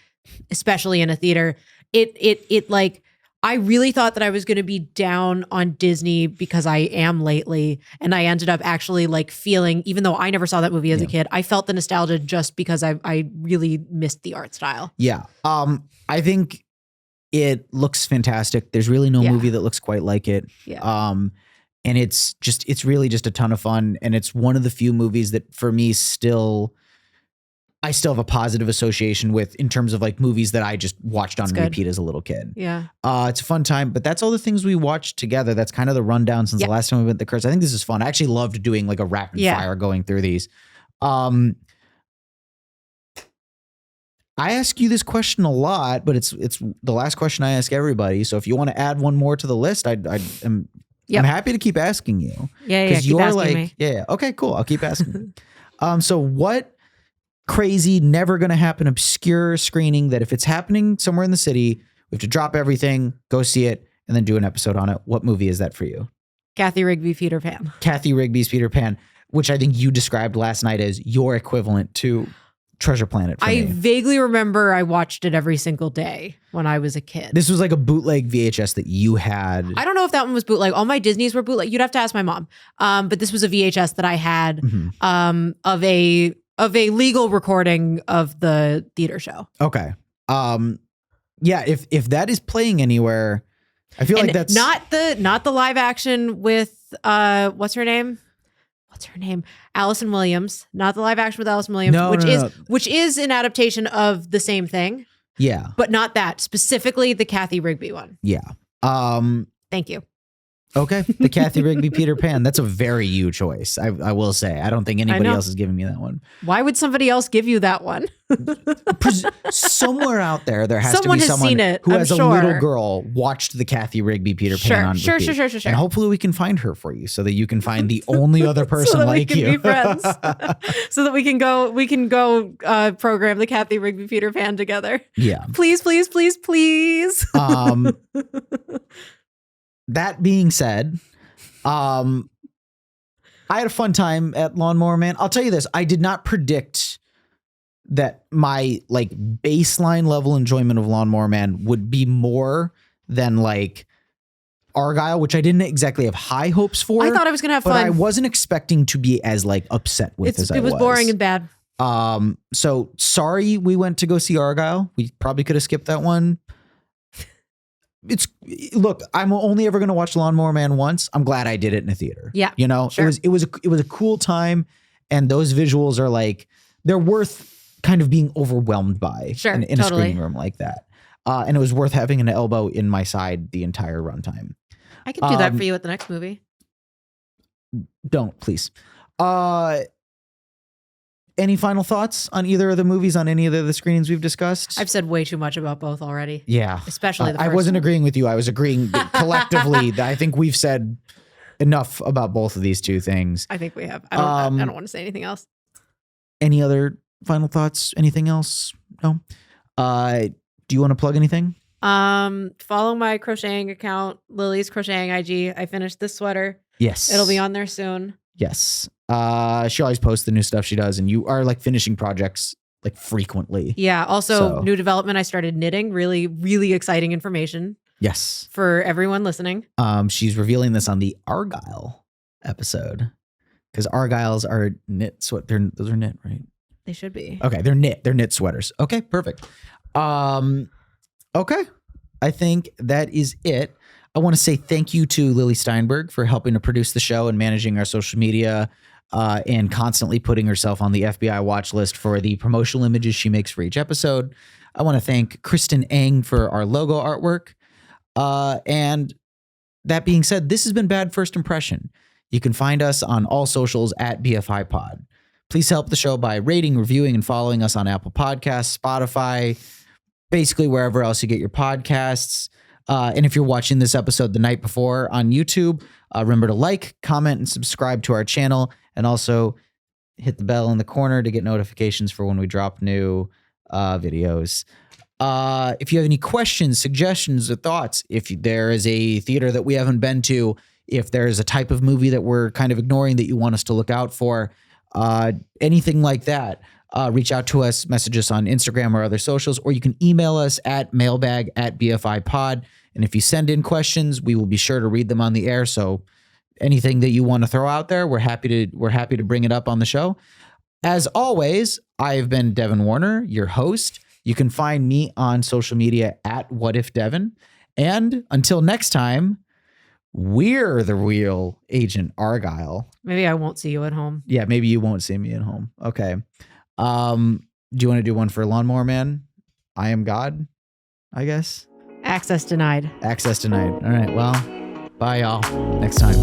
especially in a theater, it like, I really thought that I was going to be down on Disney because I am lately. And I ended up actually like feeling, even though I never saw that movie as a kid, I felt the nostalgia just because I really missed the art style. Yeah. I think it looks fantastic. There's really no movie that looks quite like it. Yeah. And it's really just a ton of fun. And it's one of the few movies that for me I still have a positive association with in terms of like movies that I just watched on repeat as a little kid. Yeah. It's a fun time, but that's all the things we watched together. That's kind of the rundown since the last time we went to the Curse. I think this is fun. I actually loved doing like a rapid fire going through these. I ask you this question a lot, but it's the last question I ask everybody. So if you want to add one more to the list, I'm happy to keep asking you. Yeah. Because You're like, me. yeah. Okay, cool. I'll keep asking. So what crazy, never going to happen, obscure screening that if it's happening somewhere in the city, we have to drop everything, go see it, and then do an episode on it? What movie is that for you? Kathy Rigby, Peter Pan. Kathy Rigby's Peter Pan, which I think you described last night as your equivalent to Treasure Planet for me. Vaguely remember I watched it every single day when I was a kid. This was like a bootleg VHS that you had. I don't know if that one was bootleg. All my Disneys were bootleg. You'd have to ask my mom. But this was a VHS that I had of a legal recording of the theater show. Okay. Yeah, if that is playing anywhere, I feel like that's not the live action with what's her name? Allison Williams. Not the live action with Allison Williams, which is an adaptation of the same thing. Yeah. But not that. Specifically the Kathy Rigby one. Yeah. Thank you. Okay. The Kathy Rigby Peter Pan. That's a very you choice. I will say. I don't think anybody else is giving me that one. Why would somebody else give you that one? Somewhere out there has someone to be has someone seen it, who I'm has sure. a little girl watched the Kathy Rigby Peter Pan on repeat. Sure. And hopefully we can find her for you so that you can find the only other person so like we can you. Be friends. So that we can go program the Kathy Rigby Peter Pan together. Yeah. Please. That being said, I had a fun time at Lawnmower Man. I'll tell you this. I did not predict that my like baseline level enjoyment of Lawnmower Man would be more than like Argylle, which I didn't exactly have high hopes for. I thought I was going to have but fun. I wasn't expecting to be as like upset with as I was. It was boring and bad. So sorry we went to go see Argylle. We probably could have skipped that one. Look, I'm only ever going to watch Lawnmower Man once. I'm glad I did it in a theater. Yeah. You know, sure. it was a cool time. And those visuals are like, they're worth kind of being overwhelmed by in a screening room like that. And it was worth having an elbow in my side the entire runtime. I can do that for you at the next movie. Don't, please. Any final thoughts on either of the movies, on any of the screenings we've discussed? I've said way too much about both already. Yeah. Especially the first I wasn't one. agreeing with you. I was agreeing collectively that I think we've said enough about both of these two things. I think we have. I don't want to say anything else. Any other final thoughts? Anything else? No? Do you want to plug anything? Follow my crocheting account, Lily's Crocheting IG. I finished this sweater. Yes. It'll be on there soon. Yes. She always posts the new stuff she does, and you are like finishing projects like frequently. Yeah. Also, new development. I started knitting. Really, really exciting information. Yes. For everyone listening. She's revealing this on the Argylle episode because Argylles are knit those are knit, right? They should be. Okay, they're knit sweaters. Okay, perfect. Okay, I think that is it. I want to say thank you to Lily Steinberg for helping to produce the show and managing our social media and constantly putting herself on the FBI watch list for the promotional images she makes for each episode. I want to thank Kristen Eng for our logo artwork. And that being said, this has been Bad First Impression. You can find us on all socials at BFI Pod. Please help the show by rating, reviewing, and following us on Apple Podcasts, Spotify, basically wherever else you get your podcasts. And if you're watching this episode the night before on YouTube, remember to like, comment, and subscribe to our channel. And also hit the bell in the corner to get notifications for when we drop new videos. If you have any questions, suggestions, or thoughts, if there is a theater that we haven't been to, if there's a type of movie that we're kind of ignoring that you want us to look out for, anything like that, reach out to us, message us on Instagram or other socials, or you can email us at mailbag@bfipod. And if you send in questions, we will be sure to read them on the air. So anything that you want to throw out there, we're happy to bring it up on the show. As always, I've been Devin Warner, your host. You can find me on social media at WhatIfDevin. And until next time, we're the real Agent Argylle. Maybe I won't see you at home. Yeah, maybe you won't see me at home. Okay. Do you want to do one for Lawnmower Man? I am God, I guess. Access denied. Access denied. All right. Well, bye, y'all. Next time.